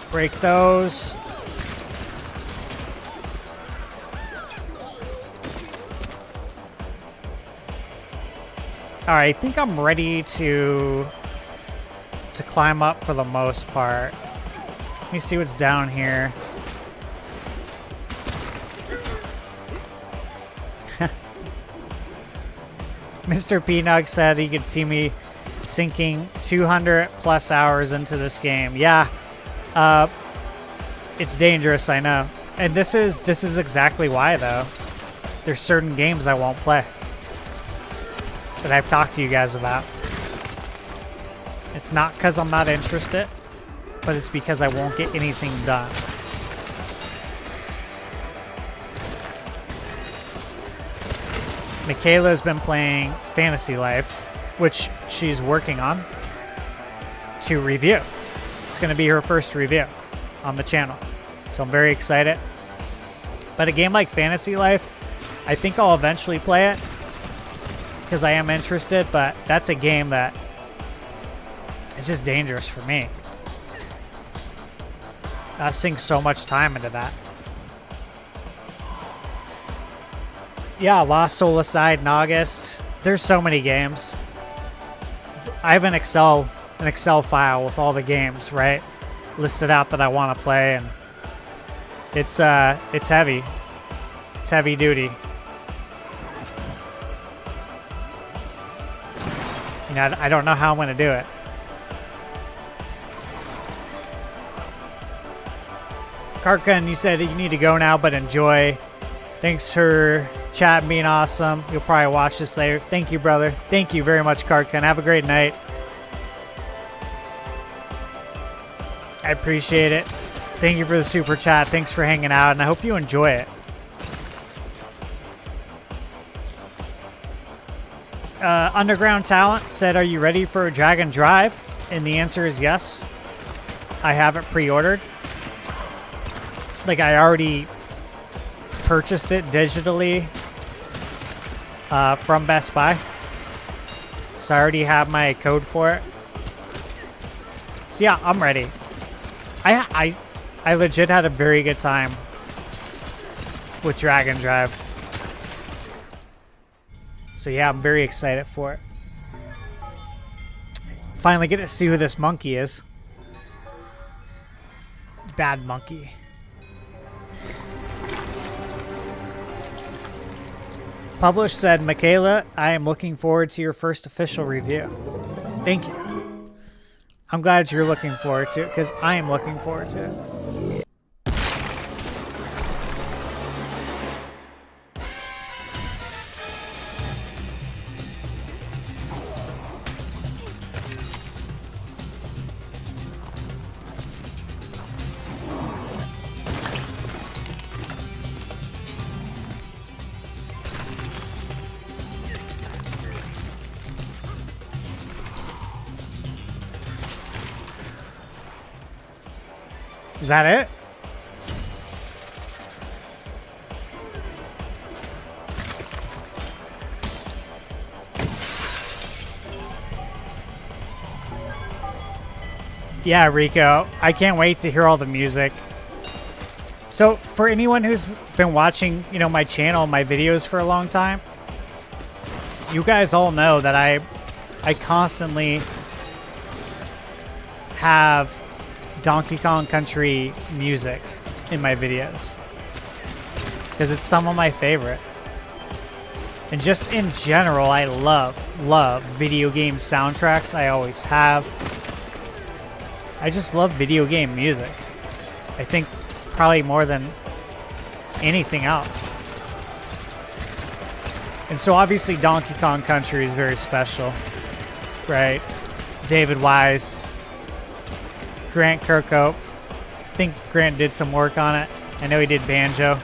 Break those. Alright, I think I'm ready to climb up for the most part. Let me see what's down here. Mr. Peanut said he could see me sinking 200 plus hours into this game. Yeah, it's dangerous, I know. And this is exactly why, though. There's certain games I won't play that I've talked to you guys about. It's not because I'm not interested, but it's because I won't get anything done. Michaela's been playing Fantasy Life, which she's working on to review. It's going to be her first review on the channel. So I'm very excited. But a game like Fantasy Life, I think I'll eventually play it because I am interested, but that's a game that is just dangerous for me. I sink so much time into that. Yeah, Lost Soul Aside in August. There's so many games. I have an Excel file with all the games, right, listed out that I want to play, and it's heavy. It's heavy duty. You know, I don't know how I'm going to do it. Karkun, you said you need to go now, but enjoy. Thanks for chat being awesome. You'll probably watch this later. Thank you, brother. Thank you very much, Karkun. Have a great night. I appreciate it. Thank you for the super chat. Thanks for hanging out, and I hope you enjoy it. Underground Talent said, are you ready for a Dragon Drive? And the answer is yes. I have it pre-ordered. Like, I already purchased it digitally from Best Buy. So I already have my code for it. So yeah, I'm ready. I legit had a very good time with Dragon Drive. So yeah, I'm very excited for it. Finally get to see who this monkey is. Bad monkey. Publish said, Michaela, I am looking forward to your first official review. Thank you. I'm glad you're looking forward to it, because I am looking forward to it. that it? Yeah, Rico, I can't wait to hear all the music. So, for anyone who's been watching, you know, my channel, my videos for a long time, you guys all know that I constantly have Donkey Kong Country music in my videos because it's some of my favorite. And just in general, I love video game soundtracks. I always have. I just love video game music. I think probably more than anything else. And so obviously Donkey Kong Country is very special, right? David Wise, Grant Kirkhope. I think Grant did some work on it. I know he did Banjo.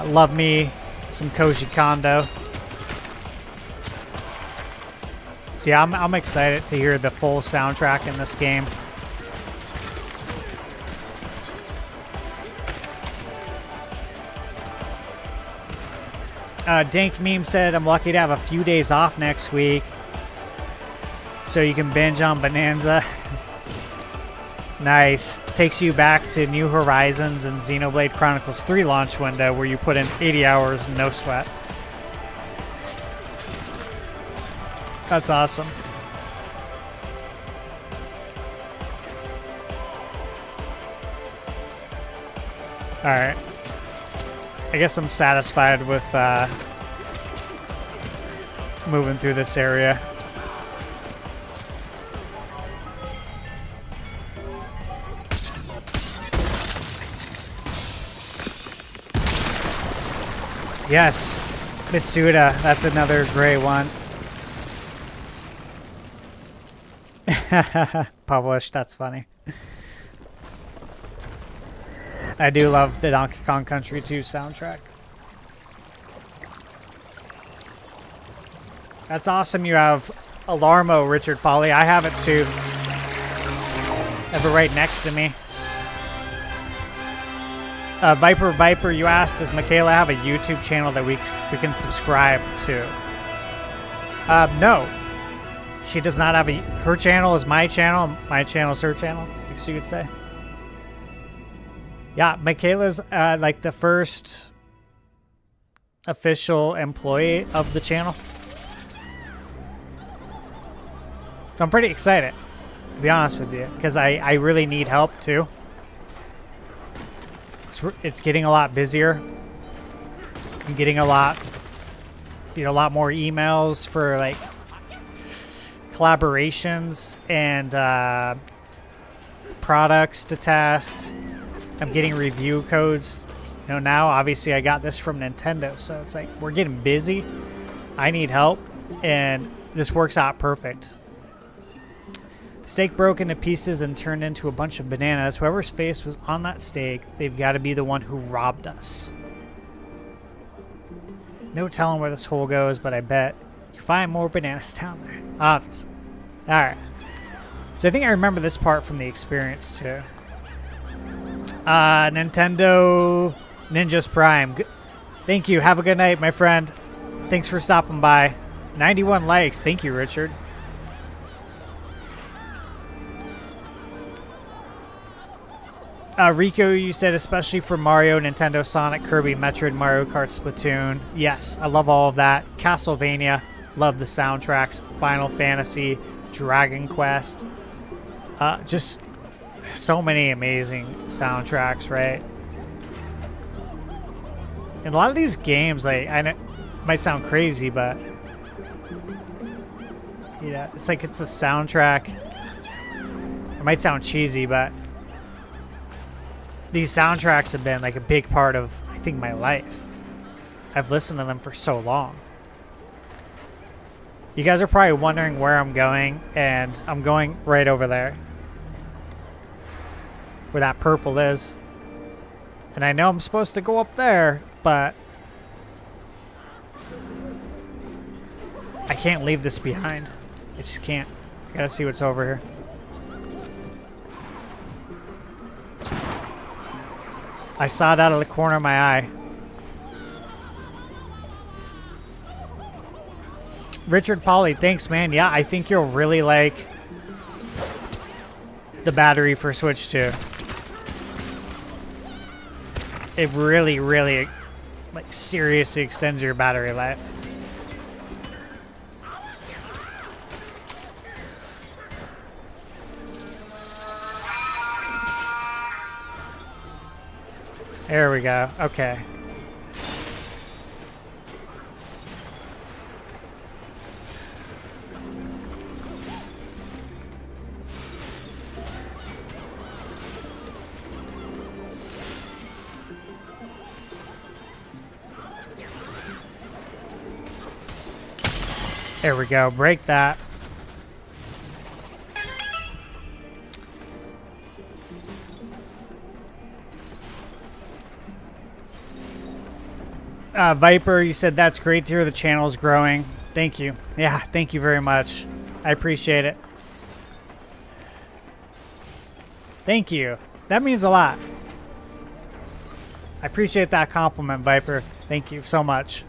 Love me some Koji Kondo. So yeah, I'm excited to hear the full soundtrack in this game. Dank Meme said, I'm lucky to have a few days off next week so you can binge on Bananza. Nice. Takes you back to New Horizons and Xenoblade Chronicles 3 launch window where you put in 80 hours, no sweat. That's awesome. Alright. I guess I'm satisfied with moving through this area. Yes, Mitsuda, that's another gray one. Published, that's funny. I do love the Donkey Kong Country 2 soundtrack. That's awesome you have Alarmo, Richard Folly. I have it too. I have it right next to me. Viper, you asked, does Michaela have a YouTube channel that we can subscribe to? No. She does not have a... Her channel is my channel is her channel, I guess you could say. Yeah, Michaela's like the first official employee of the channel. So I'm pretty excited, to be honest with you, because I really need help too. It's getting a lot busier. I'm getting a lot more emails for like collaborations and products to test. I'm getting review codes. You know, now obviously I got this from Nintendo, so it's like we're getting busy. I need help, and this works out perfect. The steak broke into pieces and turned into a bunch of bananas. Whoever's face was on that steak, they've got to be the one who robbed us. No telling where this hole goes, but I bet you find more bananas down there. Obviously. Alright. So I think I remember this part from the experience too. Nintendo Ninjas Prime. Thank you. Have a good night, my friend. Thanks for stopping by. 91 likes. Thank you, Richard. Rico, you said especially for Mario, Nintendo, Sonic, Kirby, Metroid, Mario Kart, Splatoon. Yes, I love all of that. Castlevania, love the soundtracks. Final Fantasy, Dragon Quest. Just so many amazing soundtracks, right? And a lot of these games, like, I know, might sound crazy, but yeah, it's like it's a soundtrack. It might sound cheesy, but these soundtracks have been like a big part of, I think, my life. I've listened to them for so long. You guys are probably wondering where I'm going, and I'm going right over there. Where that purple is. And I know I'm supposed to go up there, but I can't leave this behind. I just can't. I gotta see what's over here. I saw it out of the corner of my eye. Richard Pauly, thanks, man. Yeah, I think you'll really like the battery for Switch 2. It really, really, like, seriously extends your battery life. There we go. Okay. There we go. Break that. Viper, you said that's great to hear the channel's growing. Thank you. Yeah, thank you very much. I appreciate it. Thank you. That means a lot. I appreciate that compliment, Viper. Thank you so much.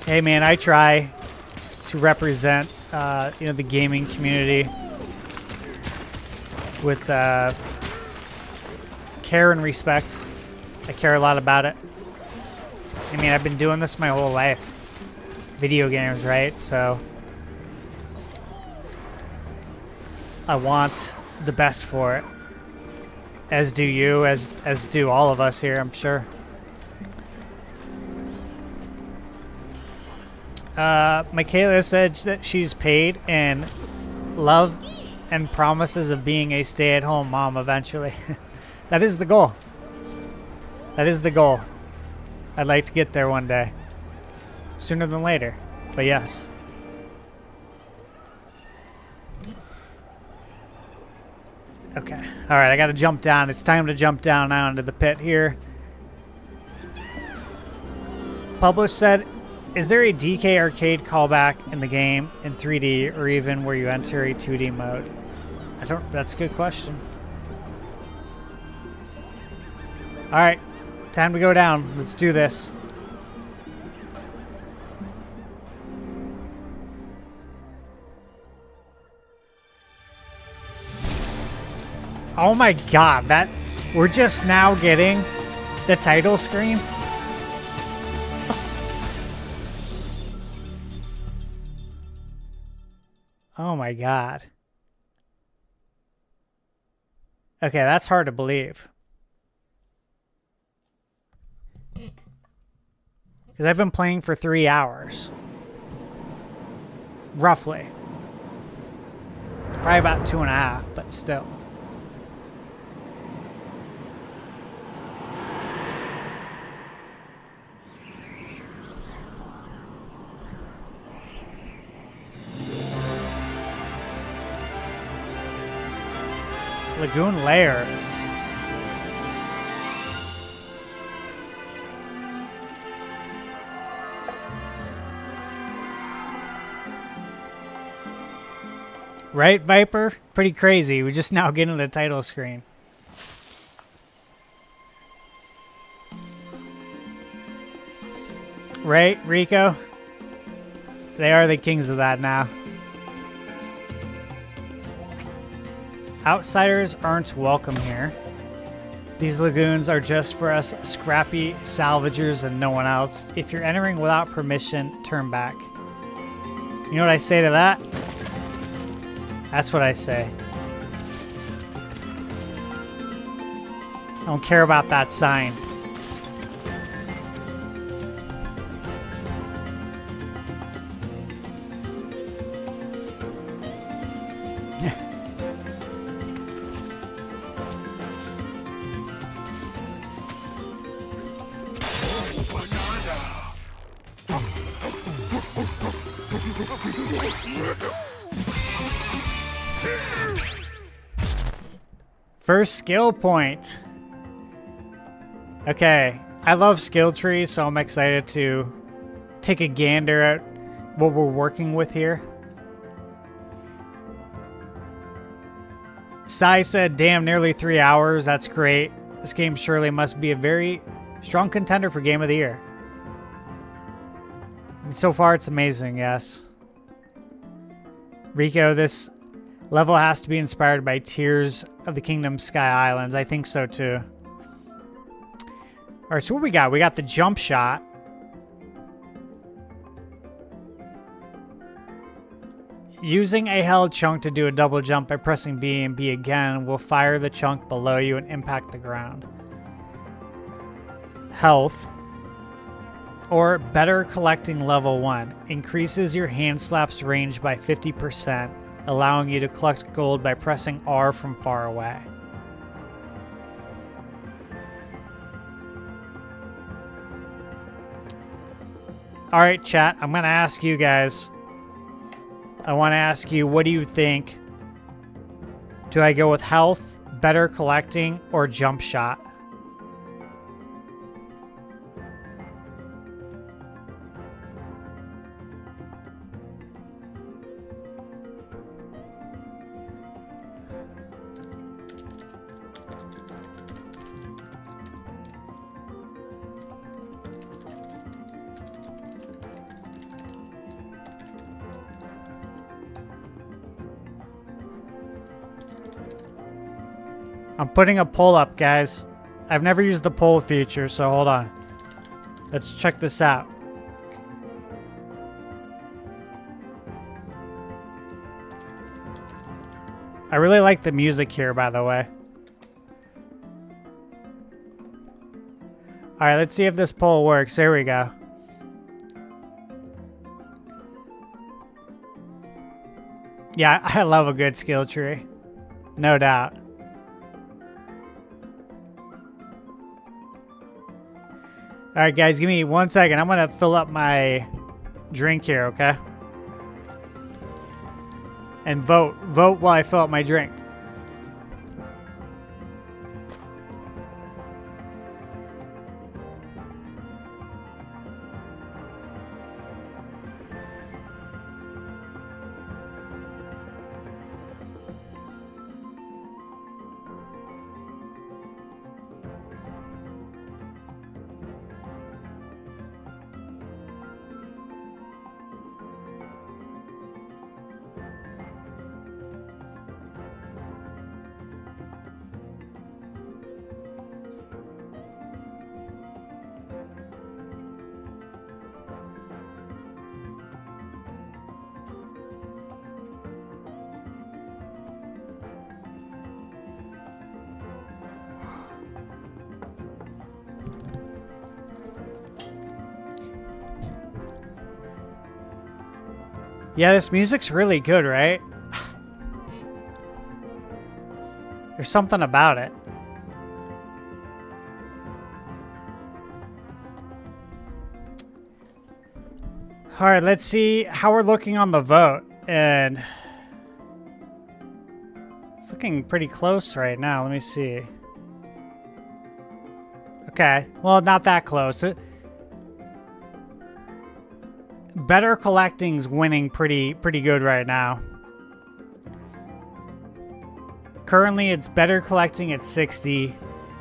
Hey, man, I try to represent, you know, the gaming community with care and respect. I care a lot about it. I mean, I've been doing this my whole life. Video games, right? So I want the best for it. As do you, as do all of us here, I'm sure. Michaela said that she's paid and love and promises of being a stay-at-home mom eventually. That is the goal. That is the goal. I'd like to get there one day. Sooner than later. But yes. Okay. Alright, I gotta jump down. It's time to jump down now into the pit here. Publish said, is there a DK arcade callback in the game in 3D or even where you enter a 2D mode? That's a good question. Alright. Time to go down. Let's do this. Oh my god, we're just now getting the title screen. Oh my god. Okay, that's hard to believe. Because I've been playing for 3 hours. Roughly. Probably about 2.5, but still. Lagoon Lair. Right, Viper? Pretty crazy. We're just now getting the title screen. Right, Rico? They are the kings of that now. Outsiders aren't welcome here. These lagoons are just for us scrappy salvagers and no one else. If you're entering without permission, turn back. You know what I say to that? That's what I say. I don't care about that sign. First skill point. Okay, I love skill trees, so I'm excited to take a gander at what we're working with here. Sai said, damn, nearly 3 hours. That's great. This game surely must be a very strong contender for Game of the Year. So far, it's amazing, yes. Rico, this level has to be inspired by Tears of the Kingdom Sky Islands. I think so, too. All right, so what we got? We got the jump shot. Using a held chunk to do a double jump by pressing B and B again will fire the chunk below you and impact the ground. Health. Or better collecting level 1. Increases your hand slaps range by 50%, allowing you to collect gold by pressing R from far away. Alright, chat, I'm going to ask you guys. I want to ask you, what do you think? Do I go with health, better collecting, or jump shot? I'm putting a poll up, guys. I've never used the poll feature, so hold on. Let's check this out. I really like the music here, by the way. Alright, let's see if this poll works. There we go. Yeah, I love a good skill tree. No doubt. Alright, guys, give me 1 second. I'm going to fill up my drink here, okay? And vote. Vote while I fill up my drink. Yeah, this music's really good, right? There's something about it. All right, let's see how we're looking on the vote. And it's looking pretty close right now. Let me see. Okay, well, not that close. Better collecting's winning pretty good right now. Currently, it's better collecting at 60,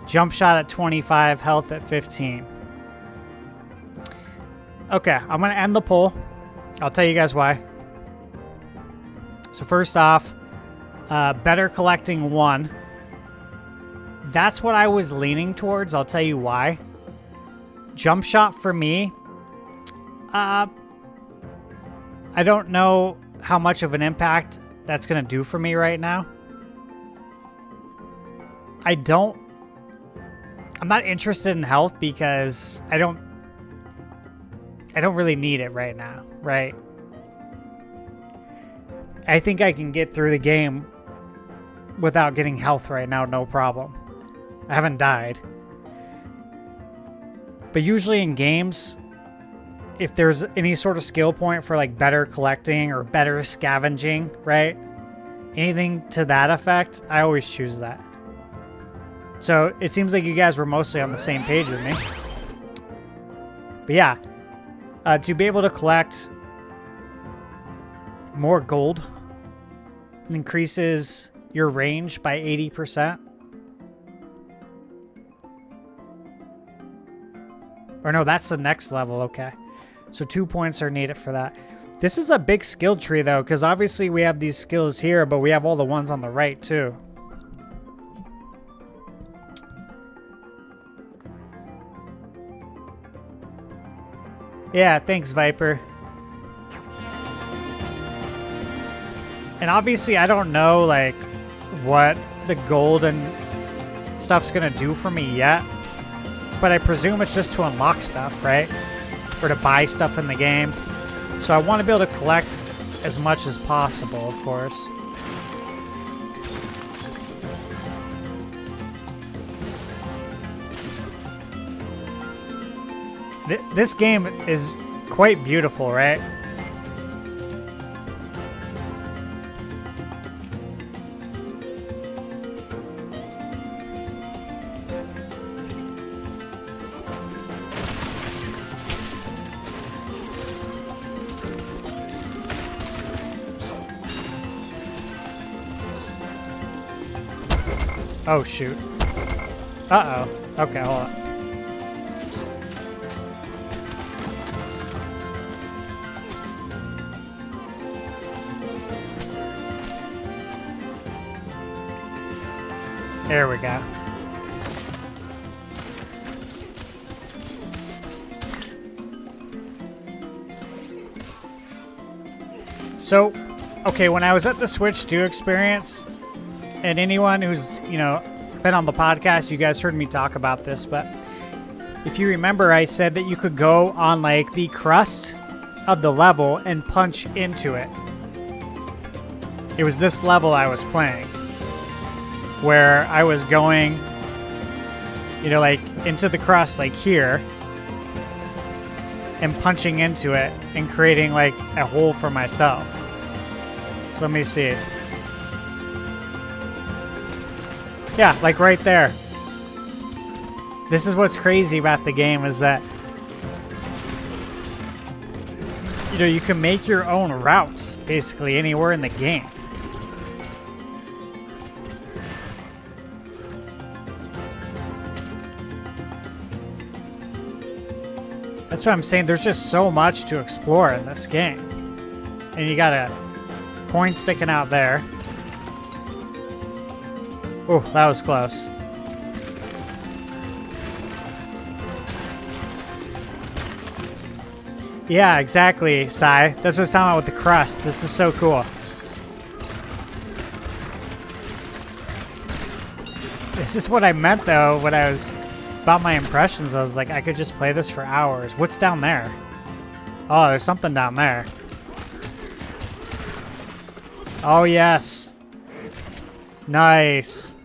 jump shot at 25, health at 15. Okay, I'm going to end the poll. I'll tell you guys why. So first off, better collecting 1. That's what I was leaning towards. I'll tell you why. Jump shot for me, I don't know how much of an impact that's going to do for me right now. I'm not interested in health because I don't really need it right now, right? I think I can get through the game without getting health right now, no problem. I haven't died. But usually in games, if there's any sort of skill point for like better collecting or better scavenging, right? Anything to that effect, I always choose that. So it seems like you guys were mostly on the same page with me. But yeah, to be able to collect more gold, it increases your range by 80%. Or no, that's the next level. Okay. So 2 points are needed for that. This is a big skill tree, though, because obviously we have these skills here, but we have all the ones on the right, too. Yeah, thanks, Viper. And obviously, I don't know, like, what the gold and stuff's gonna do for me yet. But I presume it's just to unlock stuff, right? Or to buy stuff in the game. So I want to be able to collect as much as possible, of course. This game is quite beautiful, right? Oh, shoot. Uh-oh. Okay, hold on. There we go. So, okay, when I was at the Switch 2 experience, and anyone who's, you know, been on the podcast, you guys heard me talk about this, but if you remember, I said that you could go on, like, the crust of the level and punch into it. It was this level I was playing, where I was going, you know, like, into the crust, like here, and punching into it and creating, like, a hole for myself. So let me see. Yeah, like right there. This is what's crazy about the game, is that, you know, you can make your own routes basically anywhere in the game. That's what I'm saying. There's just so much to explore in this game. And you got a coin sticking out there. Oh, that was close. Yeah, exactly, Sai. That's what I was talking about with the crust. This is so cool. This is what I meant, though, when I was about my impressions. I was like, I could just play this for hours. What's down there? Oh, there's something down there. Oh, yes. Nice.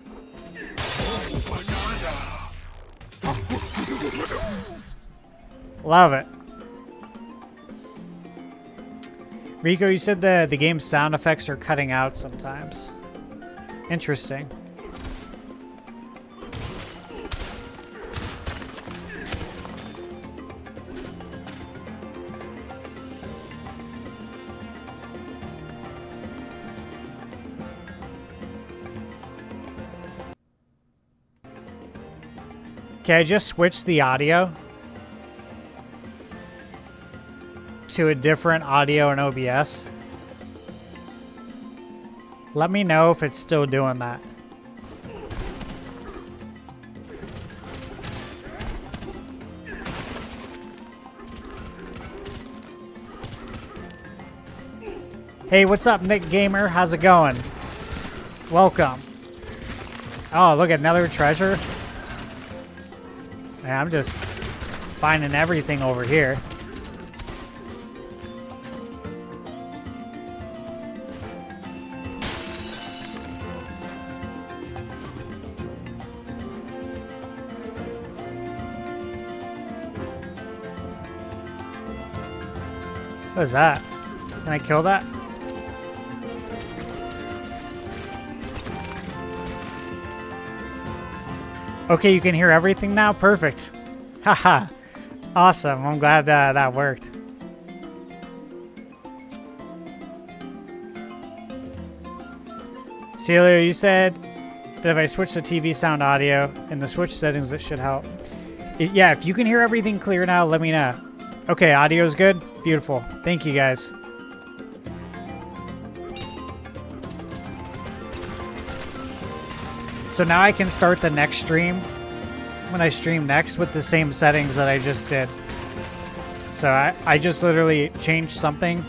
Love it. Rico, you said the game's sound effects are cutting out sometimes. Interesting. Okay, I just switched the audio to a different audio in OBS. Let me know if it's still doing that. Hey, what's up, Nick Gamer? How's it going? Welcome. Oh, look, another treasure. Man, I'm just finding everything over here. What is that? Can I kill that? Okay, you can hear everything now? Perfect. Haha. Awesome. I'm glad that worked. Celia, you said that if I switch to TV sound audio in the switch settings, it should help. Yeah, if you can hear everything clear now, let me know. Okay, audio's good? Beautiful. Thank you, guys. So now I can start the next stream when I stream next with the same settings that I just did. So I just literally changed something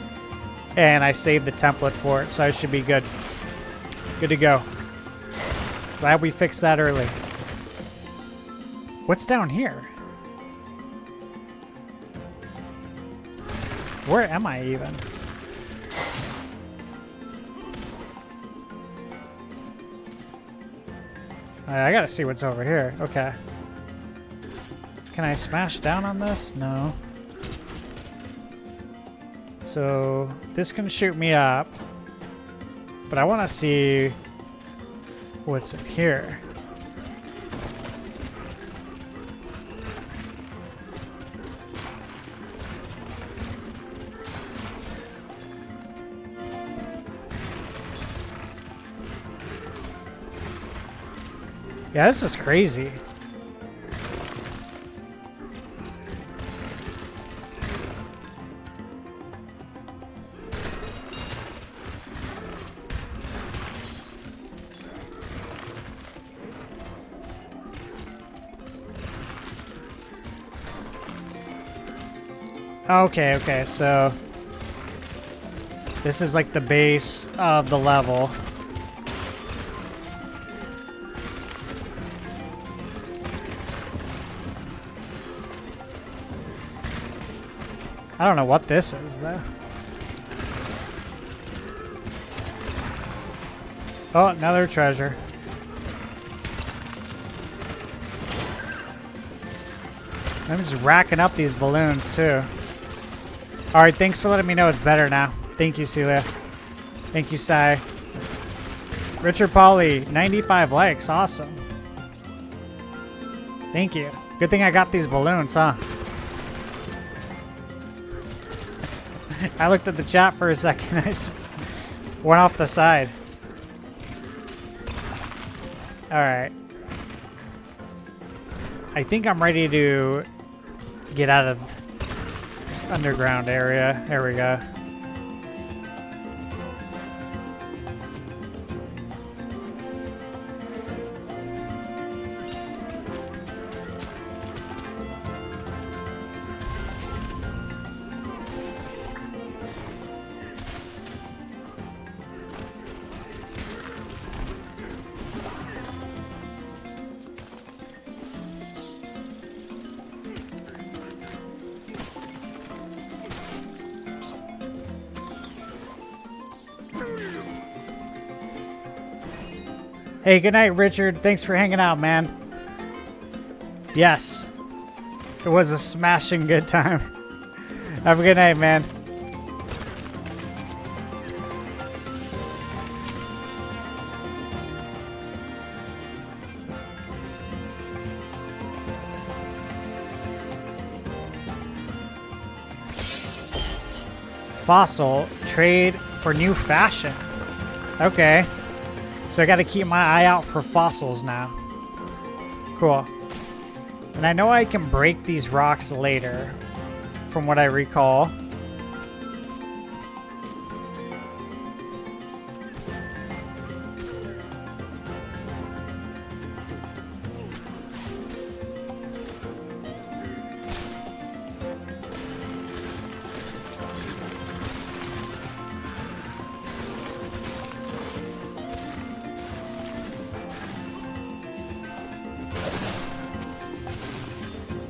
and I saved the template for it, so I should be good. Good to go. Glad we fixed that early. What's down here? Where am I even? I gotta see what's over here. Okay. Can I smash down on this? No. So this can shoot me up. But I want to see what's in here. Yeah, this is crazy. Okay, so this is like the base of the level. I don't know what this is, though. Oh, another treasure. I'm just racking up these balloons, too. Alright, thanks for letting me know it's better now. Thank you, Celia. Thank you, Sai. Richard Pauly, 95 likes. Awesome. Thank you. Good thing I got these balloons, huh? I looked at the chat for a second. I just went off the side. Alright. I think I'm ready to get out of this underground area. There we go. Hey, good night, Richard. Thanks for hanging out, man. Yes. It was a smashing good time. Have a good night, man. Fossil. Trade for new fashion. Okay. So I gotta keep my eye out for fossils now. Cool. And I know I can break these rocks later, from what I recall.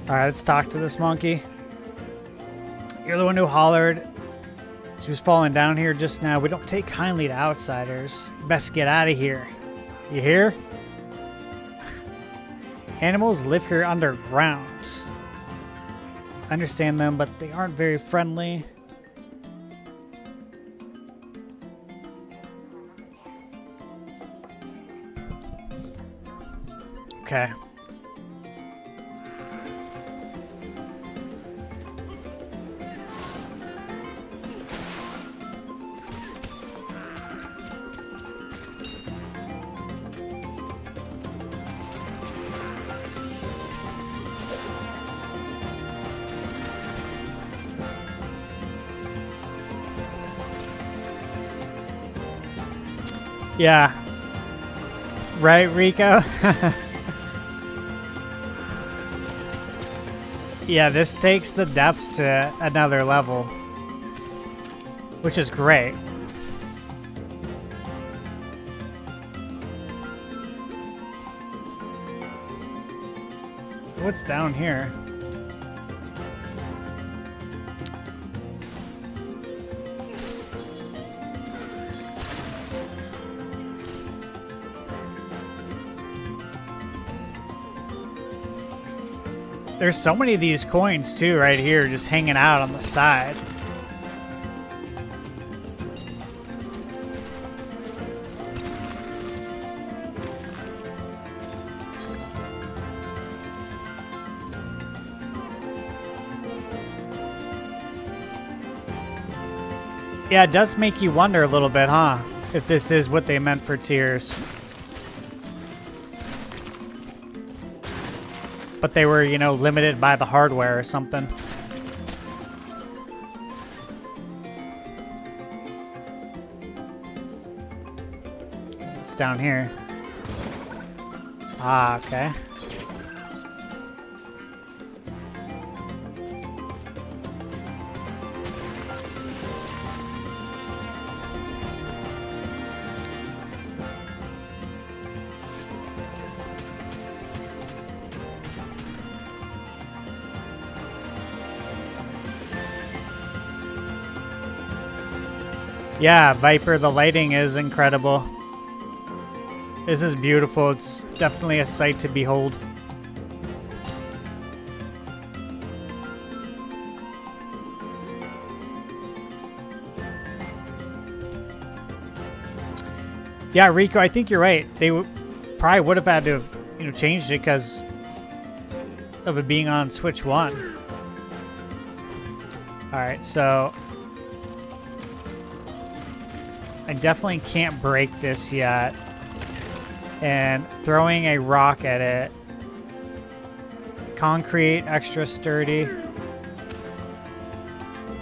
Alright, let's talk to this monkey. You're the one who hollered. She was falling down here just now. We don't take kindly to outsiders. Best get out of here. You hear? Animals live here underground. I understand them, but they aren't very friendly. Okay. Yeah. Right, Rico? Yeah, this takes the depths to another level, which is great. What's down here? There's so many of these coins too right here just hanging out on the side. Yeah, it does make you wonder a little bit, huh? If this is what they meant for tiers. But they were, you know, limited by the hardware or something. It's down here. Ah, okay. Yeah, Viper, the lighting is incredible. This is beautiful. It's definitely a sight to behold. Yeah, Rico, I think you're right. They probably would have had to have, you know, changed it because of it being on Switch 1. Alright, so I definitely can't break this yet. And throwing a rock at it. Concrete, extra sturdy.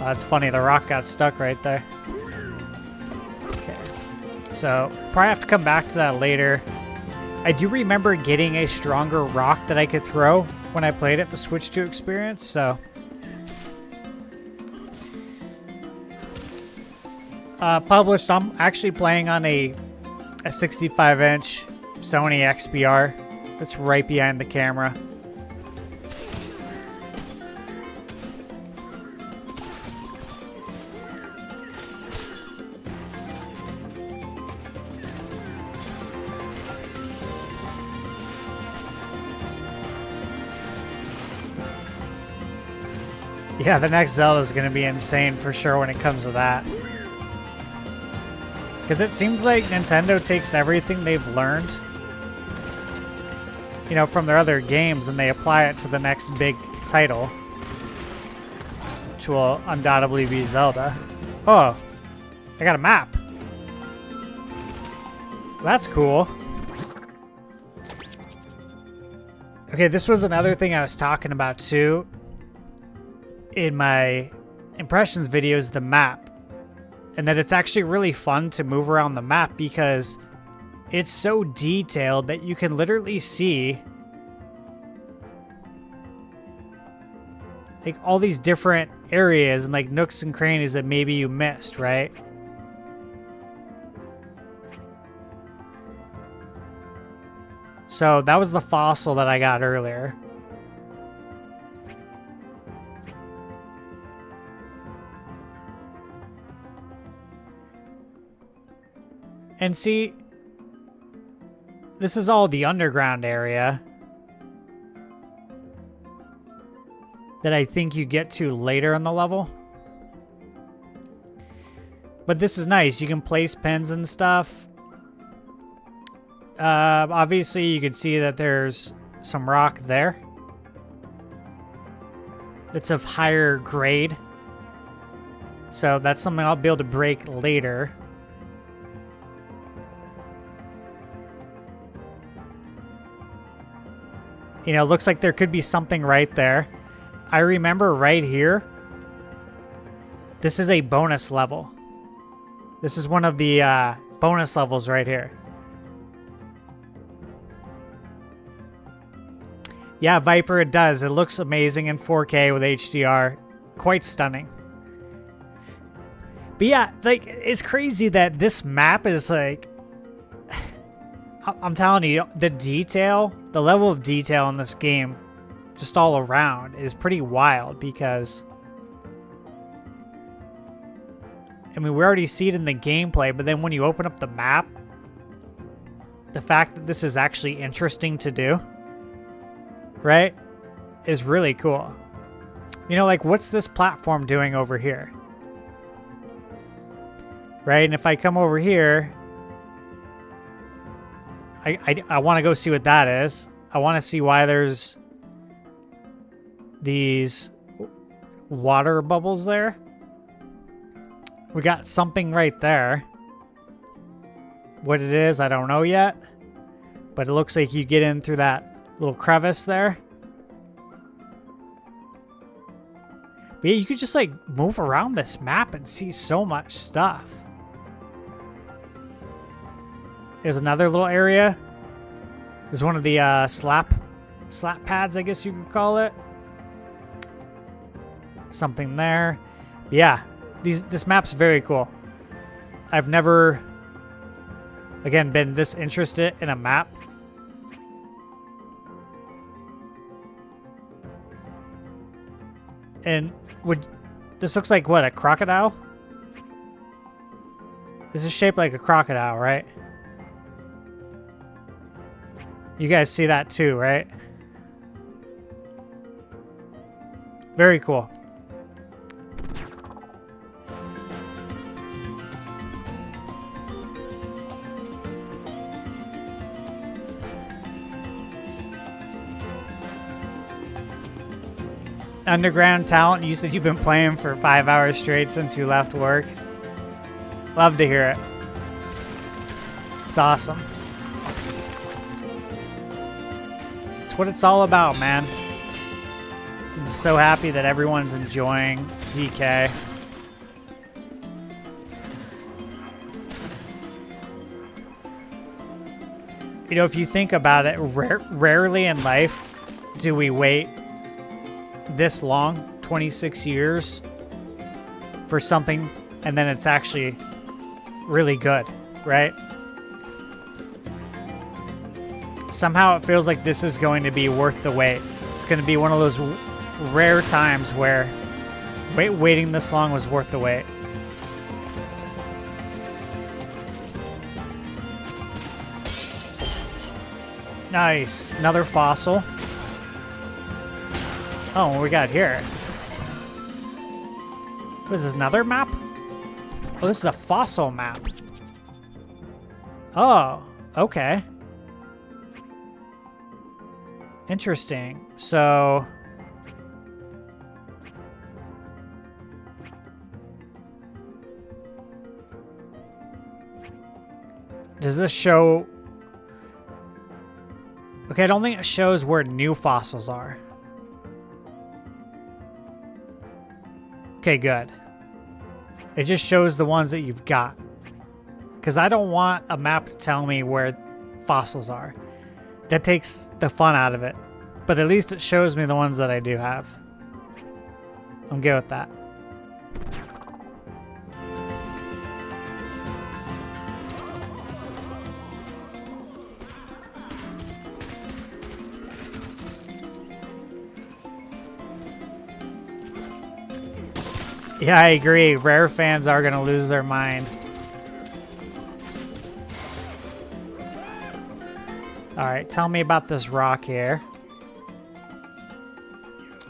Oh, that's funny, the rock got stuck right there. Okay. So, probably have to come back to that later. I do remember getting a stronger rock that I could throw when I played it, the Switch 2 experience, so. Published, I'm actually playing on a 65-inch Sony XBR. That's right behind the camera. Yeah, the next Zelda is going to be insane for sure when it comes to that. Because it seems like Nintendo takes everything they've learned, you know, from their other games and they apply it to the next big title, which will undoubtedly be Zelda. Oh, I got a map. That's cool. Okay, this was another thing I was talking about too in my impressions videos, the map. And that it's actually really fun to move around the map because it's so detailed that you can literally see like all these different areas and like nooks and crannies that maybe you missed, right? So that was the fossil that I got earlier. And see, this is all the underground area that I think you get to later in the level. But this is nice. You can place pins and stuff. Obviously, you can see that there's some rock there. It's of higher grade. So that's something I'll be able to break later. You know, looks like there could be something right there. I remember right here, this is a bonus level. This is one of the bonus levels right here. Yeah, Viper, it does. It looks amazing in 4K with HDR. Quite stunning. But yeah, like, it's crazy that this map is like... I'm telling you, the detail, the level of detail in this game, just all around, is pretty wild because... I mean, we already see it in the gameplay, but then when you open up the map, the fact that this is actually interesting to do, right, is really cool. You know, like, what's this platform doing over here? Right, and if I come over here, I want to go see what that is. I want to see why there's these water bubbles there. We got something right there. What it is, I don't know yet. But it looks like you get in through that little crevice there. But yeah, you could just like move around this map and see so much stuff. There's another little area. There's one of the slap pads, I guess you could call it. Something there. But yeah, this map's very cool. I've never, again, been this interested in a map. And this looks like what, a crocodile? This is shaped like a crocodile, right? You guys see that too, right? Very cool. Underground Talent, you said you've been playing for 5 hours straight since you left work. Love to hear it. It's awesome. It's what it's all about, man. I'm so happy that everyone's enjoying DK. You know, if you think about it, rarely in life do we wait this long, 26 years, for something, and then it's actually really good, right? Somehow it feels like this is going to be worth the wait. It's going to be one of those rare times where waiting this long was worth the wait. Nice. Another fossil. Oh, what we got here? What is this, another map? Oh, this is a fossil map. Oh, okay. Interesting. So... does this show... okay, I don't think it shows where new fossils are. Okay, good. It just shows the ones that you've got. Because I don't want a map to tell me where fossils are. That takes the fun out of it. But at least it shows me the ones that I do have. I'm good with that. Yeah, I agree. Rare fans are going to lose their mind. Alright, tell me about this rock here.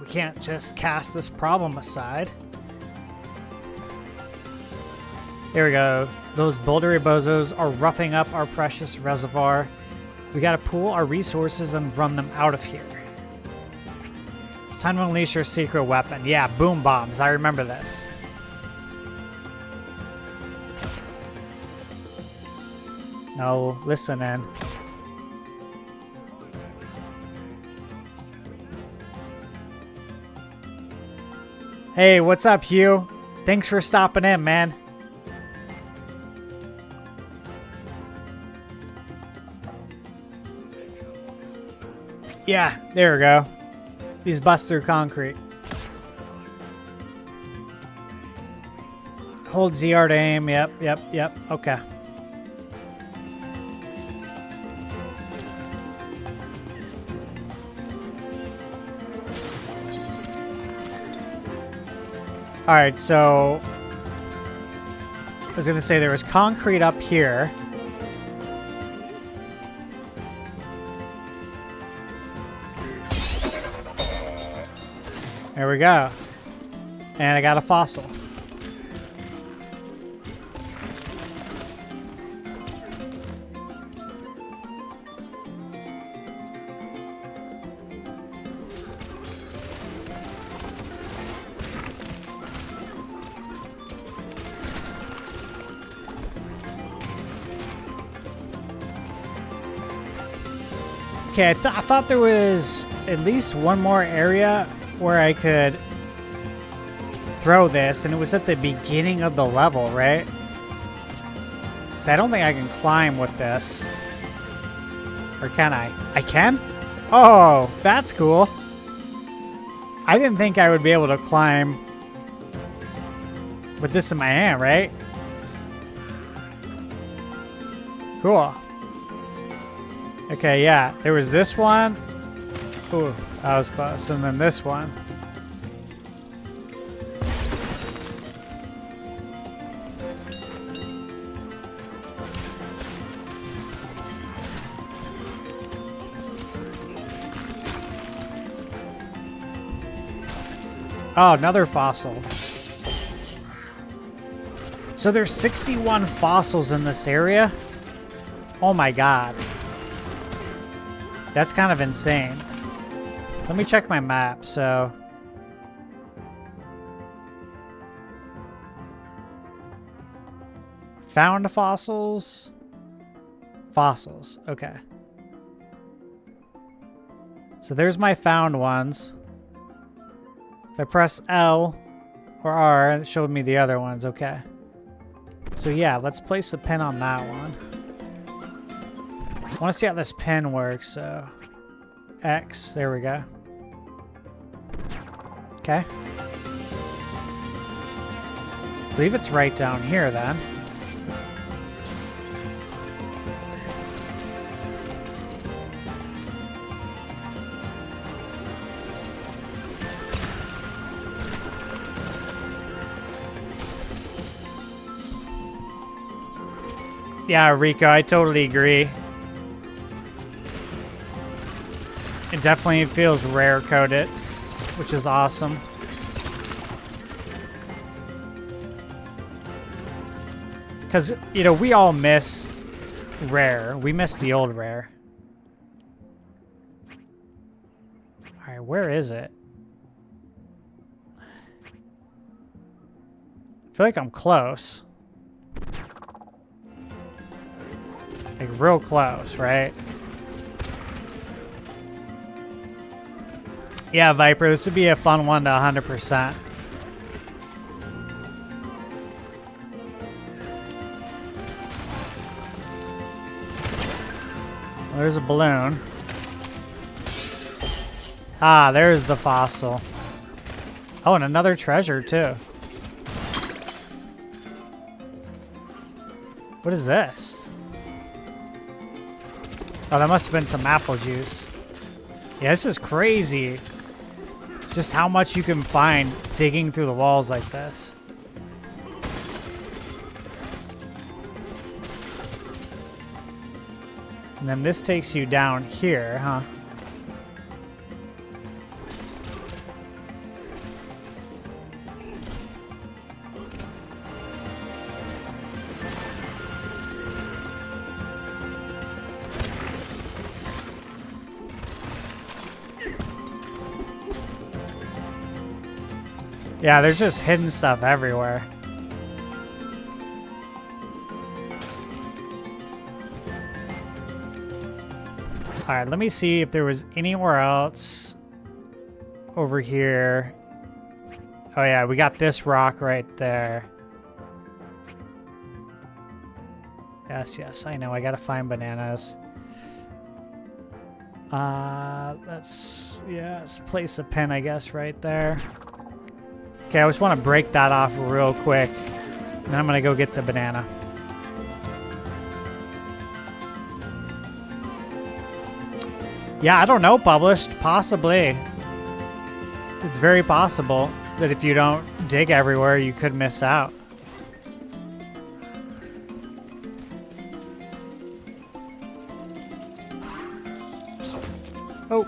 We can't just cast this problem aside. Here we go. Those bouldery bozos are roughing up our precious reservoir. We gotta pool our resources and run them out of here. It's time to unleash your secret weapon. Yeah, boom bombs. I remember this. No, listen in. Hey, what's up, Hugh? Thanks for stopping in, man. Yeah, there we go. These bust through concrete. Hold ZR to aim. Yep. Okay. Alright, so I was going to say there was concrete up here. There we go. And I got a fossil. Okay, I thought there was at least one more area where I could throw this, and it was at the beginning of the level, right? So I don't think I can climb with this. Or can I? I can? Oh, that's cool. I didn't think I would be able to climb with this in my hand, right? Cool. Okay, yeah. There was this one. Ooh, that was close. And then this one. Oh, another fossil. So there's 61 fossils in this area? Oh my god. That's kind of insane. Let me check my map, so... Found fossils? Fossils, okay. So there's my found ones. If I press L or R, it showed me the other ones, okay. So yeah, let's place a pin on that one. I want to see how this pin works, so... X, there we go. Okay. I believe it's right down here, then. Yeah, Rico, I totally agree. It definitely feels rare coded, which is awesome. Because, you know, we all miss rare. We miss the old rare. Alright, where is it? I feel like I'm close. Like, real close, right? Yeah, Viper, this would be a fun one to 100%. Well, there's a balloon. Ah, there's the fossil. Oh, and another treasure, too. What is this? Oh, that must have been some apple juice. Yeah, this is crazy. Just how much you can find digging through the walls like this. And then this takes you down here, huh? Yeah, there's just hidden stuff everywhere. Alright, let me see if there was anywhere else over here. Oh yeah, we got this rock right there. Yes, I know. I gotta find bananas. Let's place a pin, I guess, right there. Okay, I just want to break that off real quick. And then I'm going to go get the banana. Yeah, I don't know, published. Possibly. It's very possible that if you don't dig everywhere, you could miss out. Oh.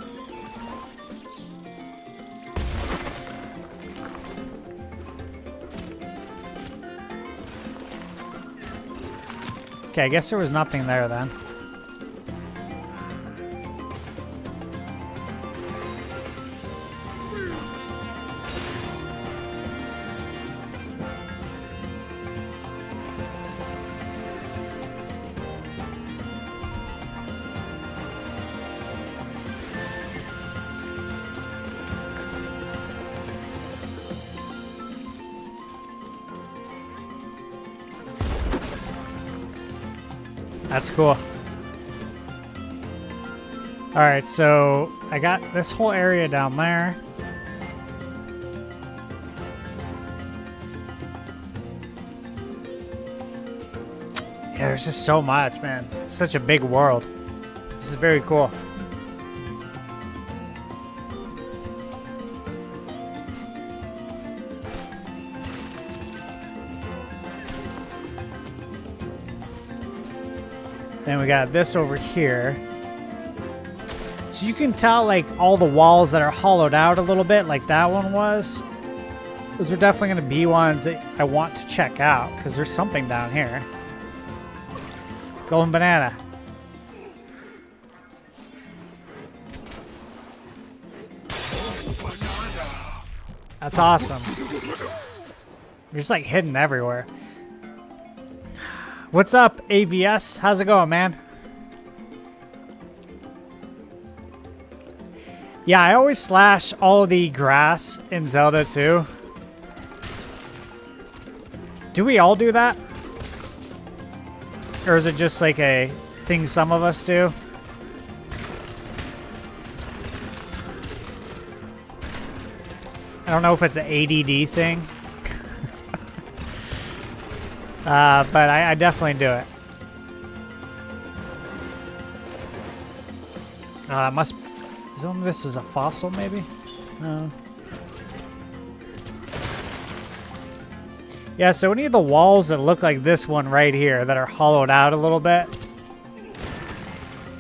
Okay, I guess there was nothing there then. That's cool. Alright, so I got this whole area down there. Yeah, there's just so much, man. It's such a big world. This is very cool. Then we got this over here. So you can tell, like, all the walls that are hollowed out a little bit, like that one was. Those are definitely going to be ones that I want to check out, because there's something down here. Golden banana. That's awesome. They're just, like, hidden everywhere. What's up, AVS? How's it going, man? Yeah, I always slash all the grass in Zelda too. Do we all do that? Or is it just like a thing some of us do? I don't know if it's an ADD thing. But I definitely do it. That must... Some of this is a fossil, maybe? No. Yeah, so any of the walls that look like this one right here that are hollowed out a little bit,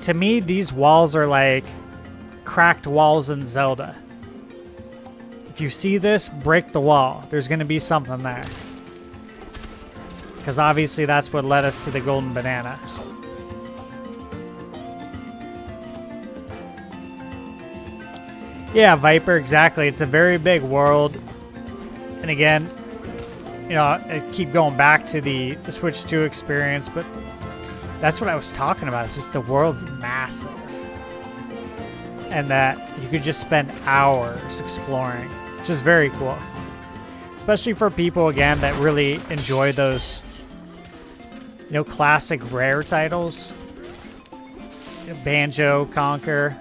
to me, these walls are like cracked walls in Zelda. If you see this, break the wall. There's going to be something there. Because obviously that's what led us to the golden banana. Yeah, Viper, exactly. It's a very big world. And again, you know, I keep going back to the Switch 2 experience, but that's what I was talking about. It's just the world's massive. And that you could just spend hours exploring, which is very cool. Especially for people, again, that really enjoy those, you know, classic rare titles. You know, Banjo, Conquer,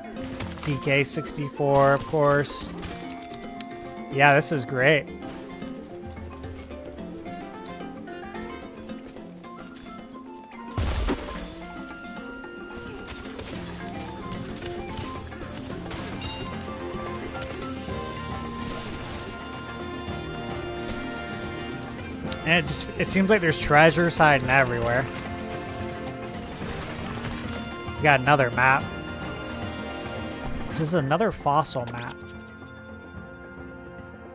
DK64, of course. Yeah, this is great. And it seems like there's treasures hiding everywhere. We got another map. This is another fossil map.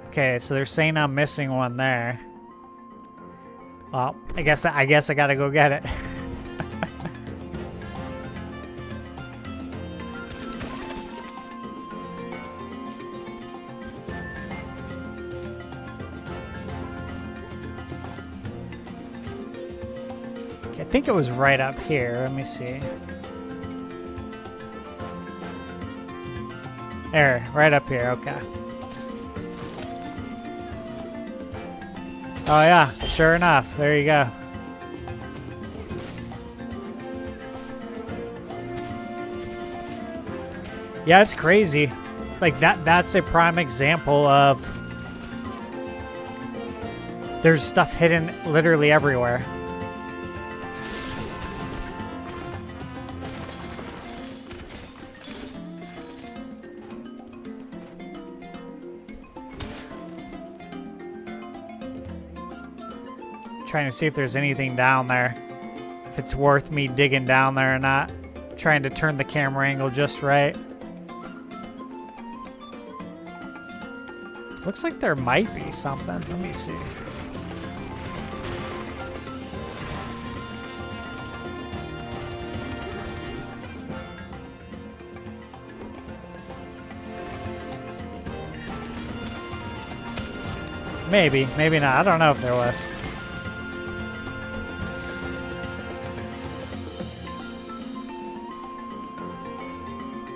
Okay, so they're saying I'm missing one there. Well, I guess I gotta go get it. Okay, I think it was right up here. Let me see. There, right up here, okay. Oh yeah, sure enough, there you go. Yeah, it's crazy. Like that's a prime example of there's stuff hidden literally everywhere. Trying to see if there's anything down there. If it's worth me digging down there or not. Trying to turn the camera angle just right. Looks like there might be something. Let me see. Maybe, maybe not. I don't know if there was.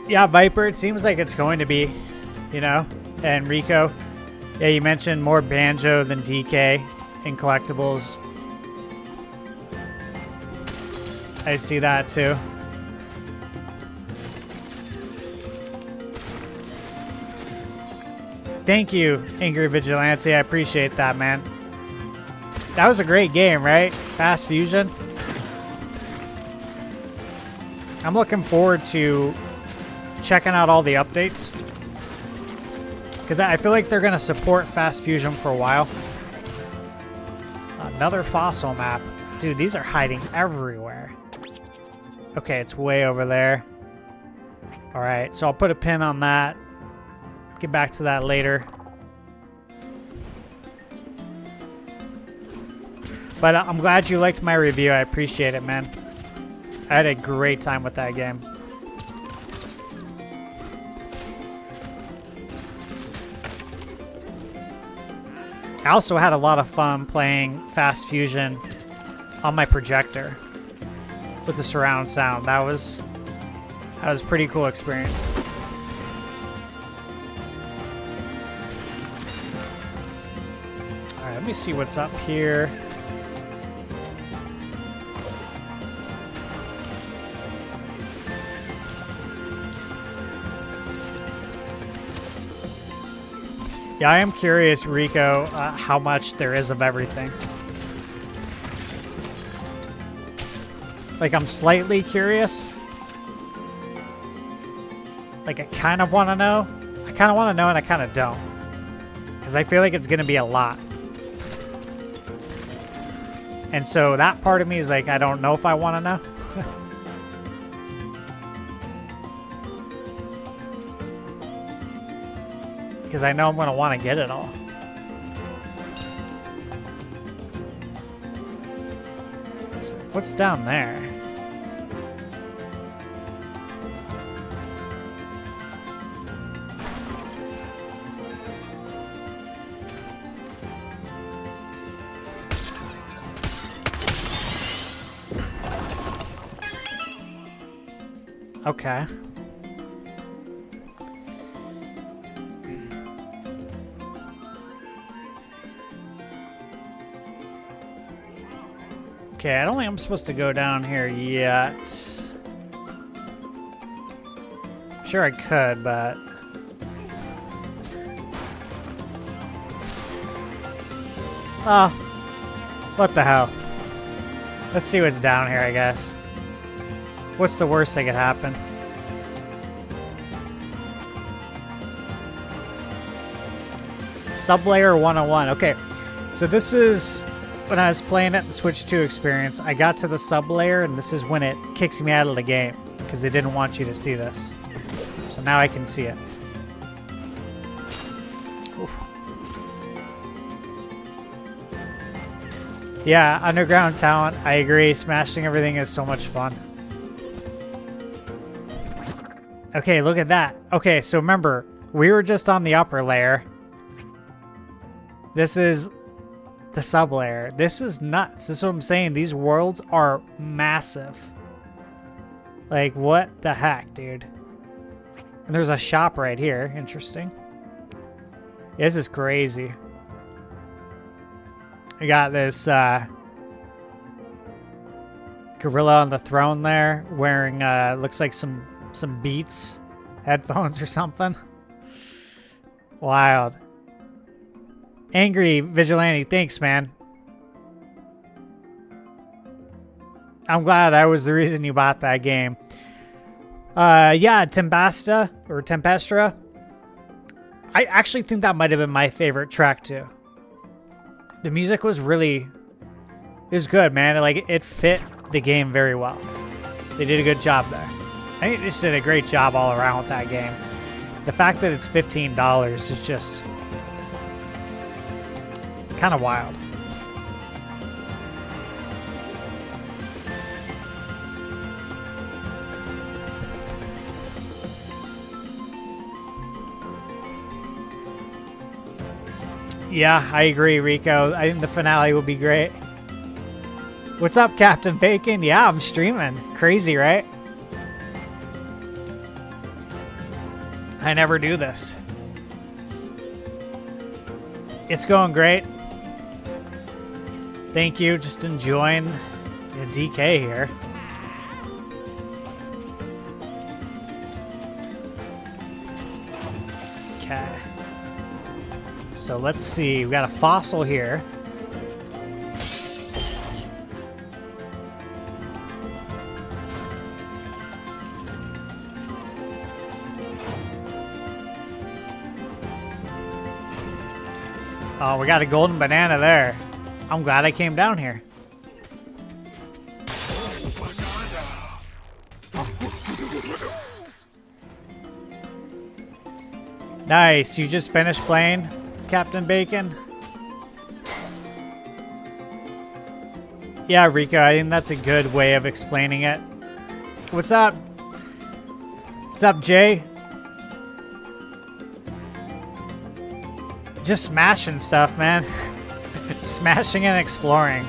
Yeah, Viper, it seems like it's going to be, you know, and Rico. Yeah, you mentioned more Banjo than DK in Collectibles. I see that too. Thank you, Angry Vigilante. I appreciate that, man. That was a great game, right? Fast Fusion. I'm looking forward to checking out all the updates. Because I feel like they're going to support Fast Fusion for a while. Another fossil map. Dude, these are hiding everywhere. Okay, it's way over there. Alright, so I'll put a pin on that. Get back to that later. But I'm glad you liked my review. I appreciate it, man. I had a great time with that game. I also had a lot of fun playing Fast Fusion on my projector with the surround sound. That was a pretty cool experience. All right, let me see what's up here. Yeah, I am curious, Rico, how much there is of everything. Like, I'm slightly curious. Like, I kind of want to know. I kind of want to know and I kind of don't. Because I feel like it's going to be a lot. And so that part of me is like, I don't know if I want to know. Because I know I'm going to want to get it all. So what's down there? Okay. Okay, I don't think I'm supposed to go down here yet. Sure I could, but... Oh. What the hell? Let's see what's down here, I guess. What's the worst that could happen? Sublayer 101. Okay, so this is... When I was playing it, the Switch 2 experience, I got to the sub-layer, and this is when it kicked me out of the game, because they didn't want you to see this. So now I can see it. Oof. Yeah, Underground Talent, I agree. Smashing everything is so much fun. Okay, look at that. Okay, so remember, we were just on the upper layer. This is... the sub-layer. This is nuts. This is what I'm saying. These worlds are massive. Like, what the heck, dude? And there's a shop right here. Interesting. This is crazy. I got this gorilla on the throne there wearing looks like some beats headphones or something. Wild. Angry Vigilante, thanks, man. I'm glad I was the reason you bought that game. Yeah, Tempestra. I actually think that might have been my favorite track too. The music was really, it was good, man. It fit the game very well. They did a good job there. I think they just did a great job all around with that game. The fact that it's $15 is just kind of wild. Yeah, I agree, Rico. I think the finale will be great. What's up, Captain Bacon? Yeah, I'm streaming. Crazy, right? I never do this. It's going great. Thank you. Just enjoying the DK here. Okay. So let's see. We got a fossil here. Oh, we got a golden banana there. I'm glad I came down here. Nice. You just finished playing, Captain Bacon? Yeah, Rico, I think that's a good way of explaining it. What's up? What's up, Jay? Just smashing stuff, man. Smashing and exploring.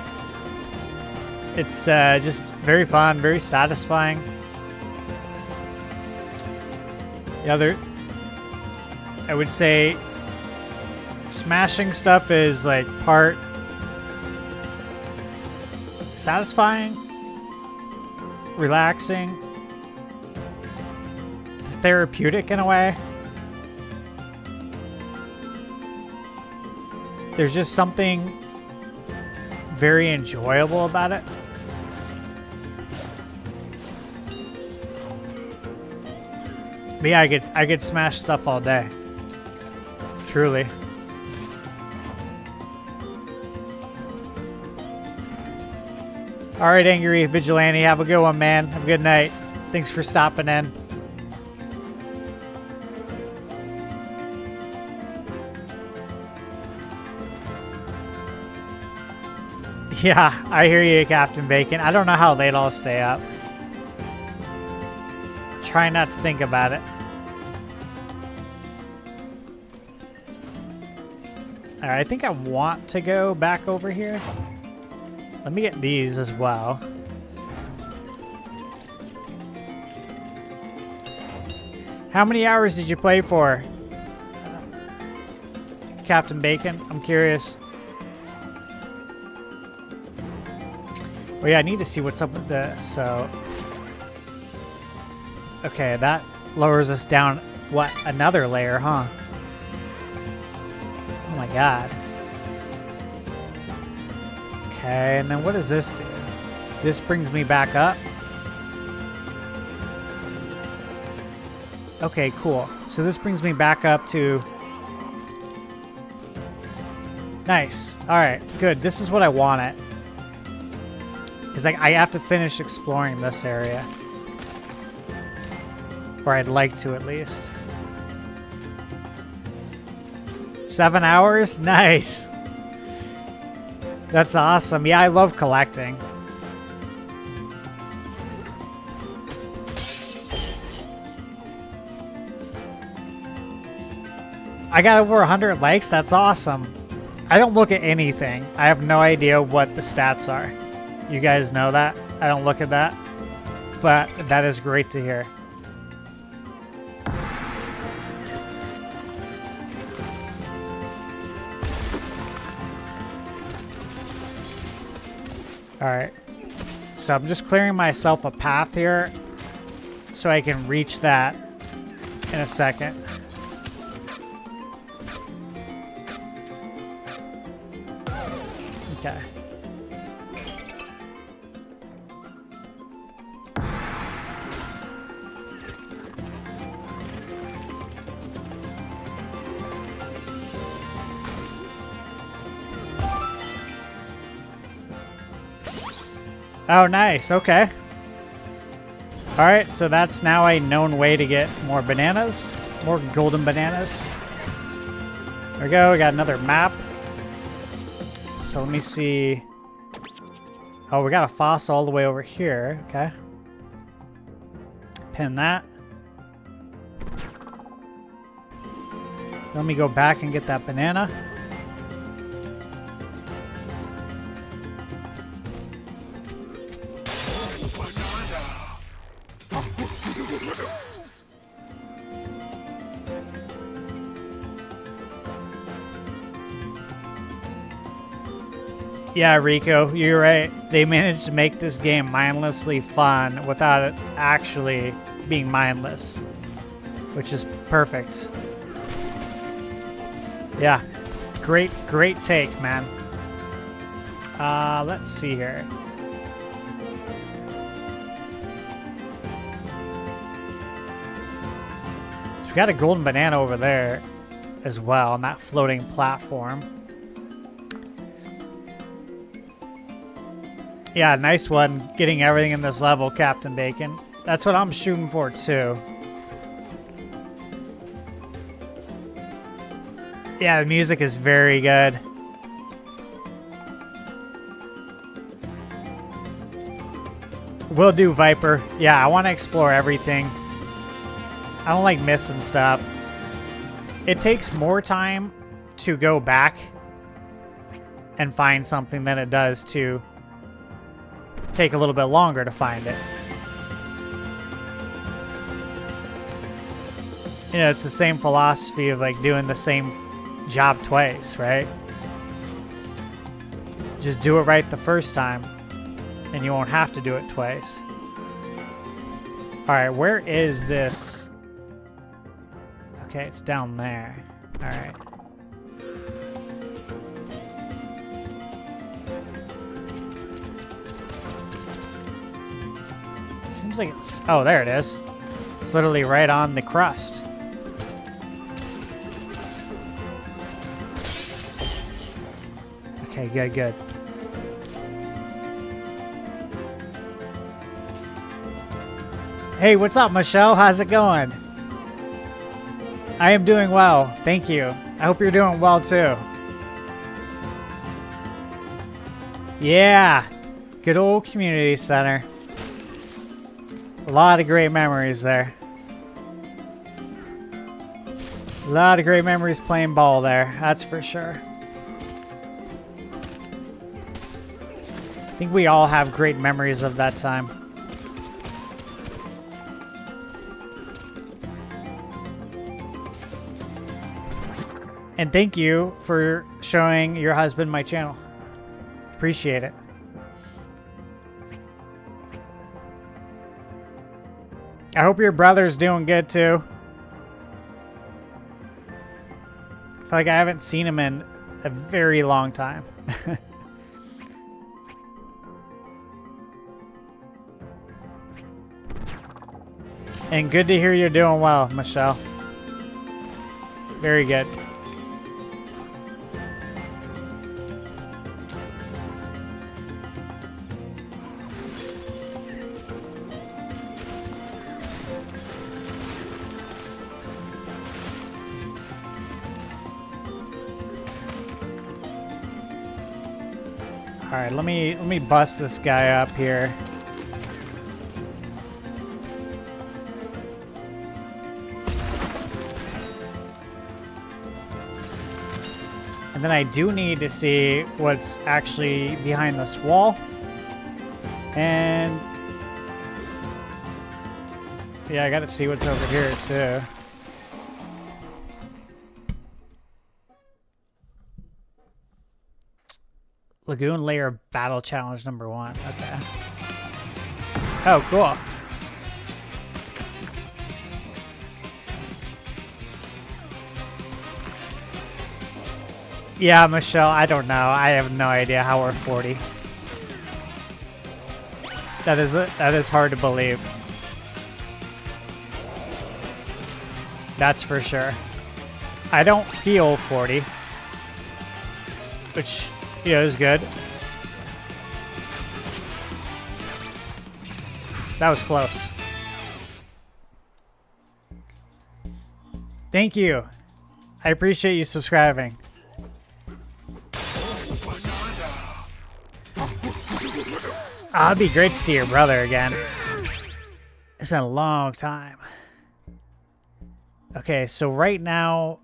It's just very fun, very satisfying. Yeah, I would say smashing stuff is like part satisfying, relaxing, therapeutic in a way. There's just something very enjoyable about it. But yeah, I could smash stuff all day. Truly. All right, Angry Vigilante, have a good one, man. Have a good night. Thanks for stopping in. Yeah, I hear you, Captain Bacon. I don't know how late I'll stay up. Try not to think about it. Alright, I think I want to go back over here. Let me get these as well. How many hours did you play for, Captain Bacon? I'm curious. Oh yeah, I need to see what's up with this, so... Okay, that lowers us down, what, another layer, huh? Oh my god. Okay, and then what does this do? This brings me back up. Okay, cool. So this brings me back up to... Nice. Alright, good. This is what I wanted. Because I have to finish exploring this area. Or I'd like to, at least. 7 hours? Nice! That's awesome. Yeah, I love collecting. I got over 100 likes? That's awesome. I don't look at anything. I have no idea what the stats are. You guys know that? I don't look at that. But that is great to hear. Alright. So I'm just clearing myself a path here so I can reach that in a second. Okay. Oh, nice. Okay. All right, so that's now a known way to get more bananas, more golden bananas. There we go. We got another map. So let me see. Oh, we got a fossil all the way over here. Okay. Pin that. Let me go back and get that banana. Yeah, Rico, you're right. They managed to make this game mindlessly fun without it actually being mindless, which is perfect. Yeah, great take, man. Let's see here. So we got a golden banana over there as well on that floating platform. Yeah, nice one. Getting everything in this level, Captain Bacon. That's what I'm shooting for, too. Yeah, the music is very good. Will do, Viper. Yeah, I want to explore everything. I don't like missing stuff. It takes more time to go back and find something than it does to take a little bit longer to find it. You know, it's the same philosophy of like doing the same job twice, right? Just do it right the first time and you won't have to do it twice. All right, where is this? Okay, it's down there. All right. Seems like it's... Oh, there it is. It's literally right on the crust. Okay, good. Hey, what's up, Michelle? How's it going? I am doing well. Thank you. I hope you're doing well, too. Yeah. Good old community center. A lot of great memories there. A lot of great memories playing ball there, that's for sure. I think we all have great memories of that time. And thank you for showing your husband my channel. Appreciate it. I hope your brother's doing good too. I feel like I haven't seen him in a very long time. And good to hear you're doing well, Michelle. Very good. All right, let me bust this guy up here. And then I do need to see what's actually behind this wall. And yeah, I gotta see what's over here too. Lagoon Layer Battle Challenge #1. Okay. Oh, cool. Yeah, Michelle, I don't know. I have no idea how we're 40. That is hard to believe. That's for sure. I don't feel 40, which, you know, is good. That was close. Thank you. I appreciate you subscribing. Oh, it'd be great to see your brother again. It's been a long time. Okay, so right now...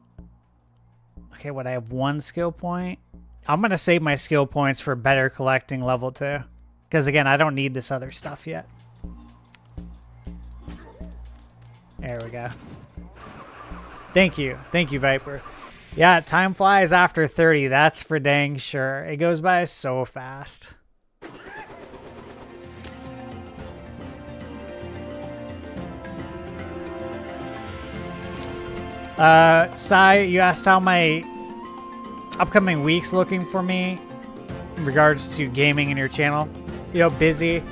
Okay, what, I have 1 skill point? I'm going to save my skill points for better collecting level 2. Because, again, I don't need this other stuff yet. There we go. Thank you. Thank you, Viper. Yeah, time flies after 30. That's for dang sure. It goes by so fast. Sai, you asked how my upcoming week's looking for me in regards to gaming in your channel. You know, busy.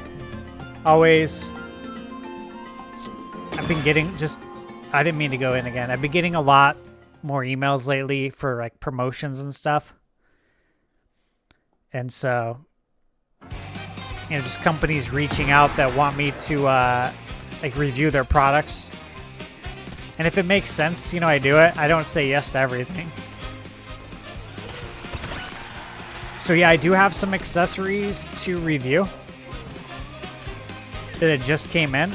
Always. I've been getting I didn't mean to go in again. I've been getting a lot more emails lately for like promotions and stuff. And so, you know, just companies reaching out that want me to like review their products. And if it makes sense, you know, I do it. I don't say yes to everything. So yeah, I do have some accessories to review that just came in.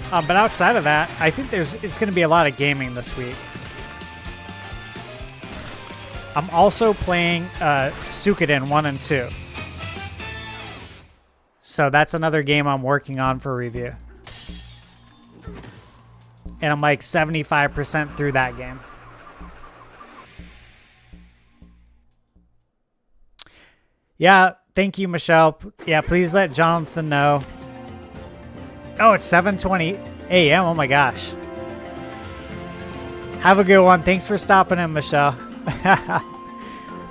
But outside of that, I think it's going to be a lot of gaming this week. I'm also playing Suikoden 1 and 2. So that's another game I'm working on for review. And I'm like 75% through that game. Yeah, thank you, Michelle. Yeah, please let Jonathan know. Oh, it's 7:20 a.m. Oh my gosh. Have a good one. Thanks for stopping in, Michelle.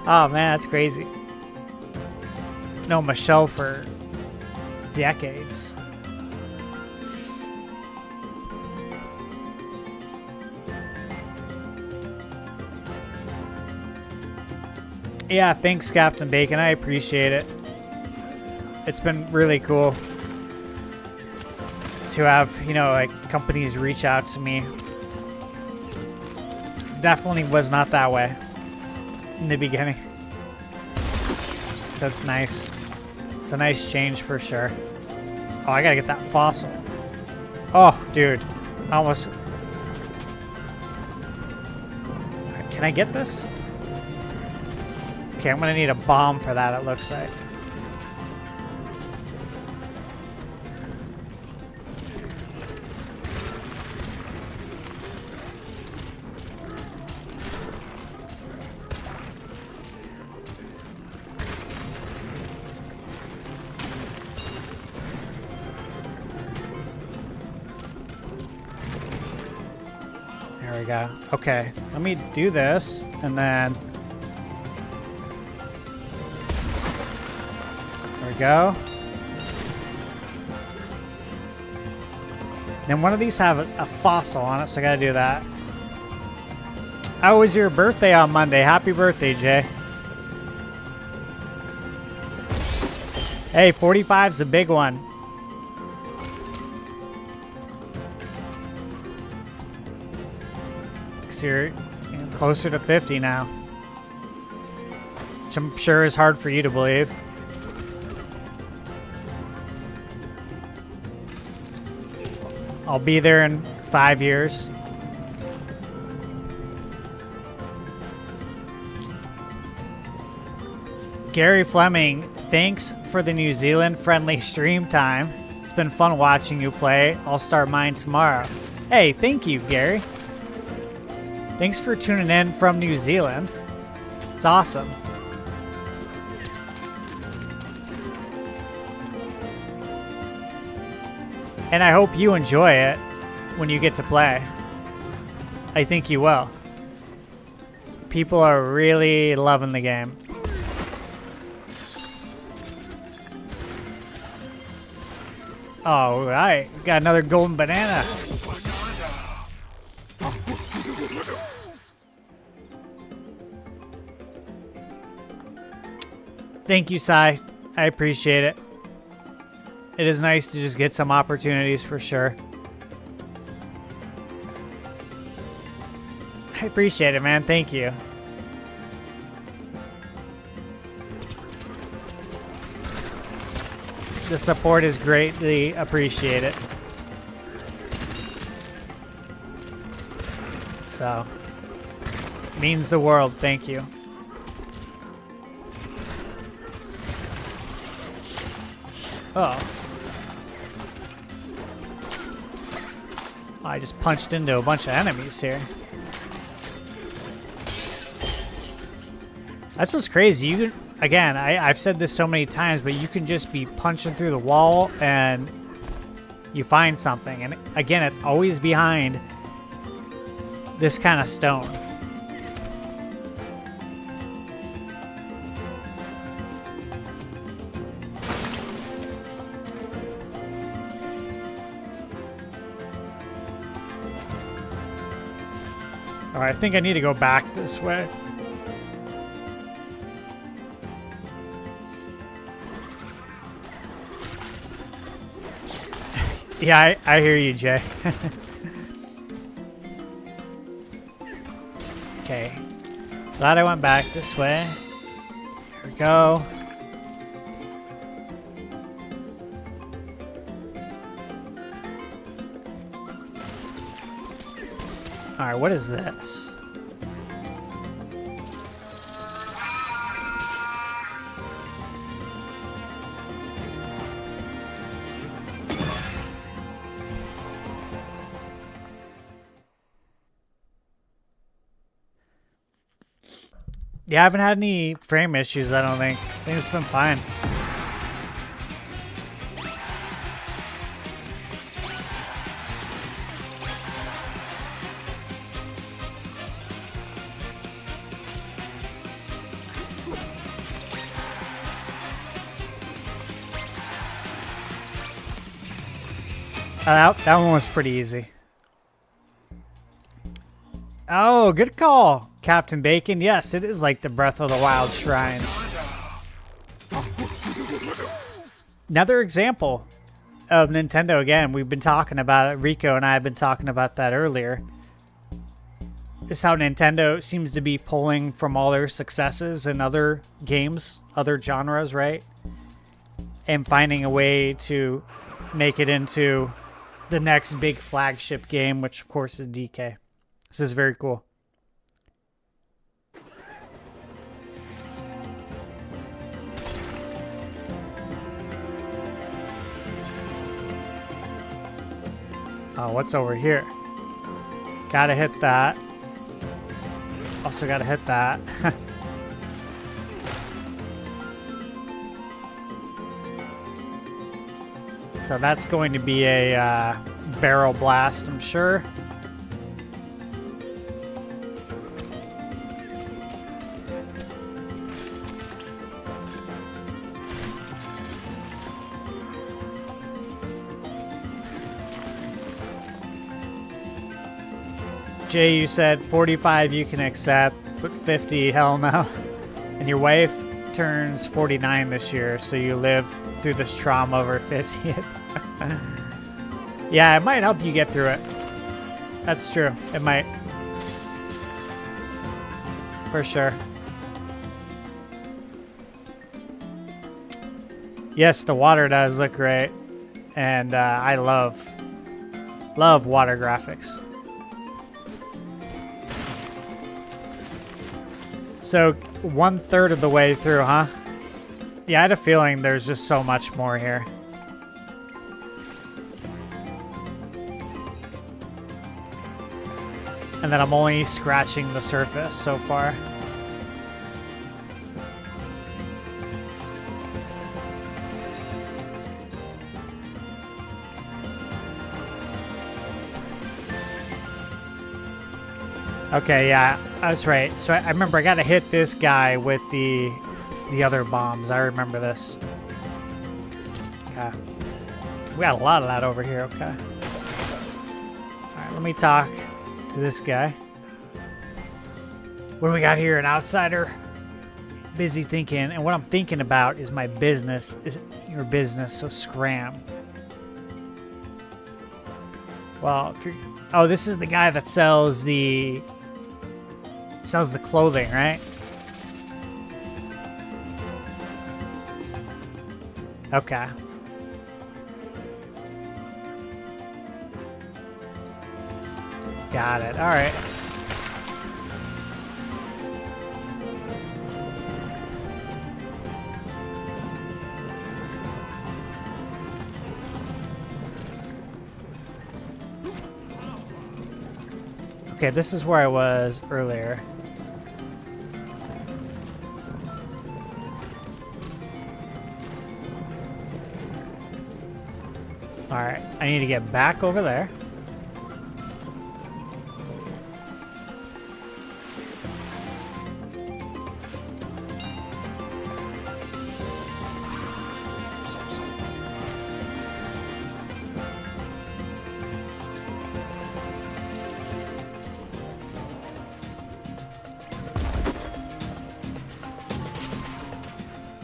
Oh man, that's crazy. No, Michelle for decades. Yeah, thanks, Captain Bacon. I appreciate it. It's been really cool to have, you know, like companies reach out to me. It definitely was not that way in the beginning. So it's nice. It's a nice change for sure. Oh, I gotta get that fossil. Oh, dude. Almost. Can I get this? Okay, I'm gonna need a bomb for that, it looks like. There we go. Okay, let me do this, and then... There we go. Then one of these have a fossil on it, so I gotta do that. How was your birthday on Monday? Happy birthday, Jay. Hey, 45's a big one. So you're closer to 50 now. Which I'm sure is hard for you to believe. I'll be there in 5 years. Gary Fleming, thanks for the New Zealand friendly stream time. It's been fun watching you play. I'll start mine tomorrow. Hey, thank you, Gary. Thanks for tuning in from New Zealand. It's awesome. And I hope you enjoy it when you get to play. I think you will. People are really loving the game. Oh, right. Got another golden banana. Thank you, Sai. I appreciate it. It is nice to just get some opportunities for sure. I appreciate it, man. Thank you. The support is greatly appreciated. So, means the world. Thank you. Oh. I just punched into a bunch of enemies here. That's what's crazy. You can, again, I've said this so many times, but you can just be punching through the wall and you find something. And again, it's always behind this kind of stone. All right, I think I need to go back this way. Yeah, I hear you, Jay. Okay. Glad I went back this way. Here we go. Alright, what is this? Yeah, I haven't had any frame issues, I don't think. I think it's been fine. That one was pretty easy. Oh, good call, Captain Bacon. Yes, it is like the Breath of the Wild shrines. Another example of Nintendo again. We've been talking about it. Rico and I have been talking about that earlier. Is how Nintendo seems to be pulling from all their successes in other games, other genres, right? And finding a way to make it into the next big flagship game, which of course is DK. This is very cool. Oh, what's over here? Gotta hit that. Also gotta hit that. So that's going to be a barrel blast, I'm sure. Jay, you said 45 you can accept, but 50, hell no. And your wife turns 49 this year, so you live through this trauma over 50th. Yeah, it might help you get through it. That's true. It might. For sure. Yes, the water does look great. And I love water graphics. So 1/3 of the way through, huh? Yeah, I had a feeling there's just so much more here. And then I'm only scratching the surface so far. Okay, yeah. That's right. So I remember I gotta hit this guy with the other bombs. I remember this. Okay. We got a lot of that over here. Okay. Alright, let me talk to this guy. What do we got here? An outsider? Busy thinking, and what I'm thinking about is my business. Is your business, so scram. Well, if you're, oh, this is the guy that sells the clothing, right? Okay. Got it. All right. Okay, this is where I was earlier. Alright, I need to get back over there.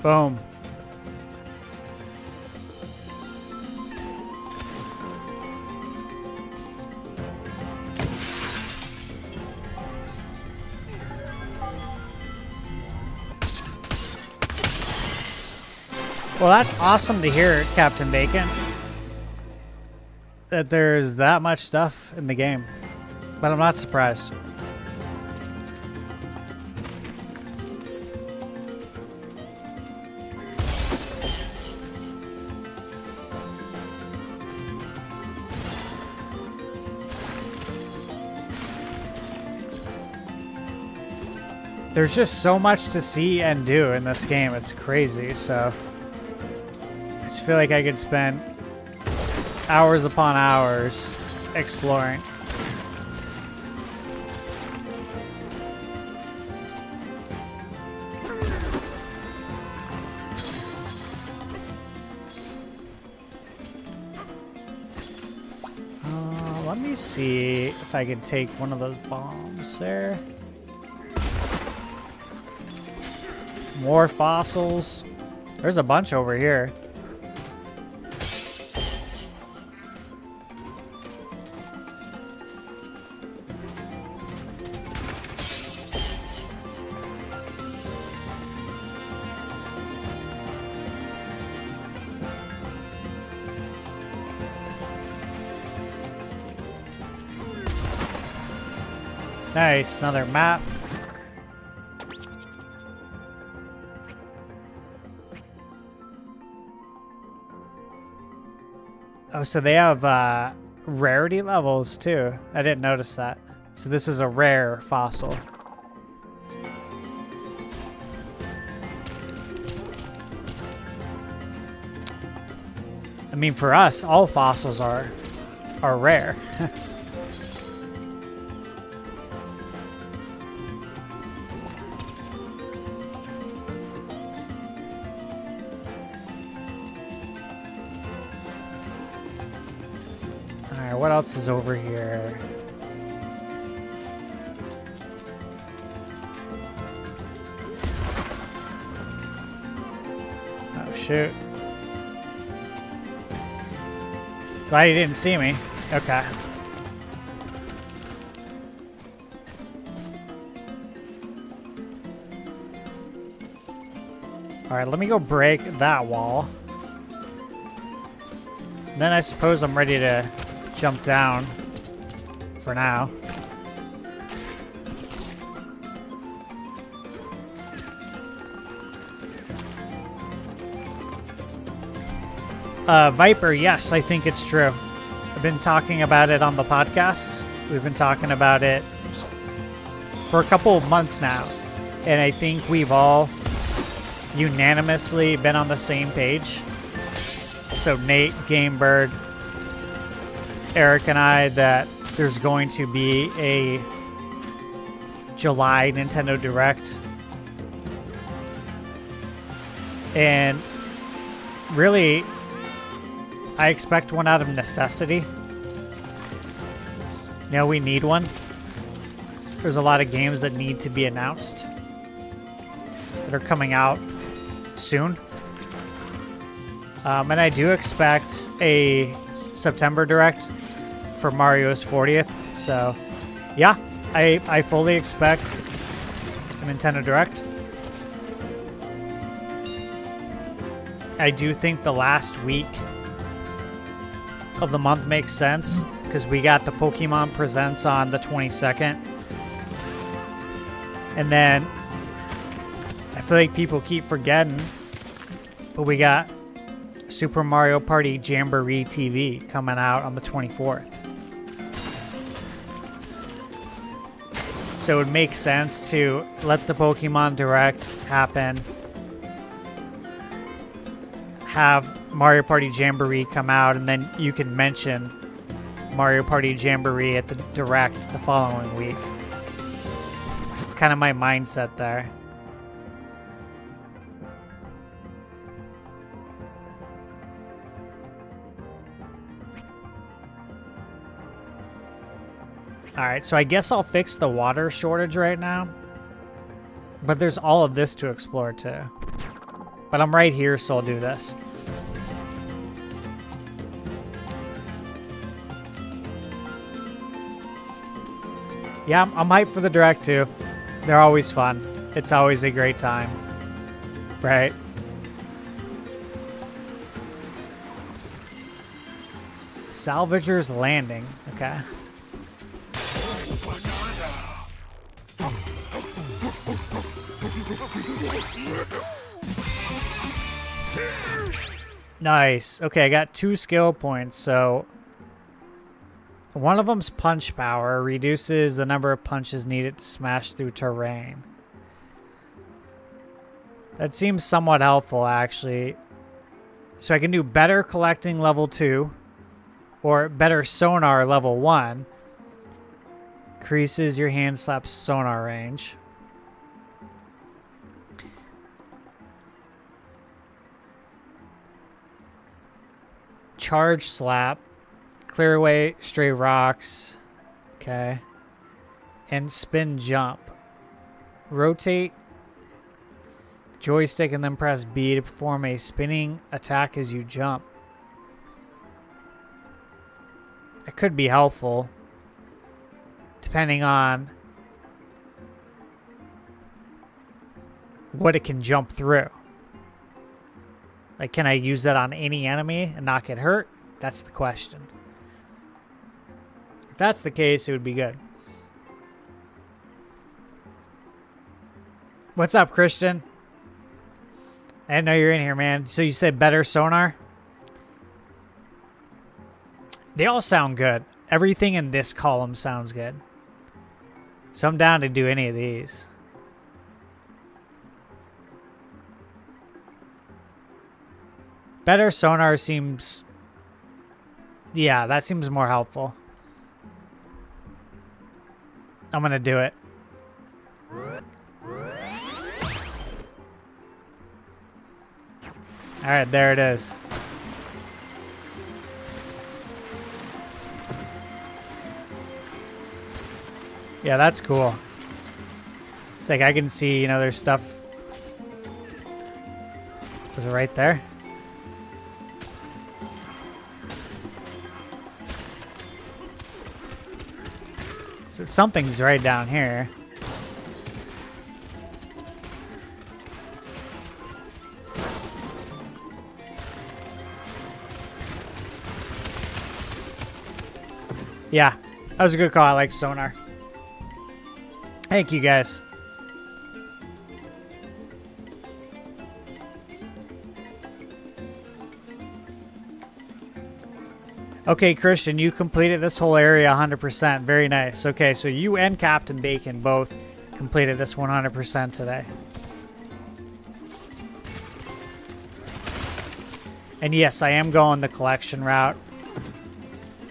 Boom. Well, that's awesome to hear, Captain Bacon. That there's that much stuff in the game. But I'm not surprised. There's just so much to see and do in this game. It's crazy, so I just feel like I could spend hours upon hours exploring. Let me see if I can take one of those bombs there. More fossils. There's a bunch over here. Nice, another map. Oh, so they have rarity levels too. I didn't notice that. So this is a rare fossil. I mean, for us, all fossils are rare. What else is over here? Oh, shoot. Glad you didn't see me. Okay. Alright, let me go break that wall. And then I suppose I'm ready to jump down for now. Viper, yes, I think it's true. I've been talking about it on the podcast. We've been talking about it for a couple of months now. And I think we've all unanimously been on the same page. So Nate, Gamebird, Eric and I, that there's going to be a July Nintendo Direct. And really, I expect one out of necessity. You know, we need one. There's a lot of games that need to be announced that are coming out soon. And I do expect a September Direct for Mario's 40th. So, yeah, I fully expect a Nintendo Direct. I do think the last week of the month makes sense because we got the Pokemon Presents on the 22nd. And then I feel like people keep forgetting, but we got Super Mario Party Jamboree TV coming out on the 24th. So it would make sense to let the Pokemon Direct happen, have Mario Party Jamboree come out, and then you can mention Mario Party Jamboree at the Direct the following week. It's kind of my mindset there. Alright, so I guess I'll fix the water shortage right now. But there's all of this to explore too. But I'm right here, so I'll do this. Yeah, I'm hyped for the Direct too. They're always fun. It's always a great time. Right? Salvager's Landing. Okay. Nice. Okay, I got 2 skill points, so one of them's punch power, reduces the number of punches needed to smash through terrain. That seems somewhat helpful, actually. So I can do better collecting level 2, or better sonar level 1. Increases your hand slap's sonar range. Charge slap. Clear away stray rocks. Okay. And spin jump. Rotate joystick and then press B to perform a spinning attack as you jump. It could be helpful, depending on what it can jump through. Like, can I use that on any enemy and not get hurt? That's the question. If that's the case, it would be good. What's up, Christian? I didn't know you're in here, man. So you said better sonar? They all sound good. Everything in this column sounds good. So I'm down to do any of these. Better sonar seems... Yeah, that seems more helpful. I'm gonna do it. Alright, there it is. Yeah, that's cool. It's like I can see, you know, there's stuff. Was it right there? So something's right down here. Yeah, that was a good call. I like sonar. Thank you, guys. Okay, Christian, you completed this whole area 100%. Very nice. Okay, so you and Captain Bacon both completed this 100% today. And yes, I am going the collection route.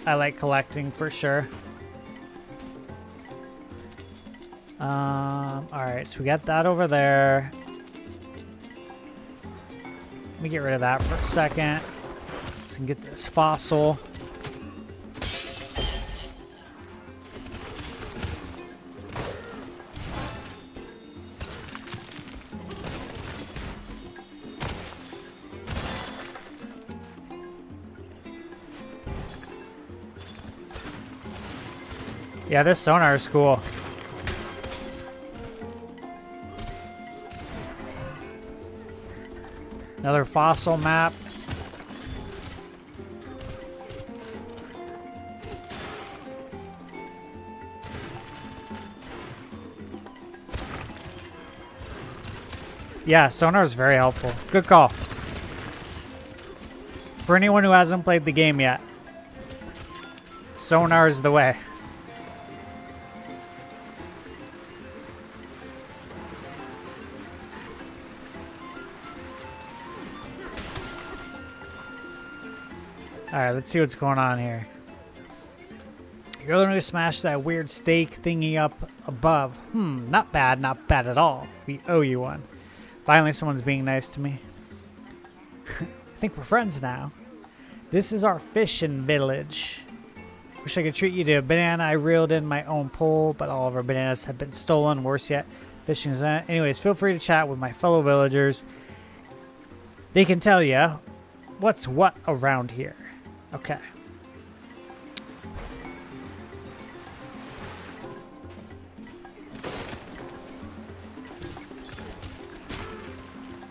I like collecting for sure. Alright, so we got that over there. Let me get rid of that for a second. So we can get this fossil. Yeah, this sonar is cool. Another fossil map. Yeah, sonar is very helpful. Good call. For anyone who hasn't played the game yet, sonar is the way. Alright, let's see what's going on here. You're the one who smashed that weird stake thingy up above. Not bad at all. We owe you one. Finally, someone's being nice to me. I think we're friends now. This is our fishing village. Wish I could treat you to a banana. I reeled in my own pole, but all of our bananas have been stolen. Worse yet, fishing is not. Anyways, feel free to chat with my fellow villagers. They can tell you what's what around here. Okay.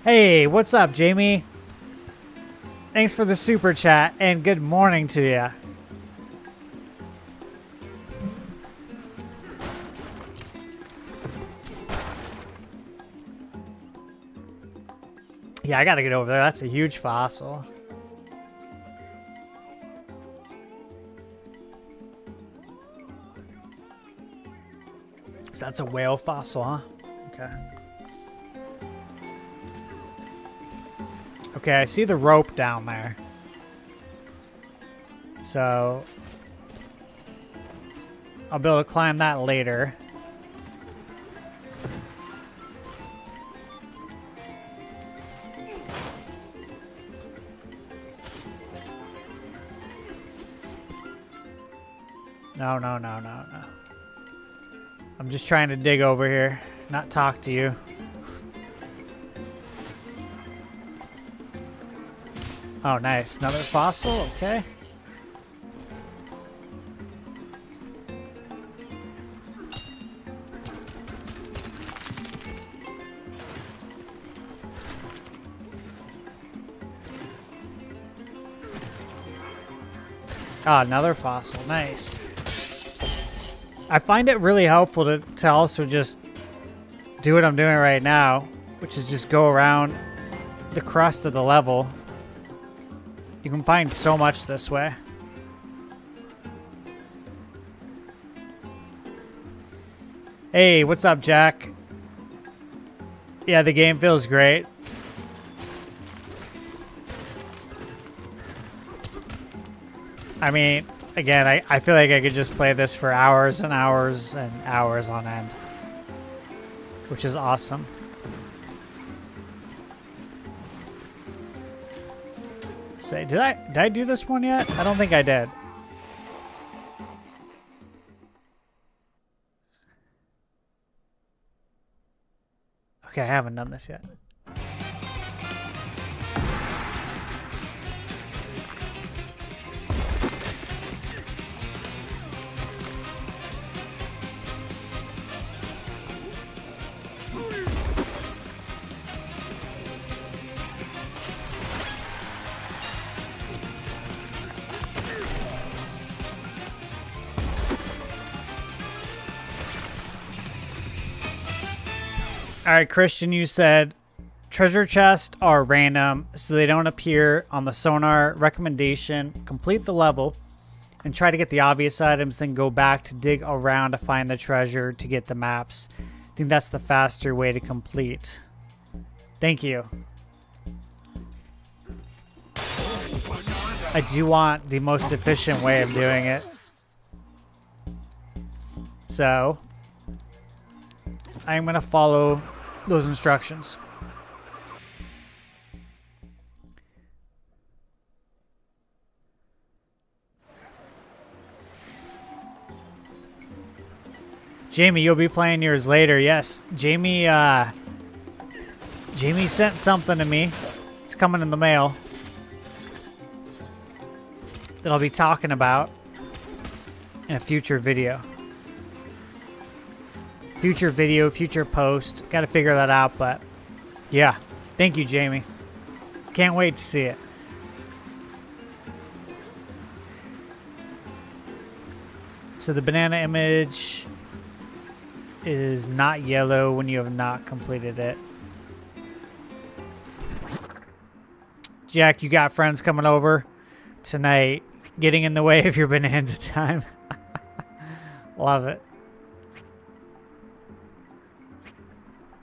Hey, what's up, Jamie? Thanks for the super chat and good morning to you. Yeah, I gotta get over there. That's a huge fossil. So that's a whale fossil, huh? Okay. Okay, I see the rope down there. So I'll be able to climb that later. No. I'm just trying to dig over here, not talk to you. Oh, nice. Another fossil? Okay. Ah, another fossil. Nice. I find it really helpful to also just do what I'm doing right now, which is just go around the crust of the level. You can find so much this way. Hey, what's up, Jack? Yeah, the game feels great. I mean, again, I feel like I could just play this for hours and hours and hours on end, which is awesome. Say, did I do this one yet? I don't think I did. Okay, I haven't done this yet. All right, Christian, you said treasure chests are random, so they don't appear on the sonar. Recommendation, complete the level and try to get the obvious items, then go back to dig around to find the treasure to get the maps. I think that's the faster way to complete. Thank you. I do want the most efficient way of doing it. So I'm going to follow those instructions. Jamie, you'll be playing yours later. Yes, Jamie sent something to me. It's coming in the mail that I'll be talking about in a future video. Future post. Got to figure that out, but yeah. Thank you, Jamie. Can't wait to see it. So the banana image is not yellow when you have not completed it. Jack, you got friends coming over tonight, getting in the way of your bonanza time. Love it.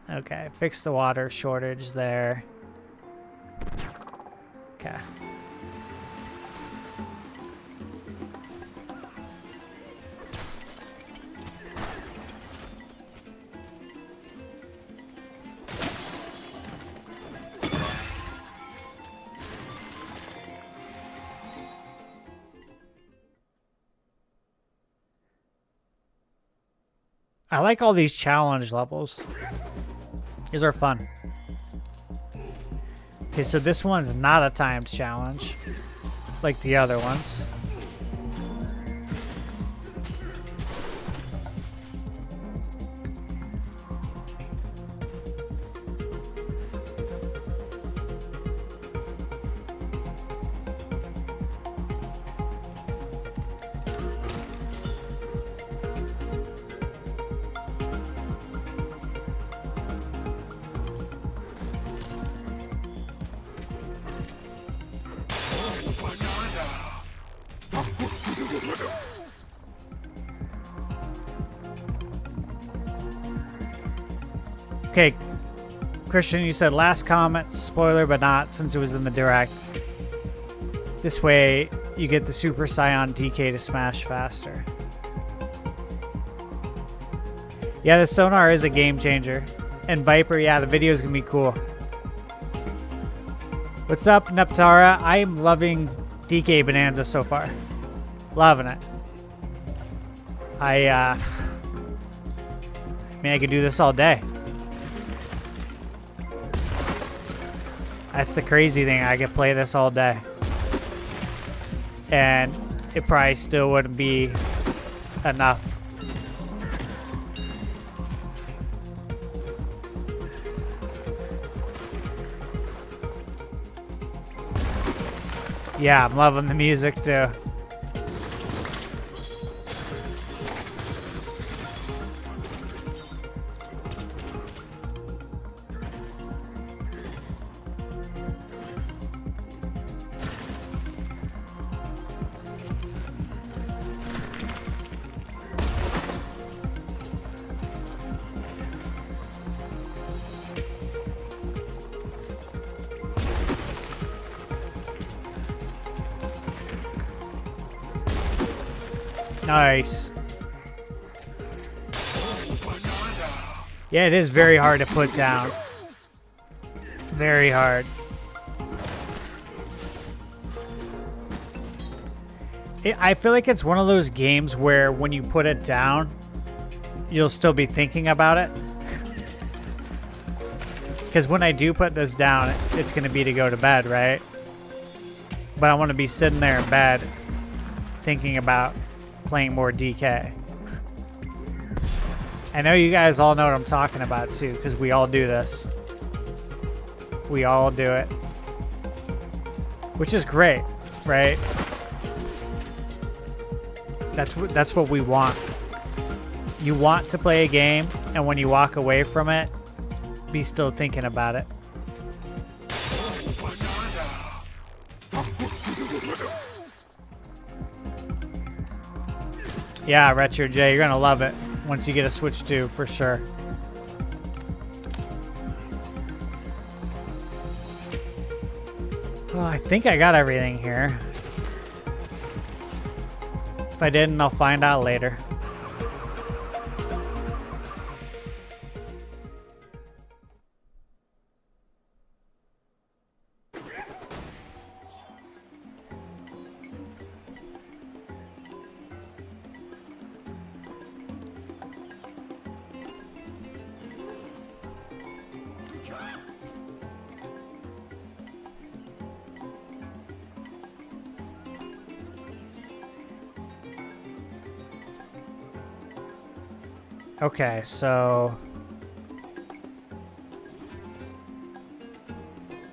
Okay, fix the water shortage there. Okay. I like all these challenge levels. These are fun. Okay, so this one's not a timed challenge like the other ones. Okay, Christian, you said last comment, spoiler but not, since it was in the direct. This way, you get the Super Saiyan DK to smash faster. Yeah, the sonar is a game changer. And Viper, yeah, the video is going to be cool. What's up, Neptara? I'm loving DK Bananza so far. Loving it. I mean, I could do this all day. That's the crazy thing. I could play this all day. And it probably still wouldn't be enough. Yeah, I'm loving the music too. Nice. Yeah, it is very hard to put down. Very hard. I feel like it's one of those games where when you put it down, you'll still be thinking about it. Because when I do put this down, it's going to be to go to bed, right? But I want to be sitting there in bed thinking about playing more DK. I know you guys all know what I'm talking about too, because we all do this. We all do it. Which is great, right? That's what we want. You want to play a game, and when you walk away from it, be still thinking about it. Yeah, Retro J, you're gonna love it once you get a Switch 2, for sure. Oh, I think I got everything here. If I didn't, I'll find out later. Okay, so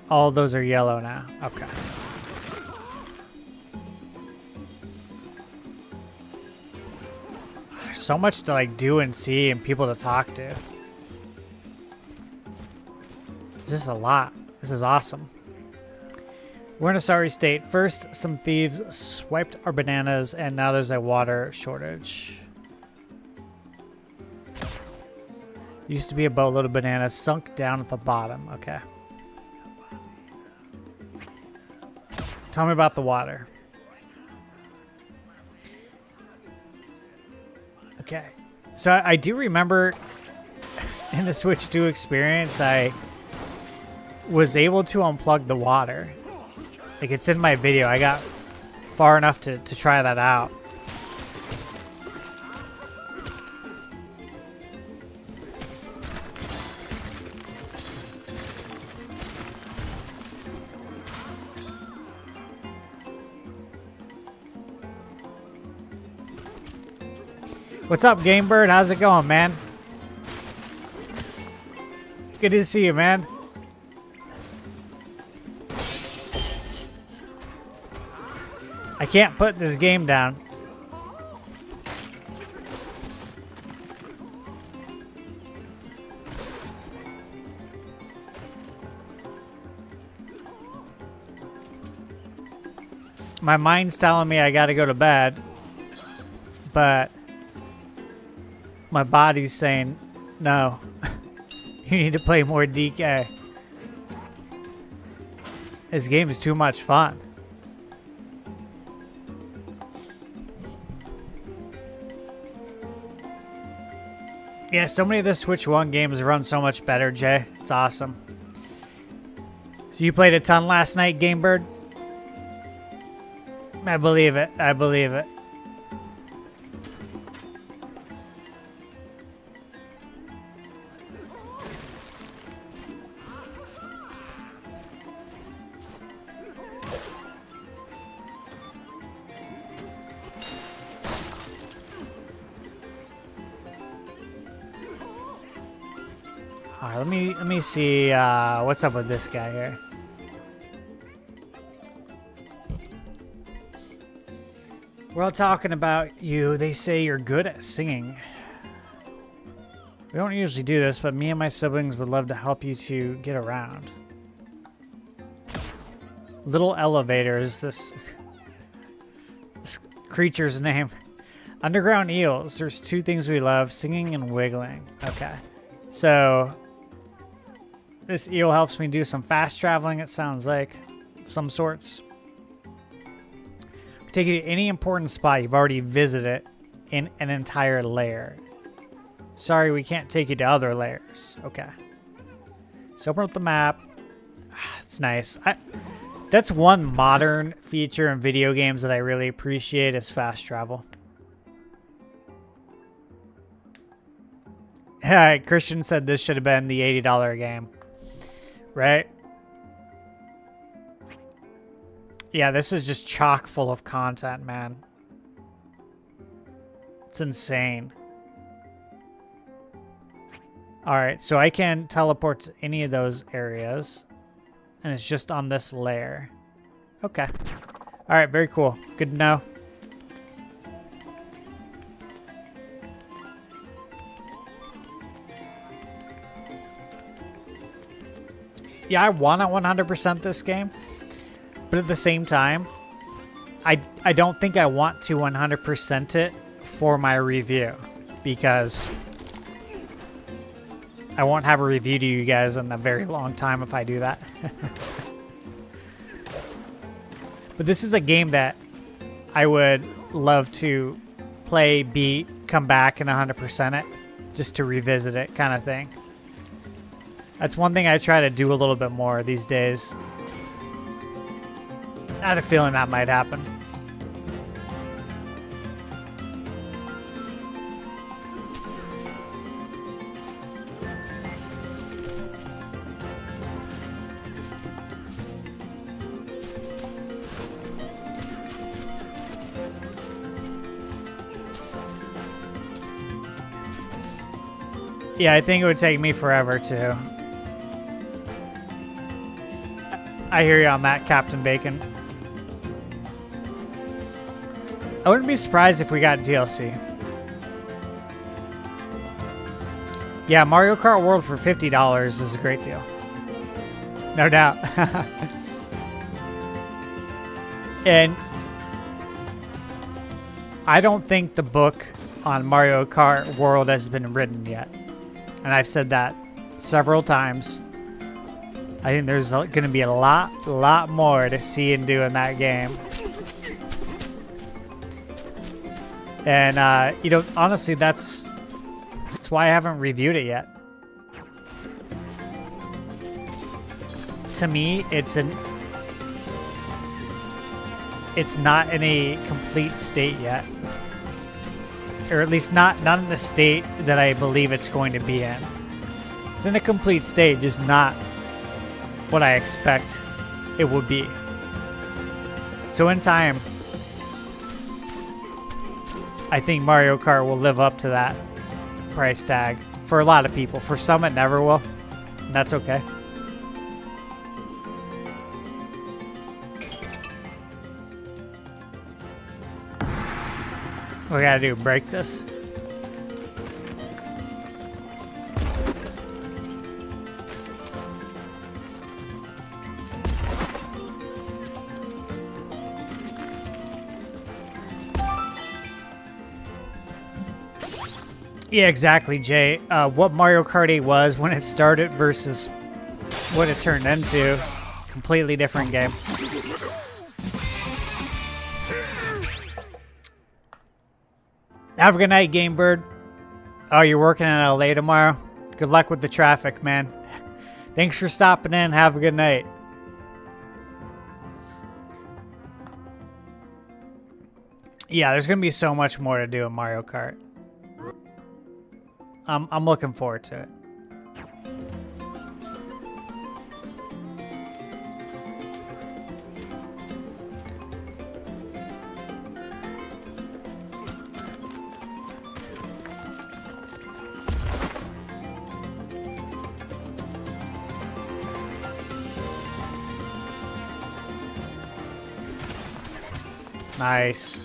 all those are yellow now. Okay. There's so much to like do and see and people to talk to. This is a lot. This is awesome. We're in a sorry state. First, some thieves swiped our bananas, and now there's a water shortage. Used to be a boatload of bananas sunk down at the bottom. Okay. Tell me about the water. Okay. So I do remember in the Switch 2 experience, I was able to unplug the water. Like, it's in my video. I got far enough to try that out. What's up, Game Bird? How's it going, man? Good to see you, man. I can't put this game down. My mind's telling me I gotta go to bed, but my body's saying, no, you need to play more DK. This game is too much fun. Yeah, so many of the Switch 1 games run so much better, Jay. It's awesome. So you played a ton last night, Game Bird? I believe it. I believe it. All right, let me see what's up with this guy here. We're all talking about you. They say you're good at singing. We don't usually do this, but me and my siblings would love to help you to get around. Little Elevator is this creature's name. Underground eels. There's two things we love, singing and wiggling. Okay. So this eel helps me do some fast traveling, it sounds like, of some sorts. Take you to any important spot you've already visited in an entire layer. Sorry, we can't take you to other layers. Okay. So open up the map. It's nice. That's one modern feature in video games that I really appreciate is fast travel. Christian said this should have been the $80 game. Right? Yeah, this is just chock full of content, man. It's insane. Alright, so I can teleport to any of those areas. And it's just on this layer. Okay. Alright, very cool. Good to know. Yeah, I want to 100% this game. But at the same time, I don't think I want to 100% it for my review. Because I won't have a review to you guys in a very long time if I do that. But this is a game that I would love to play, beat, come back and 100% it. Just to revisit it kind of thing. That's one thing I try to do a little bit more these days. I had a feeling that might happen. Yeah, I think it would take me forever too. I hear you on that, Captain Bacon. I wouldn't be surprised if we got DLC. Yeah, Mario Kart World for $50 is a great deal. No doubt. And I don't think the book on Mario Kart World has been written yet. And I've said that several times. I think there's going to be a lot more to see and do in that game. And, you know, honestly, that's why I haven't reviewed it yet. To me, it's not in a complete state yet. Or at least not in the state that I believe it's going to be in. It's in a complete state, just not what I expect it would be. So in time, I think Mario Kart will live up to that price tag for a lot of people. For some, it never will, and that's okay. What we gotta do, break this? Yeah, exactly, Jay. What Mario Kart 8 was when it started versus what it turned into, completely different game. Have a good night, Game Bird. Oh, you're working in LA tomorrow? Good luck with the traffic, man. Thanks for stopping in. Have a good night. Yeah, there's going to be so much more to do in Mario Kart. I'm looking forward to it. Nice.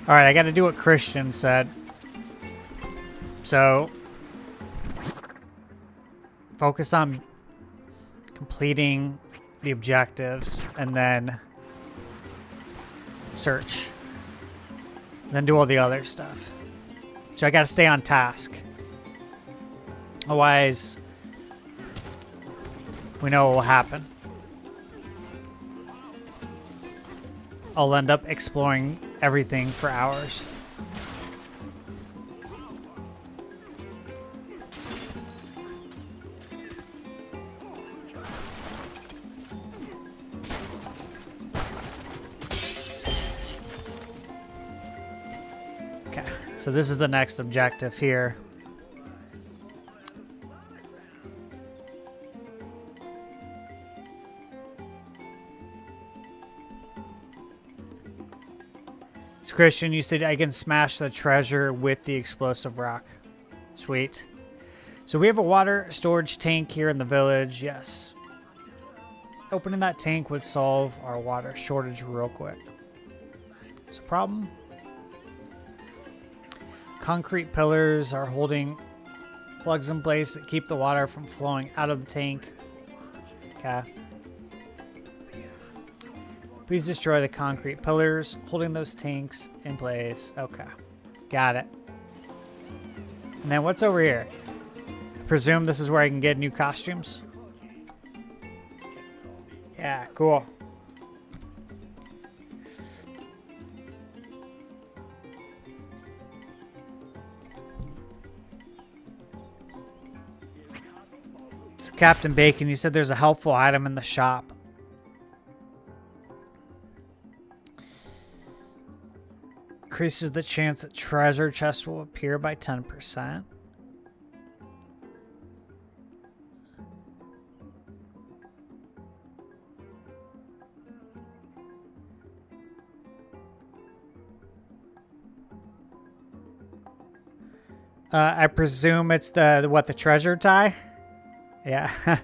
All right, I got to do what Christian said. So, focus on completing the objectives and then search. Then do all the other stuff. So I got to stay on task. Otherwise, we know what will happen. I'll end up exploring everything for hours. Okay, so this is the next objective here. Christian, you said I can smash the treasure with the explosive rock. Sweet. So we have a water storage tank here in the village. Yes. Opening that tank would solve our water shortage real quick. It's a problem. Concrete pillars are holding plugs in place that keep the water from flowing out of the tank. Okay. Please destroy the concrete pillars holding those tanks in place. Okay. Got it. And then what's over here? I presume this is where I can get new costumes. Yeah, cool. So Captain Bacon, you said there's a helpful item in the shop. Increases the chance that treasure chests will appear by 10%. I presume it's the treasure tie? Yeah.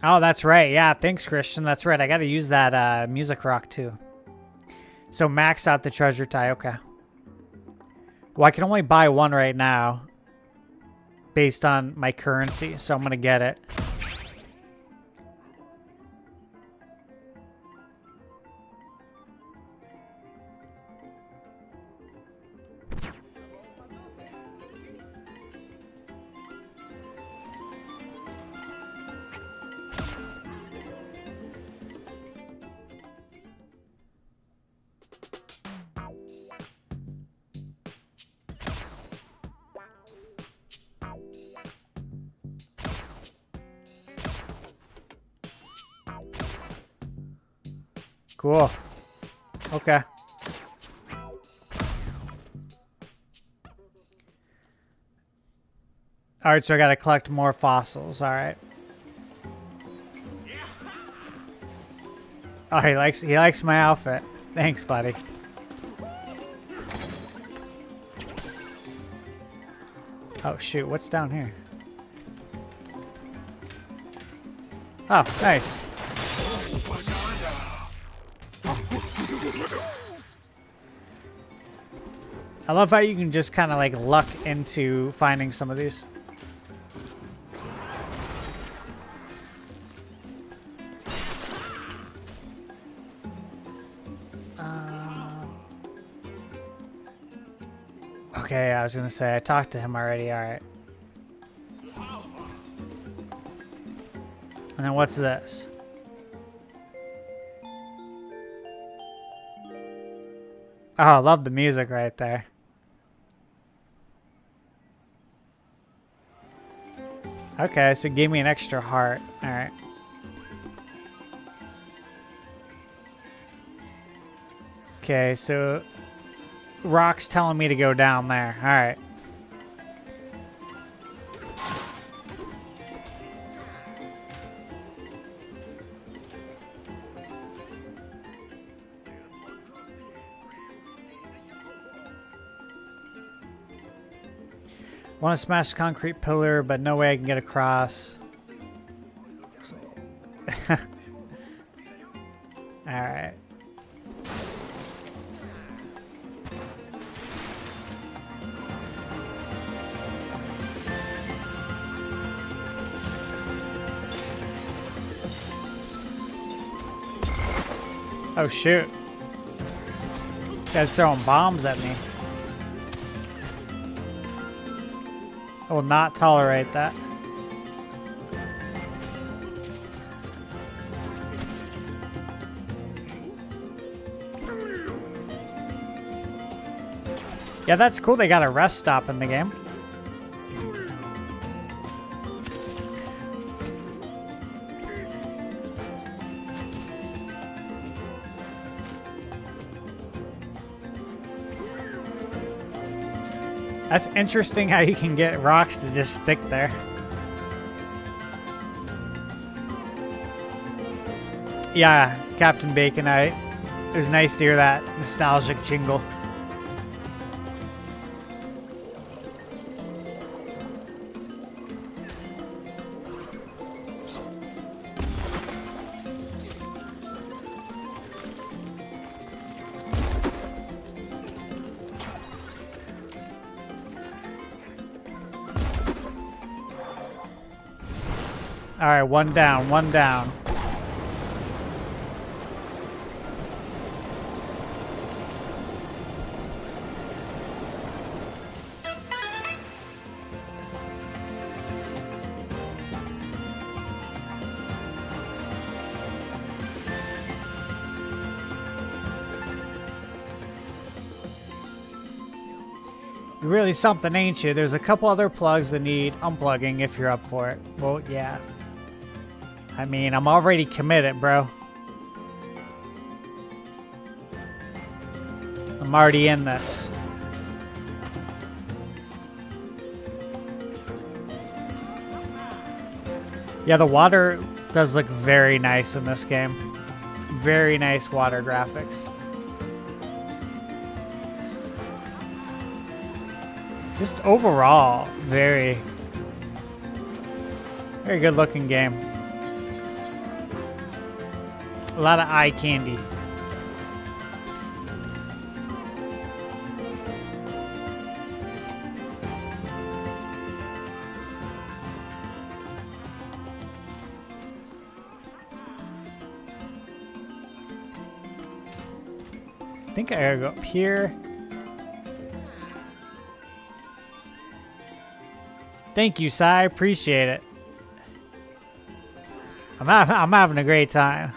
Oh, that's right. Yeah, thanks, Christian. That's right. I got to use that music rock too. So max out the treasure tie. Okay. Well, I can only buy one right now based on my currency, so I'm going to get it. Cool. Okay. All right, so I got to collect more fossils. All right. Oh, he likes my outfit. Thanks, buddy. Oh shoot, what's down here? Oh, nice. I love how you can just kind of like luck into finding some of these. Okay, I was gonna say I talked to him already. All right. And then what's this? Oh, I love the music right there. Okay, so give me an extra heart. All right. Okay, so Rock's telling me to go down there. All right. Want to smash the concrete pillar, but no way I can get across. All right. Oh shoot. Guy's throwing bombs at me. I will not tolerate that. Yeah, that's cool. They got a rest stop in the game. That's interesting how you can get rocks to just stick there. Yeah, Captain Bacon, it was nice to hear that nostalgic jingle. All right, one down, one down. You're really something, ain't you? There's a couple other plugs that need unplugging if you're up for it. Well, yeah. I mean, I'm already committed, bro. I'm already in this. Yeah, the water does look very nice in this game. Very nice water graphics. Just overall, very, very good looking game. A lot of eye candy. I think I gotta go up here. Thank you, Sai. Appreciate it. I'm having a great time.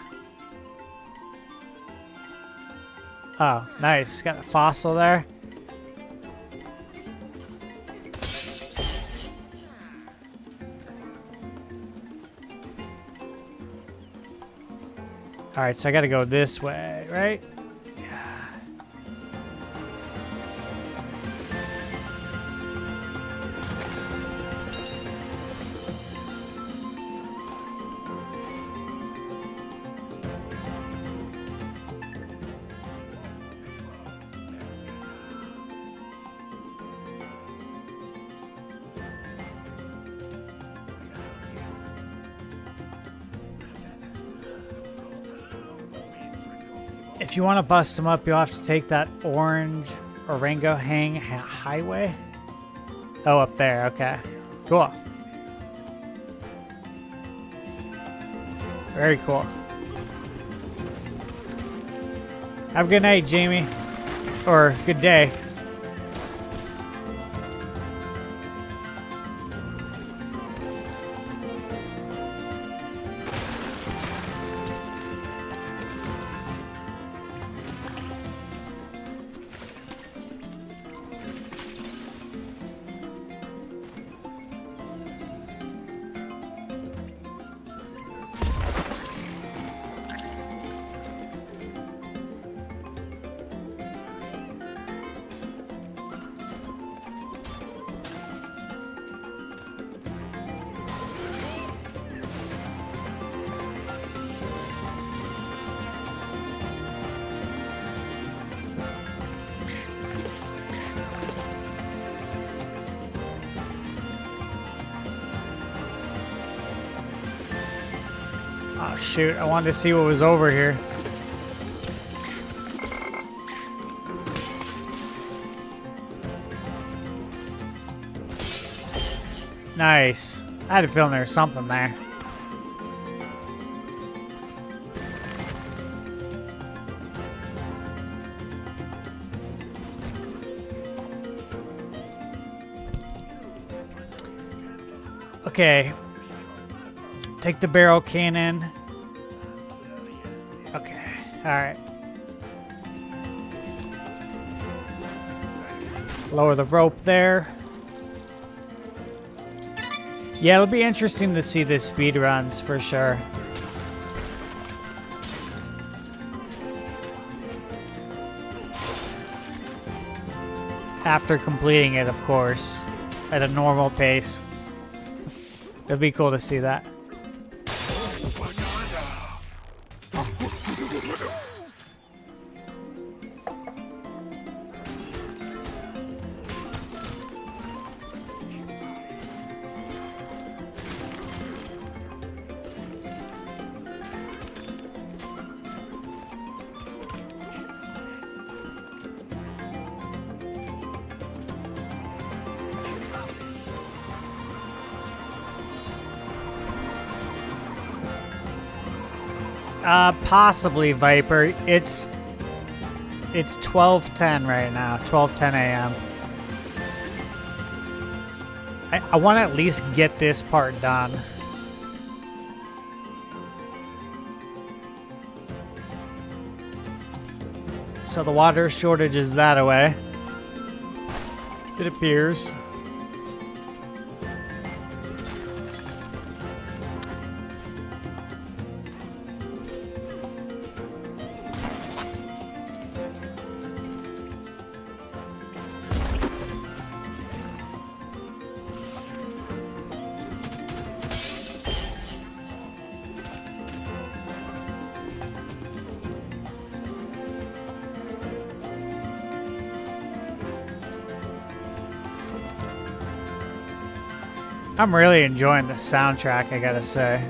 Oh, nice. Got a fossil there. All right, so I got to go this way, right? If you want to bust them up, you'll have to take that orange Orangutan highway. Oh, up there. Okay. Cool. Very cool. Have a good night, Jamie. Or good day. Oh shoot, I wanted to see what was over here. Nice. I had a feeling there was something there. Okay. Take the barrel cannon. Okay. Alright. Lower the rope there. Yeah, it'll be interesting to see the speed runs for sure. After completing it, of course, at a normal pace. It'll be cool to see that. Possibly Viper. It's 12:10 right now. 12:10 a.m. I want to at least get this part done. So the water shortage is that away. It appears. I'm really enjoying the soundtrack, I gotta say.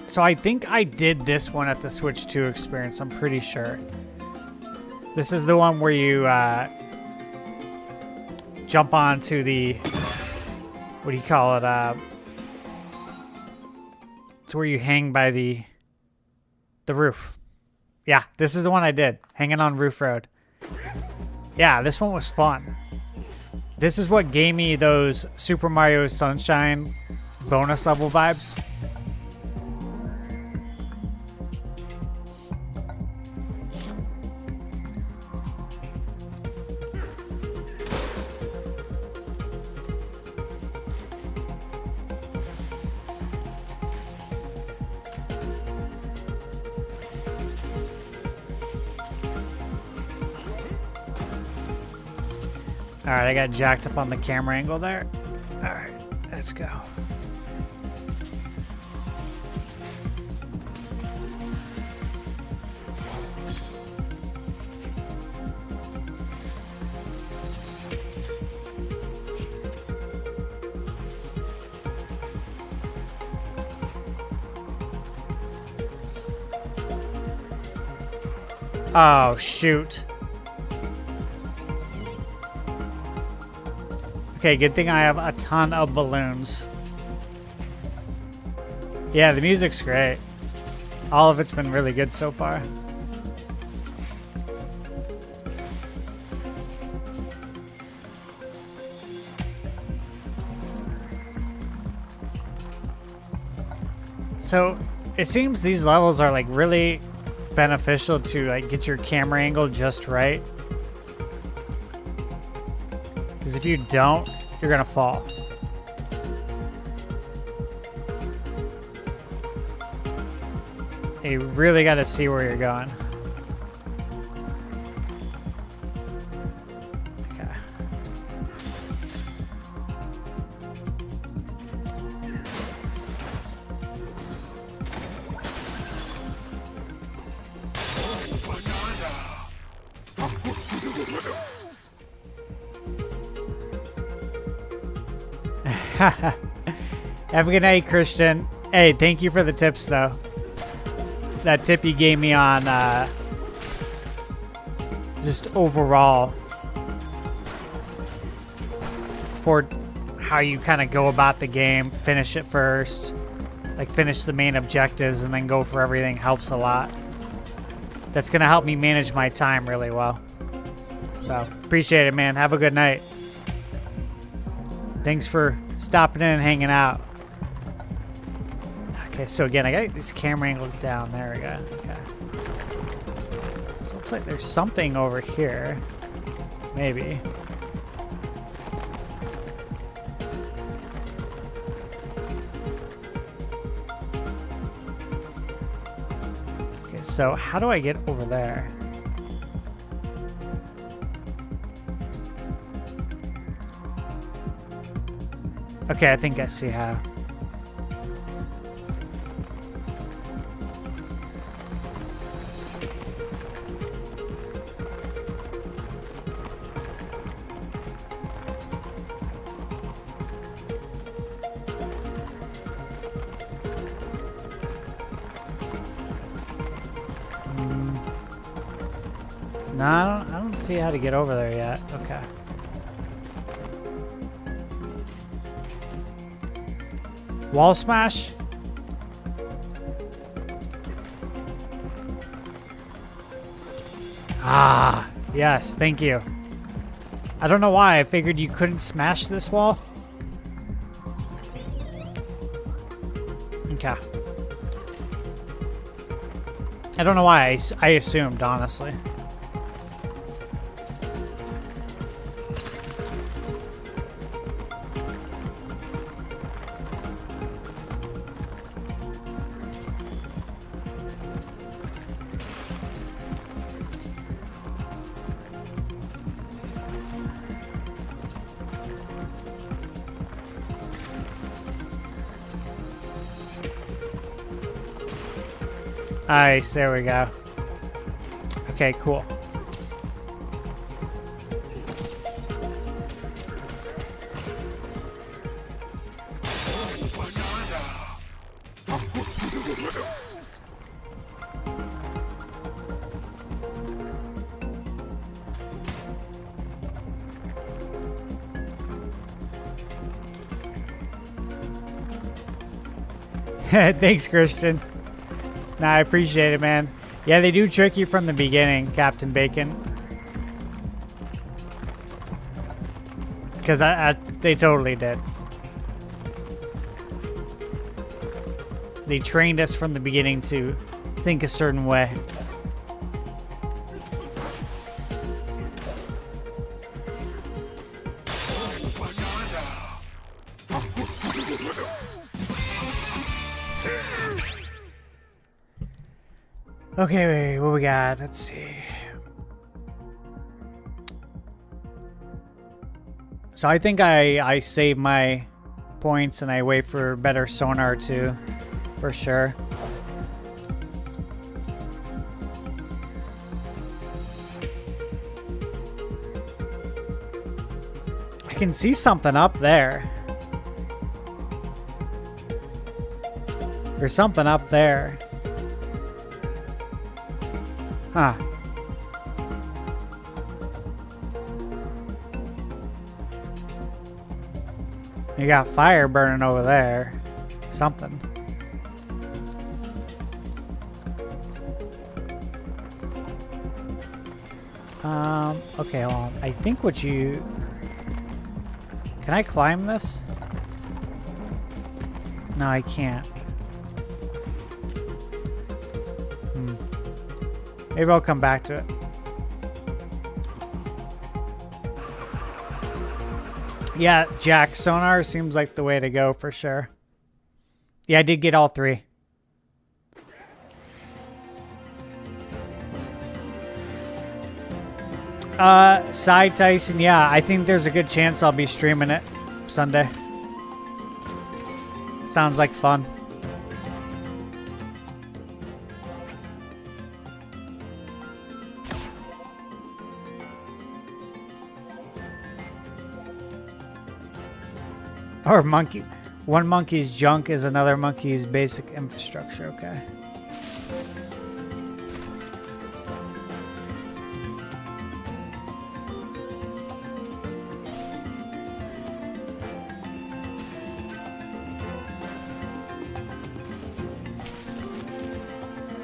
So I think I did this one at the Switch 2 experience, I'm pretty sure. This is the one where you jump onto the, what do you call it? It's where you hang by the roof. Yeah, this is the one I did, hanging on Roof Road. Yeah, this one was fun. This is what gave me those Super Mario Sunshine bonus level vibes. All right, I got jacked up on the camera angle there. All right, let's go. Oh, shoot. Okay, good thing I have a ton of balloons. Yeah, the music's great. All of it's been really good so far. So, it seems these levels are like really beneficial to like get your camera angle just right. Because if you don't, you're gonna fall. You really gotta see where you're going. Okay. Have a good night, Christian. Hey, thank you for the tips, though. That tip you gave me on just overall for how you kind of go about the game, finish it first, like finish the main objectives and then go for everything helps a lot. That's going to help me manage my time really well. So, appreciate it, man. Have a good night. Thanks for stopping in and hanging out. Okay, so again, I got these camera angles down. There we go. Okay. So it looks like there's something over here. Maybe. Okay, so how do I get over there? Okay, I think I see how. No, I don't see how to get over there yet. Okay. Wall smash? Ah, yes, thank you. I don't know why. I figured you couldn't smash this wall. Okay. I don't know why. I assumed, honestly. Nice, there we go. Okay, cool. Thanks, Christian. Nah, I appreciate it, man. Yeah, they do trick you from the beginning, Captain Bacon. Because they totally did. They trained us from the beginning to think a certain way. Okay, wait, what we got? Let's see. So I think I save my points and I wait for better sonar too, for sure. I can see something up there. There's something up there. Huh. You got fire burning over there. Something. Okay, hold on. I think what you... Can I climb this? No, I can't. Maybe I'll come back to it. Yeah, Jack, sonar seems like the way to go for sure. Yeah, I did get all three. Cy Tyson, yeah, I think there's a good chance I'll be streaming it Sunday. Sounds like fun. Or monkey. One monkey's junk is another monkey's basic infrastructure. Okay.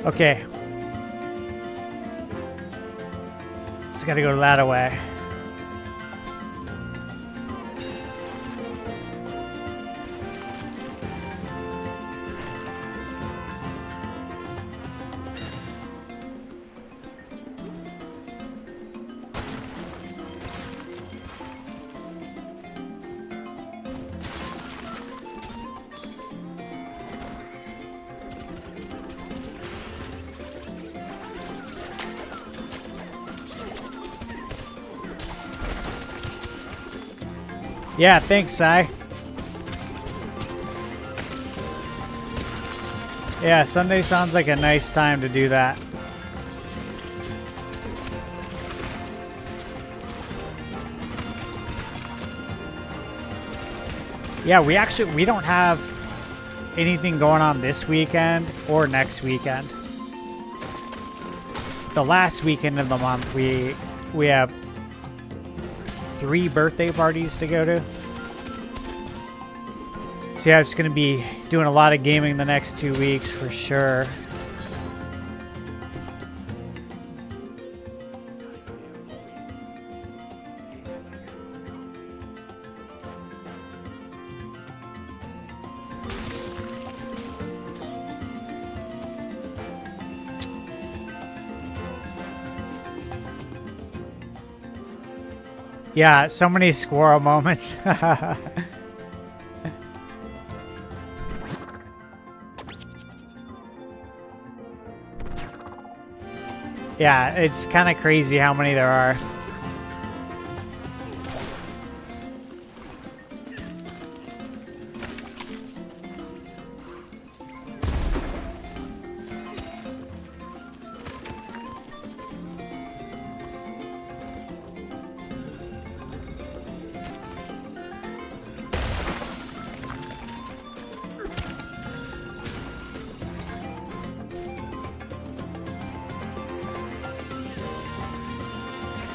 Okay. So gotta go that way. Yeah, thanks, Sai. Yeah, Sunday sounds like a nice time to do that. Yeah, we don't have anything going on this weekend or next weekend. The last weekend of the month, we have 3 birthday parties to go to. So yeah, I'm just going to be doing a lot of gaming the next 2 weeks for sure. Yeah, so many squirrel moments. Yeah, it's kind of crazy how many there are.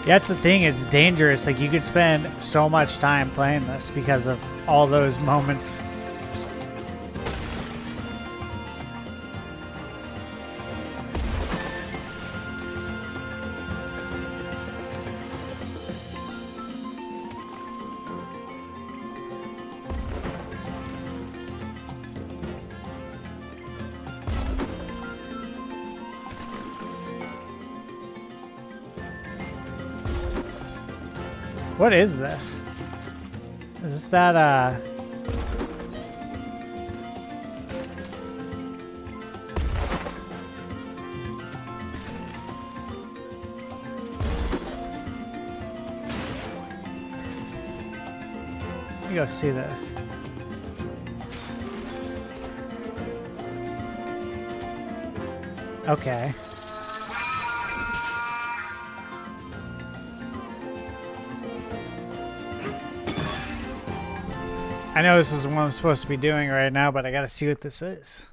That's the thing, it's dangerous. Like, you could spend so much time playing this because of all those moments. What is this? Is this that, Let me go see this. Okay. I know this is what I'm supposed to be doing right now, but I gotta see what this is.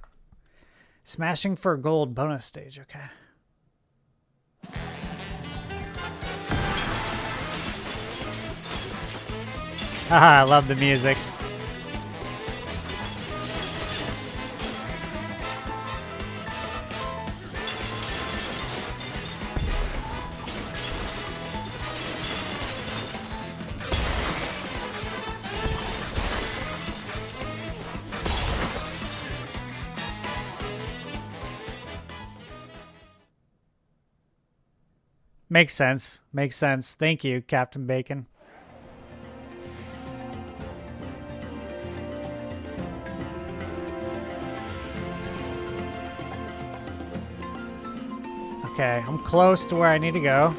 Smashing for gold bonus stage, okay. Haha, I love the music. Makes sense. Makes sense. Thank you, Captain Bacon. Okay, I'm close to where I need to go.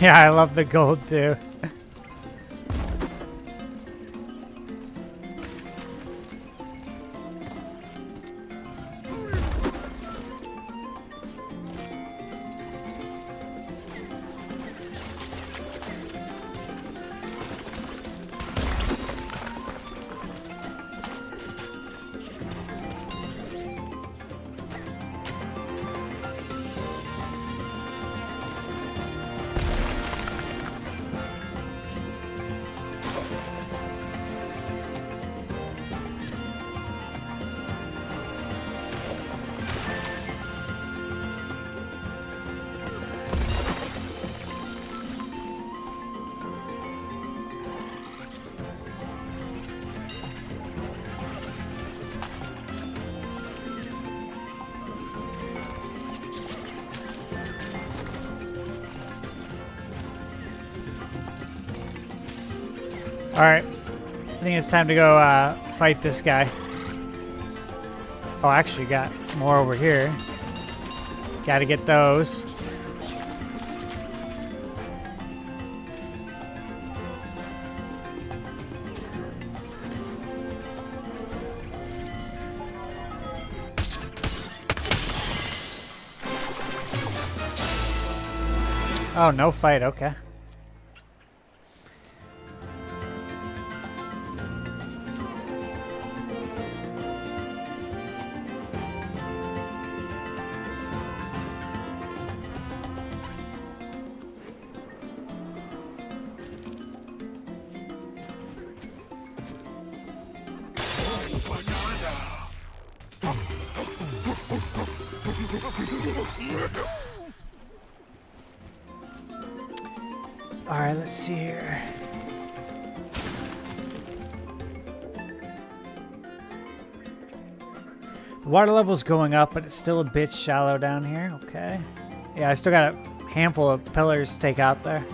Yeah, I love the gold too. Alright, I think it's time to go fight this guy. Oh, actually got more over here. Gotta get those. Oh, no fight, okay. Alright, let's see here. The water level's going up, but it's still a bit shallow down here. Okay. Yeah, I still got a handful of pillars to take out there.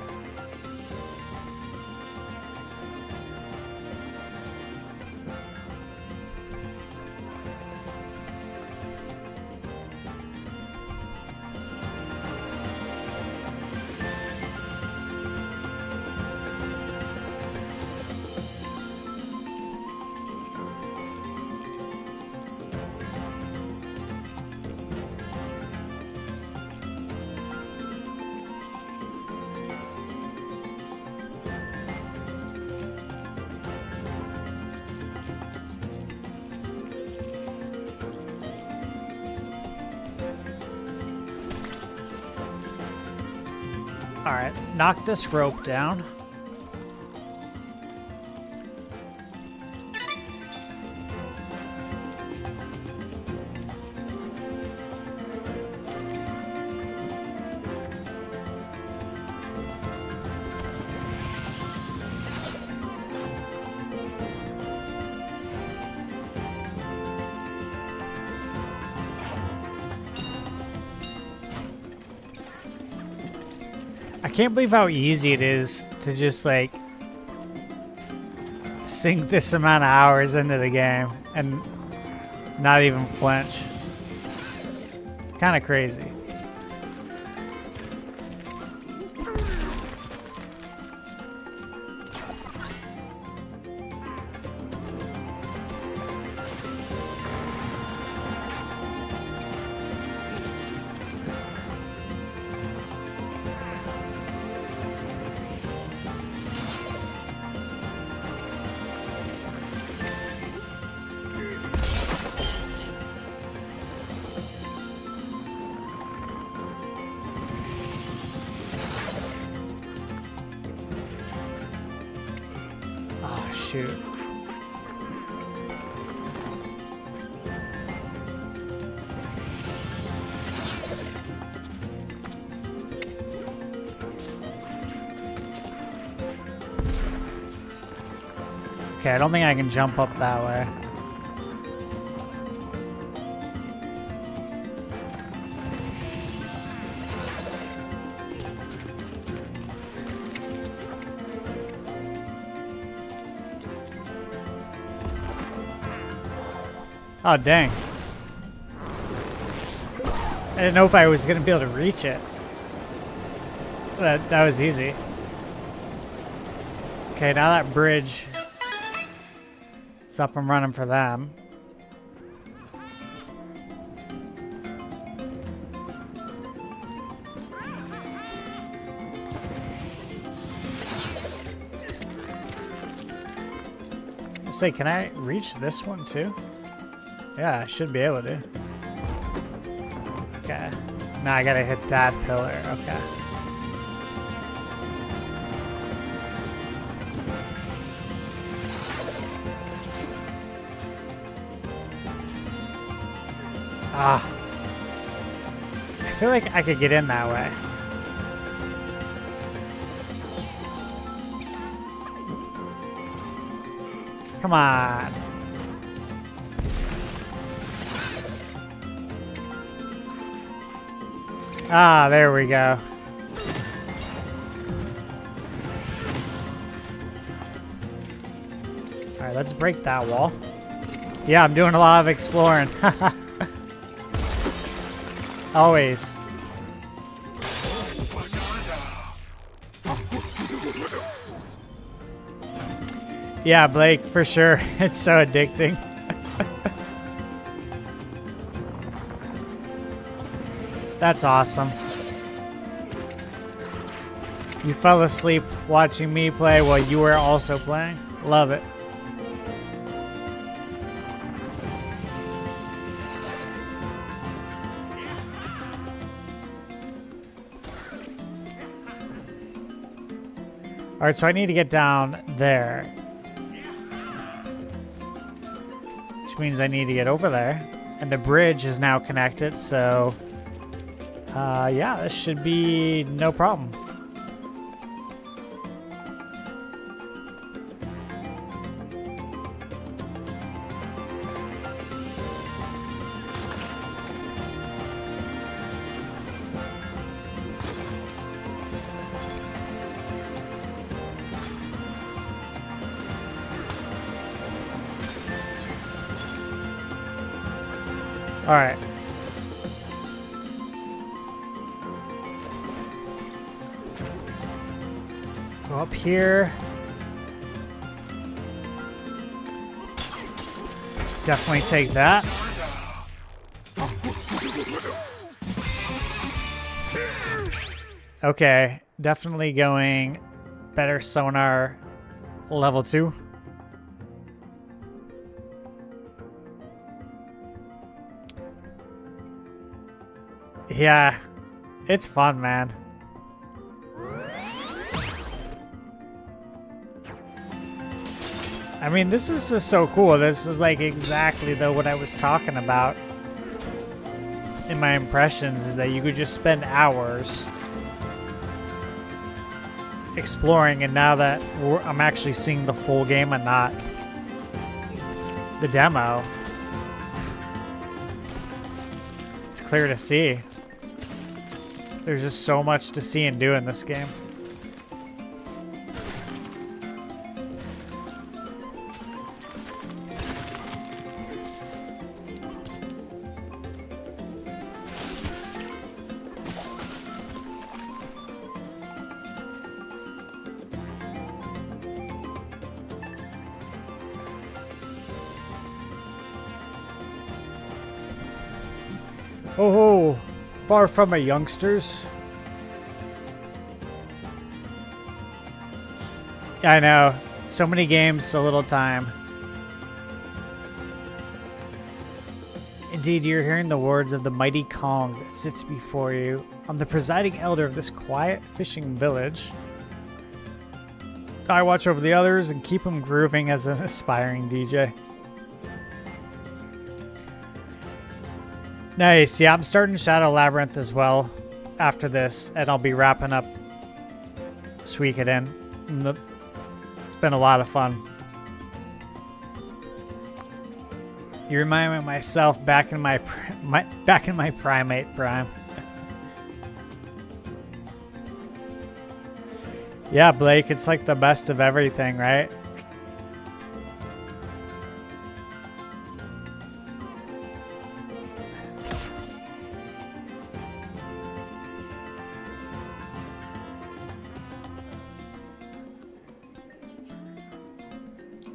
Alright, knock this rope down. I can't believe how easy it is to just like sink this amount of hours into the game and not even flinch. Kind of crazy. Shoot. Okay, I don't think I can jump up that way. Oh, dang. I didn't know if I was going to be able to reach it. That was easy. Okay, now that bridge is up and running for them. Let's see, can I reach this one too? Yeah, I should be able to. Okay. Now I gotta hit that pillar. Okay. Ah. I feel like I could get in that way. Come on. Ah, there we go. Alright, let's break that wall. Yeah, I'm doing a lot of exploring. Always. Yeah, Blake, for sure. It's so addicting. That's awesome. You fell asleep watching me play while you were also playing. Love it. Alright, so I need to get down there. Which means I need to get over there. And the bridge is now connected, so... yeah, this should be no problem. Alright. Go up here. Definitely take that. Okay, definitely going better sonar level 2. Yeah, it's fun, man. I mean, this is just so cool. This is like exactly what I was talking about in my impressions, is that you could just spend hours exploring, and now that I'm actually seeing the full game and not the demo, it's clear to see. There's just so much to see and do in this game. Oh, far from a youngsters. Yeah, I know. So many games, so little time. Indeed, you're hearing the words of the mighty Kong that sits before you. I'm the presiding elder of this quiet fishing village. I watch over the others and keep them grooving as an aspiring DJ. Nice. Yeah, I'm starting Shadow Labyrinth as well after this, and I'll be wrapping up Suikoden. It's been a lot of fun. You remind me of myself back in my primate prime. Yeah, Blake, it's like the best of everything, right?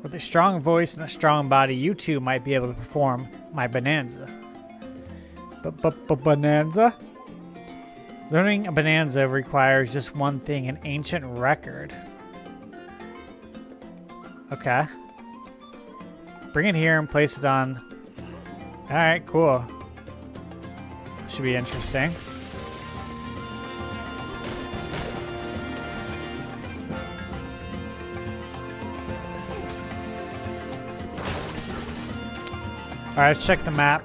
With a strong voice and a strong body, you two might be able to perform my Bananza. Bananza? Learning a Bananza requires just one thing, an ancient record. Okay. Bring it here and place it on. Alright, cool. Should be interesting. Alright, let's check the map.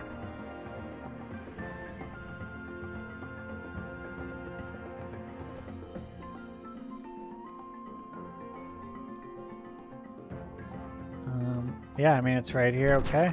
Yeah, I mean, it's right here, okay.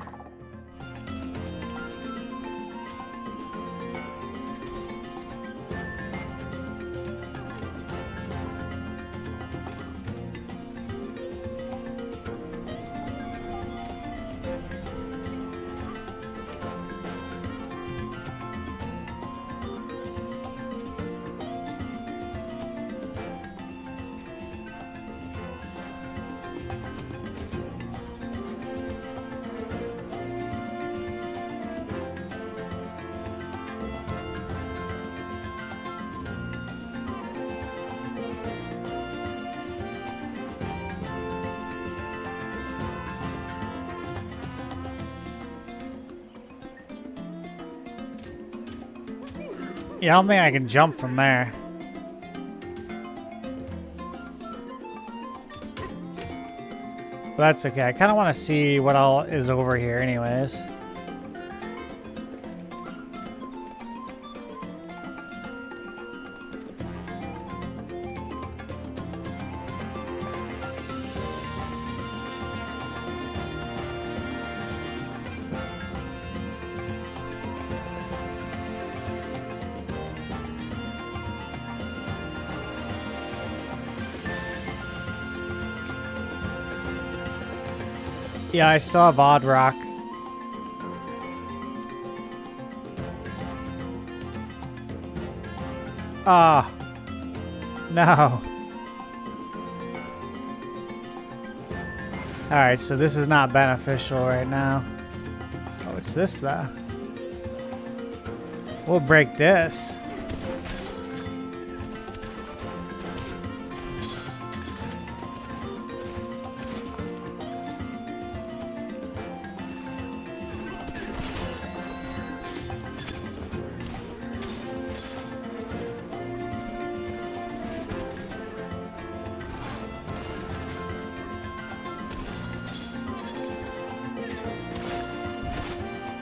Yeah, I don't think I can jump from there. But that's okay. I kind of want to see what all is over here anyways. Yeah, I still have Odd Rock. Oh. No. Alright, so this is not beneficial right now. Oh, what's this though? We'll break this.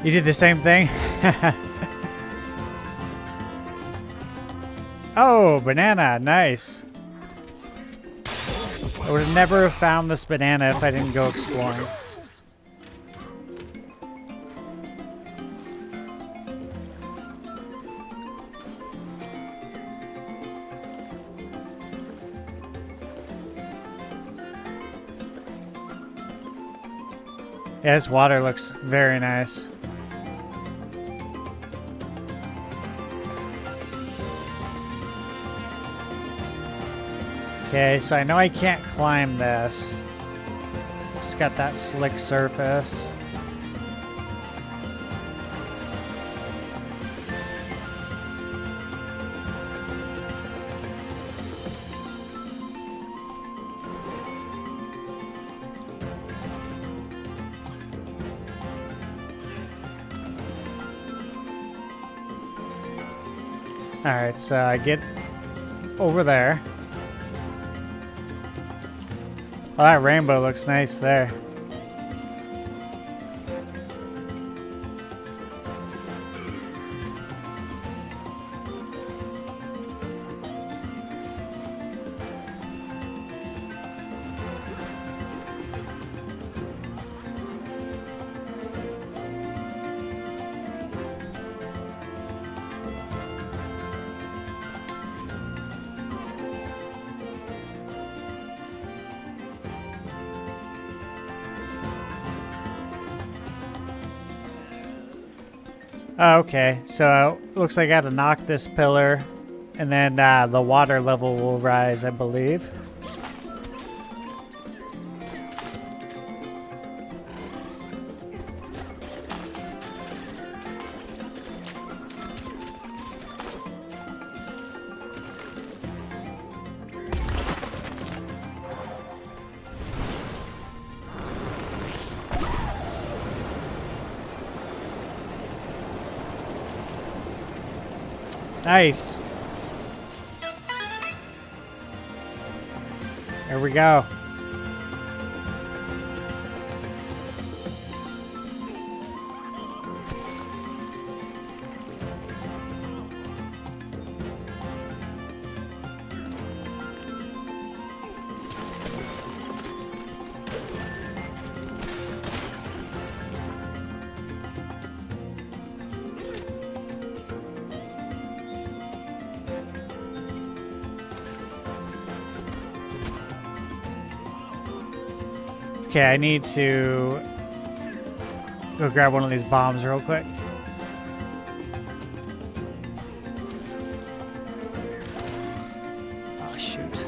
You did the same thing? Oh, banana, nice. I would have never found this banana if I didn't go exploring. Yeah, this water looks very nice. Okay, so I know I can't climb this. It's got that slick surface. Alright, so I get over there. Oh, that rainbow looks nice there. Oh, okay, so it looks like I gotta knock this pillar, and then the water level will rise, I believe. Nice. There we go. Okay, I need to go grab one of these bombs real quick. Oh, shoot.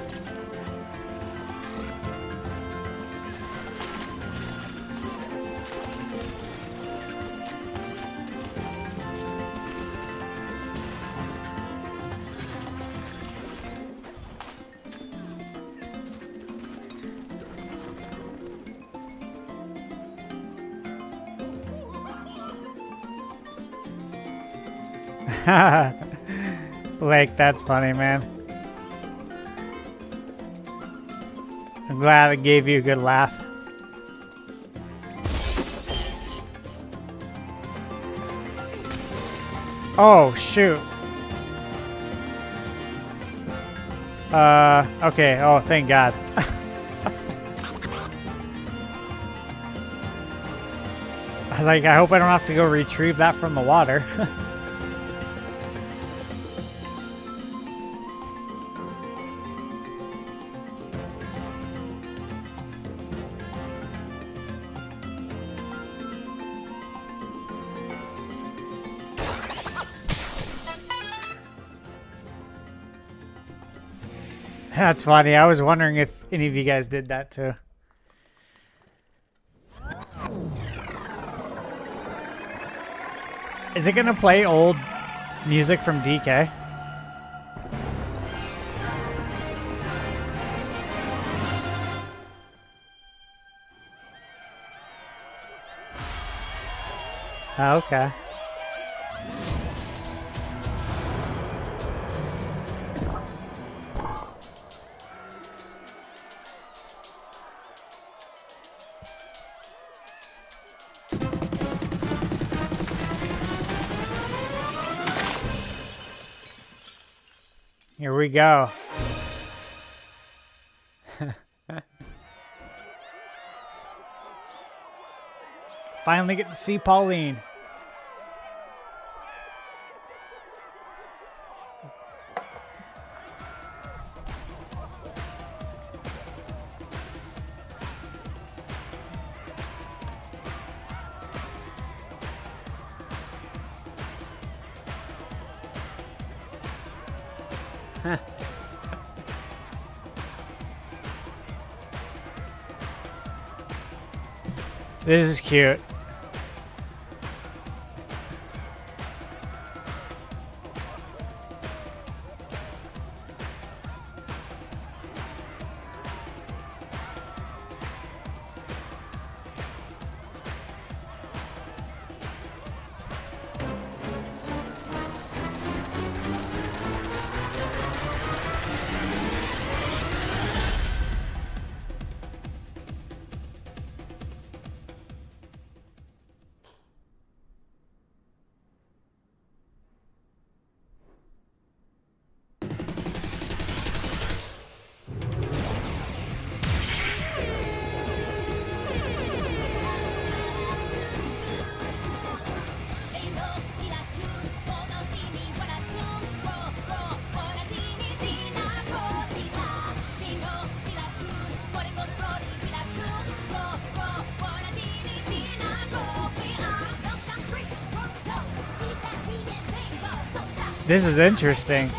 Like, that's funny, man. I'm glad it gave you a good laugh. Oh, shoot. Okay. Oh, thank God. I was like, I hope I don't have to go retrieve that from the water. That's funny. I was wondering if any of you guys did that too. Is it gonna play old music from DK? Oh, okay. Here we go. Finally get to see Pauline. This is cute. This is interesting.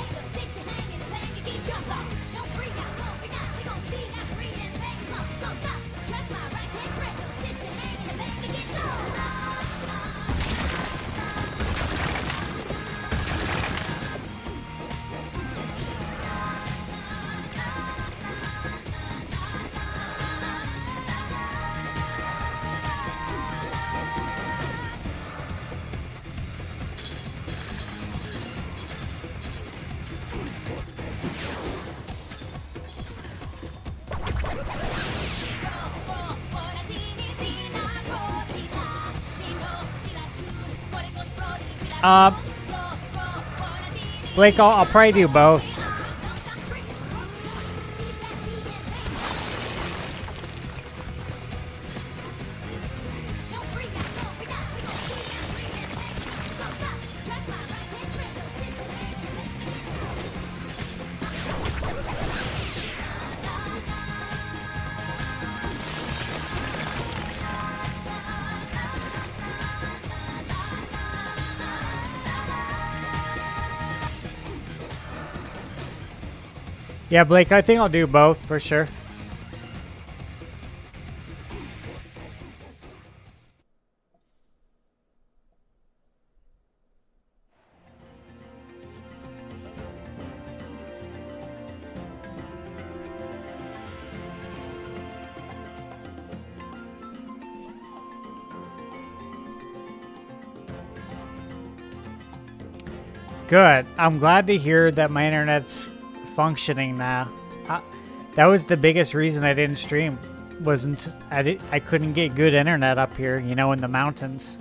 Blake, I'll probably do both. Yeah, Blake, I think I'll do both for sure. Good. I'm glad to hear that my internet's functioning now. That was the biggest reason I didn't stream. I couldn't get good internet up here, you know, in the mountains.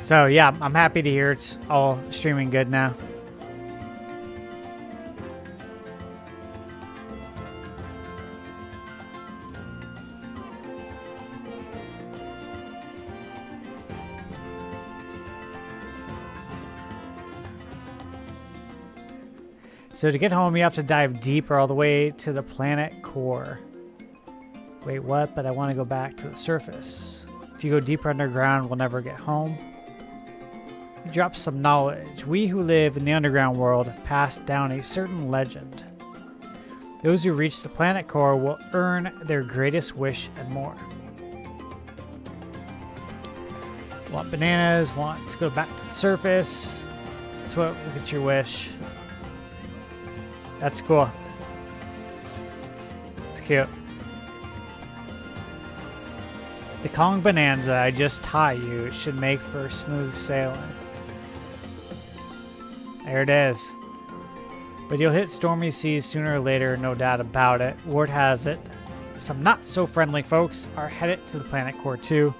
So yeah, I'm happy to hear it's all streaming good now. So to get home, you have to dive deeper all the way to the planet core. Wait, what? But I want to go back to the surface. If you go deeper underground, we'll never get home. You drop some knowledge. We who live in the underground world have passed down a certain legend. Those who reach the planet core will earn their greatest wish and more. Want bananas, want to go back to the surface. That's what will get your wish. That's cool. It's cute. The Kong Bananza I just taught you. It should make for smooth sailing. There it is. But you'll hit stormy seas sooner or later, no doubt about it. Word has it, some not-so-friendly folks are headed to the planet core too,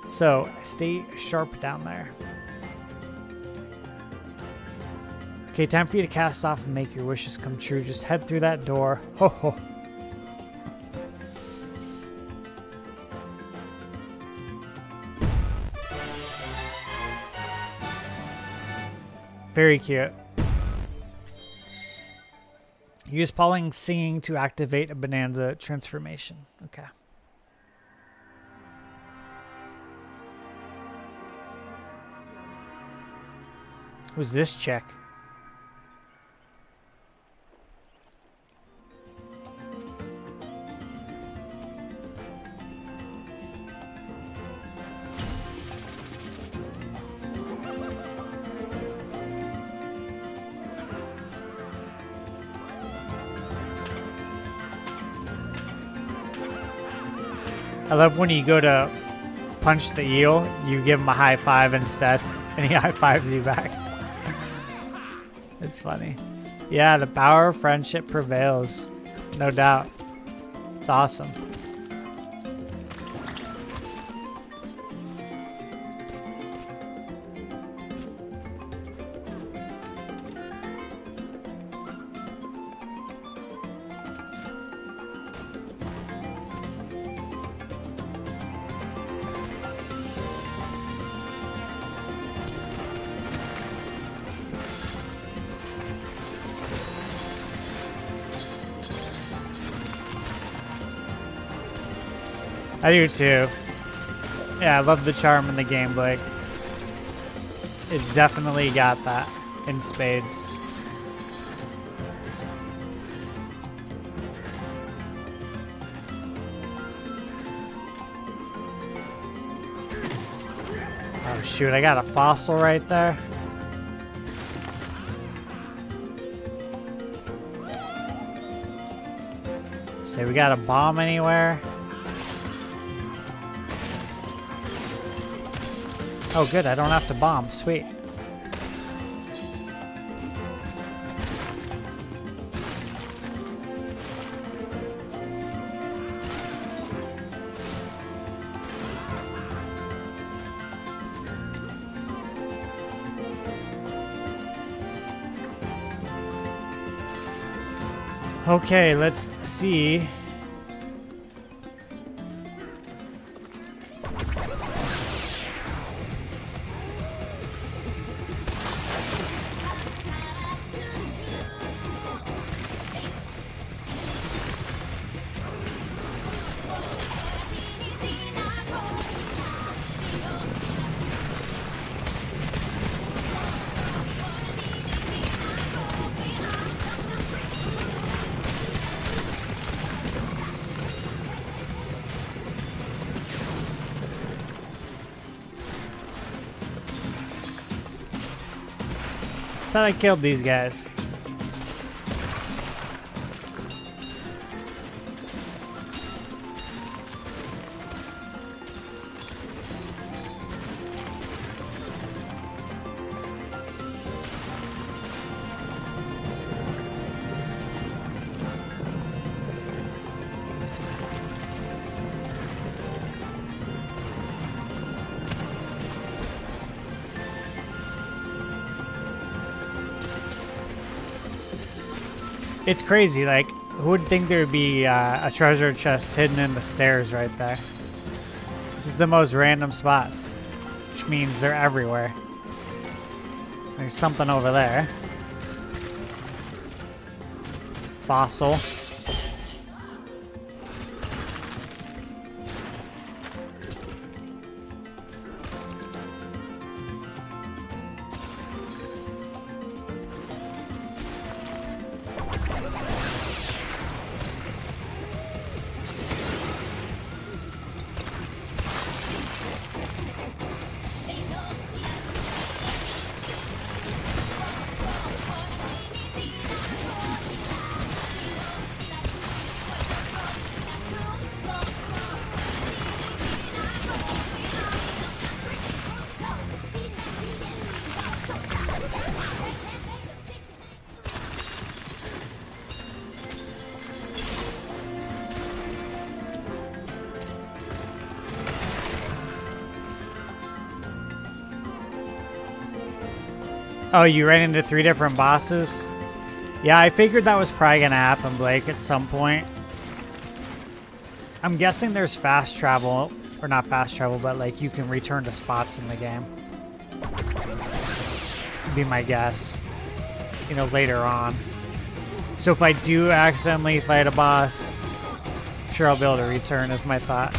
so stay sharp down there. Okay, time for you to cast off and make your wishes come true. Just head through that door. Ho ho. Very cute. Use Pauline singing to activate a Bonanza transformation. Okay. Who's this chick? I love when you go to punch the eel, you give him a high five instead, and he high fives you back. It's funny. Yeah, the power of friendship prevails. No doubt. It's awesome. I do too. Yeah, I love the charm in the gameplay. It's definitely got that in spades. Oh shoot, I got a fossil right there. Say we got a bomb anywhere? Oh good, I don't have to bomb. Sweet. Okay, let's see. Thought I killed these guys. It's crazy, like, who would think there would be a treasure chest hidden in the stairs right there? This is the most random spots, which means they're everywhere. There's something over there. fossil. Oh, you ran into 3 different bosses? Yeah, I figured that was probably going to happen, Blake, at some point. I'm guessing there's fast travel, or not fast travel, but like you can return to spots in the game. Would be my guess. You know, later on. So if I do accidentally fight a boss, I'm sure I'll be able to return is my thought.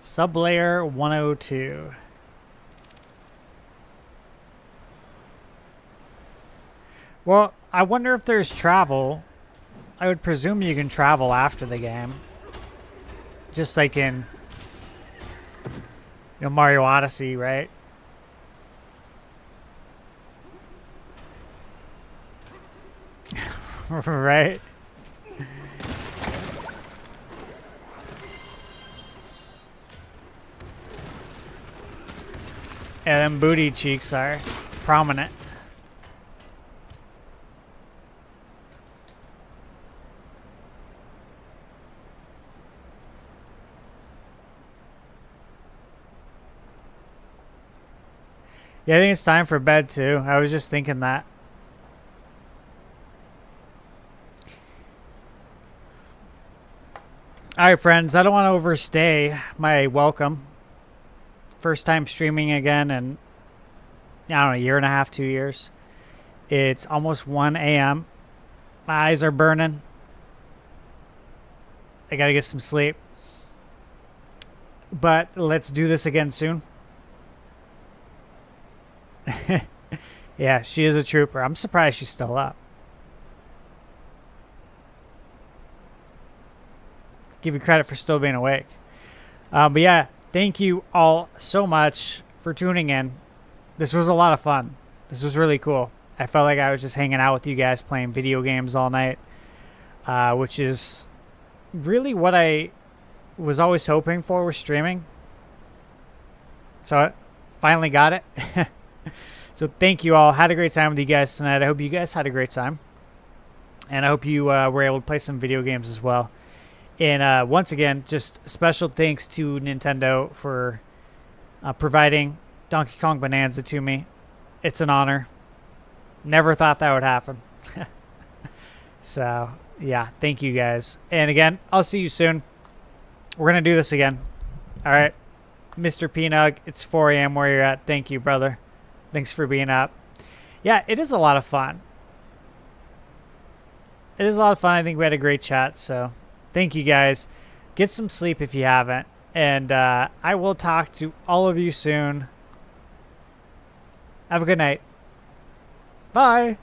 Sublayer 102. Well, I wonder if there's travel. I would presume you can travel after the game. Just like in, you know, Mario Odyssey, right? Right? Yeah, them booty cheeks are prominent. Yeah, I think it's time for bed too. I was just thinking that. All right, friends, I don't want to overstay my welcome. First time streaming again in, I don't know, a year and a half, 2 years. It's almost 1 a.m. My eyes are burning. I gotta get some sleep. But let's do this again soon. Yeah, she is a trooper. I'm surprised she's still up. Give you credit for still being awake. But yeah, thank you all so much for tuning in. This was a lot of fun. This was really cool. I felt like I was just hanging out with you guys playing video games all night, which is really what I was always hoping for with streaming. So I finally got it. So thank you all. Had a great time with you guys tonight. I hope you guys had a great time. And I hope you were able to play some video games as well. And once again, just special thanks to Nintendo for providing Donkey Kong Bananza to me. It's an honor. Never thought that would happen. So, yeah, thank you guys. And again, I'll see you soon. We're going to do this again. All right. Mr. P-Nug, it's 4 a.m. where you're at. Thank you, brother. Thanks for being up. Yeah, it is a lot of fun. It is a lot of fun. I think we had a great chat, so thank you guys. Get some sleep if you haven't. And I will talk to all of you soon. Have a good night. Bye.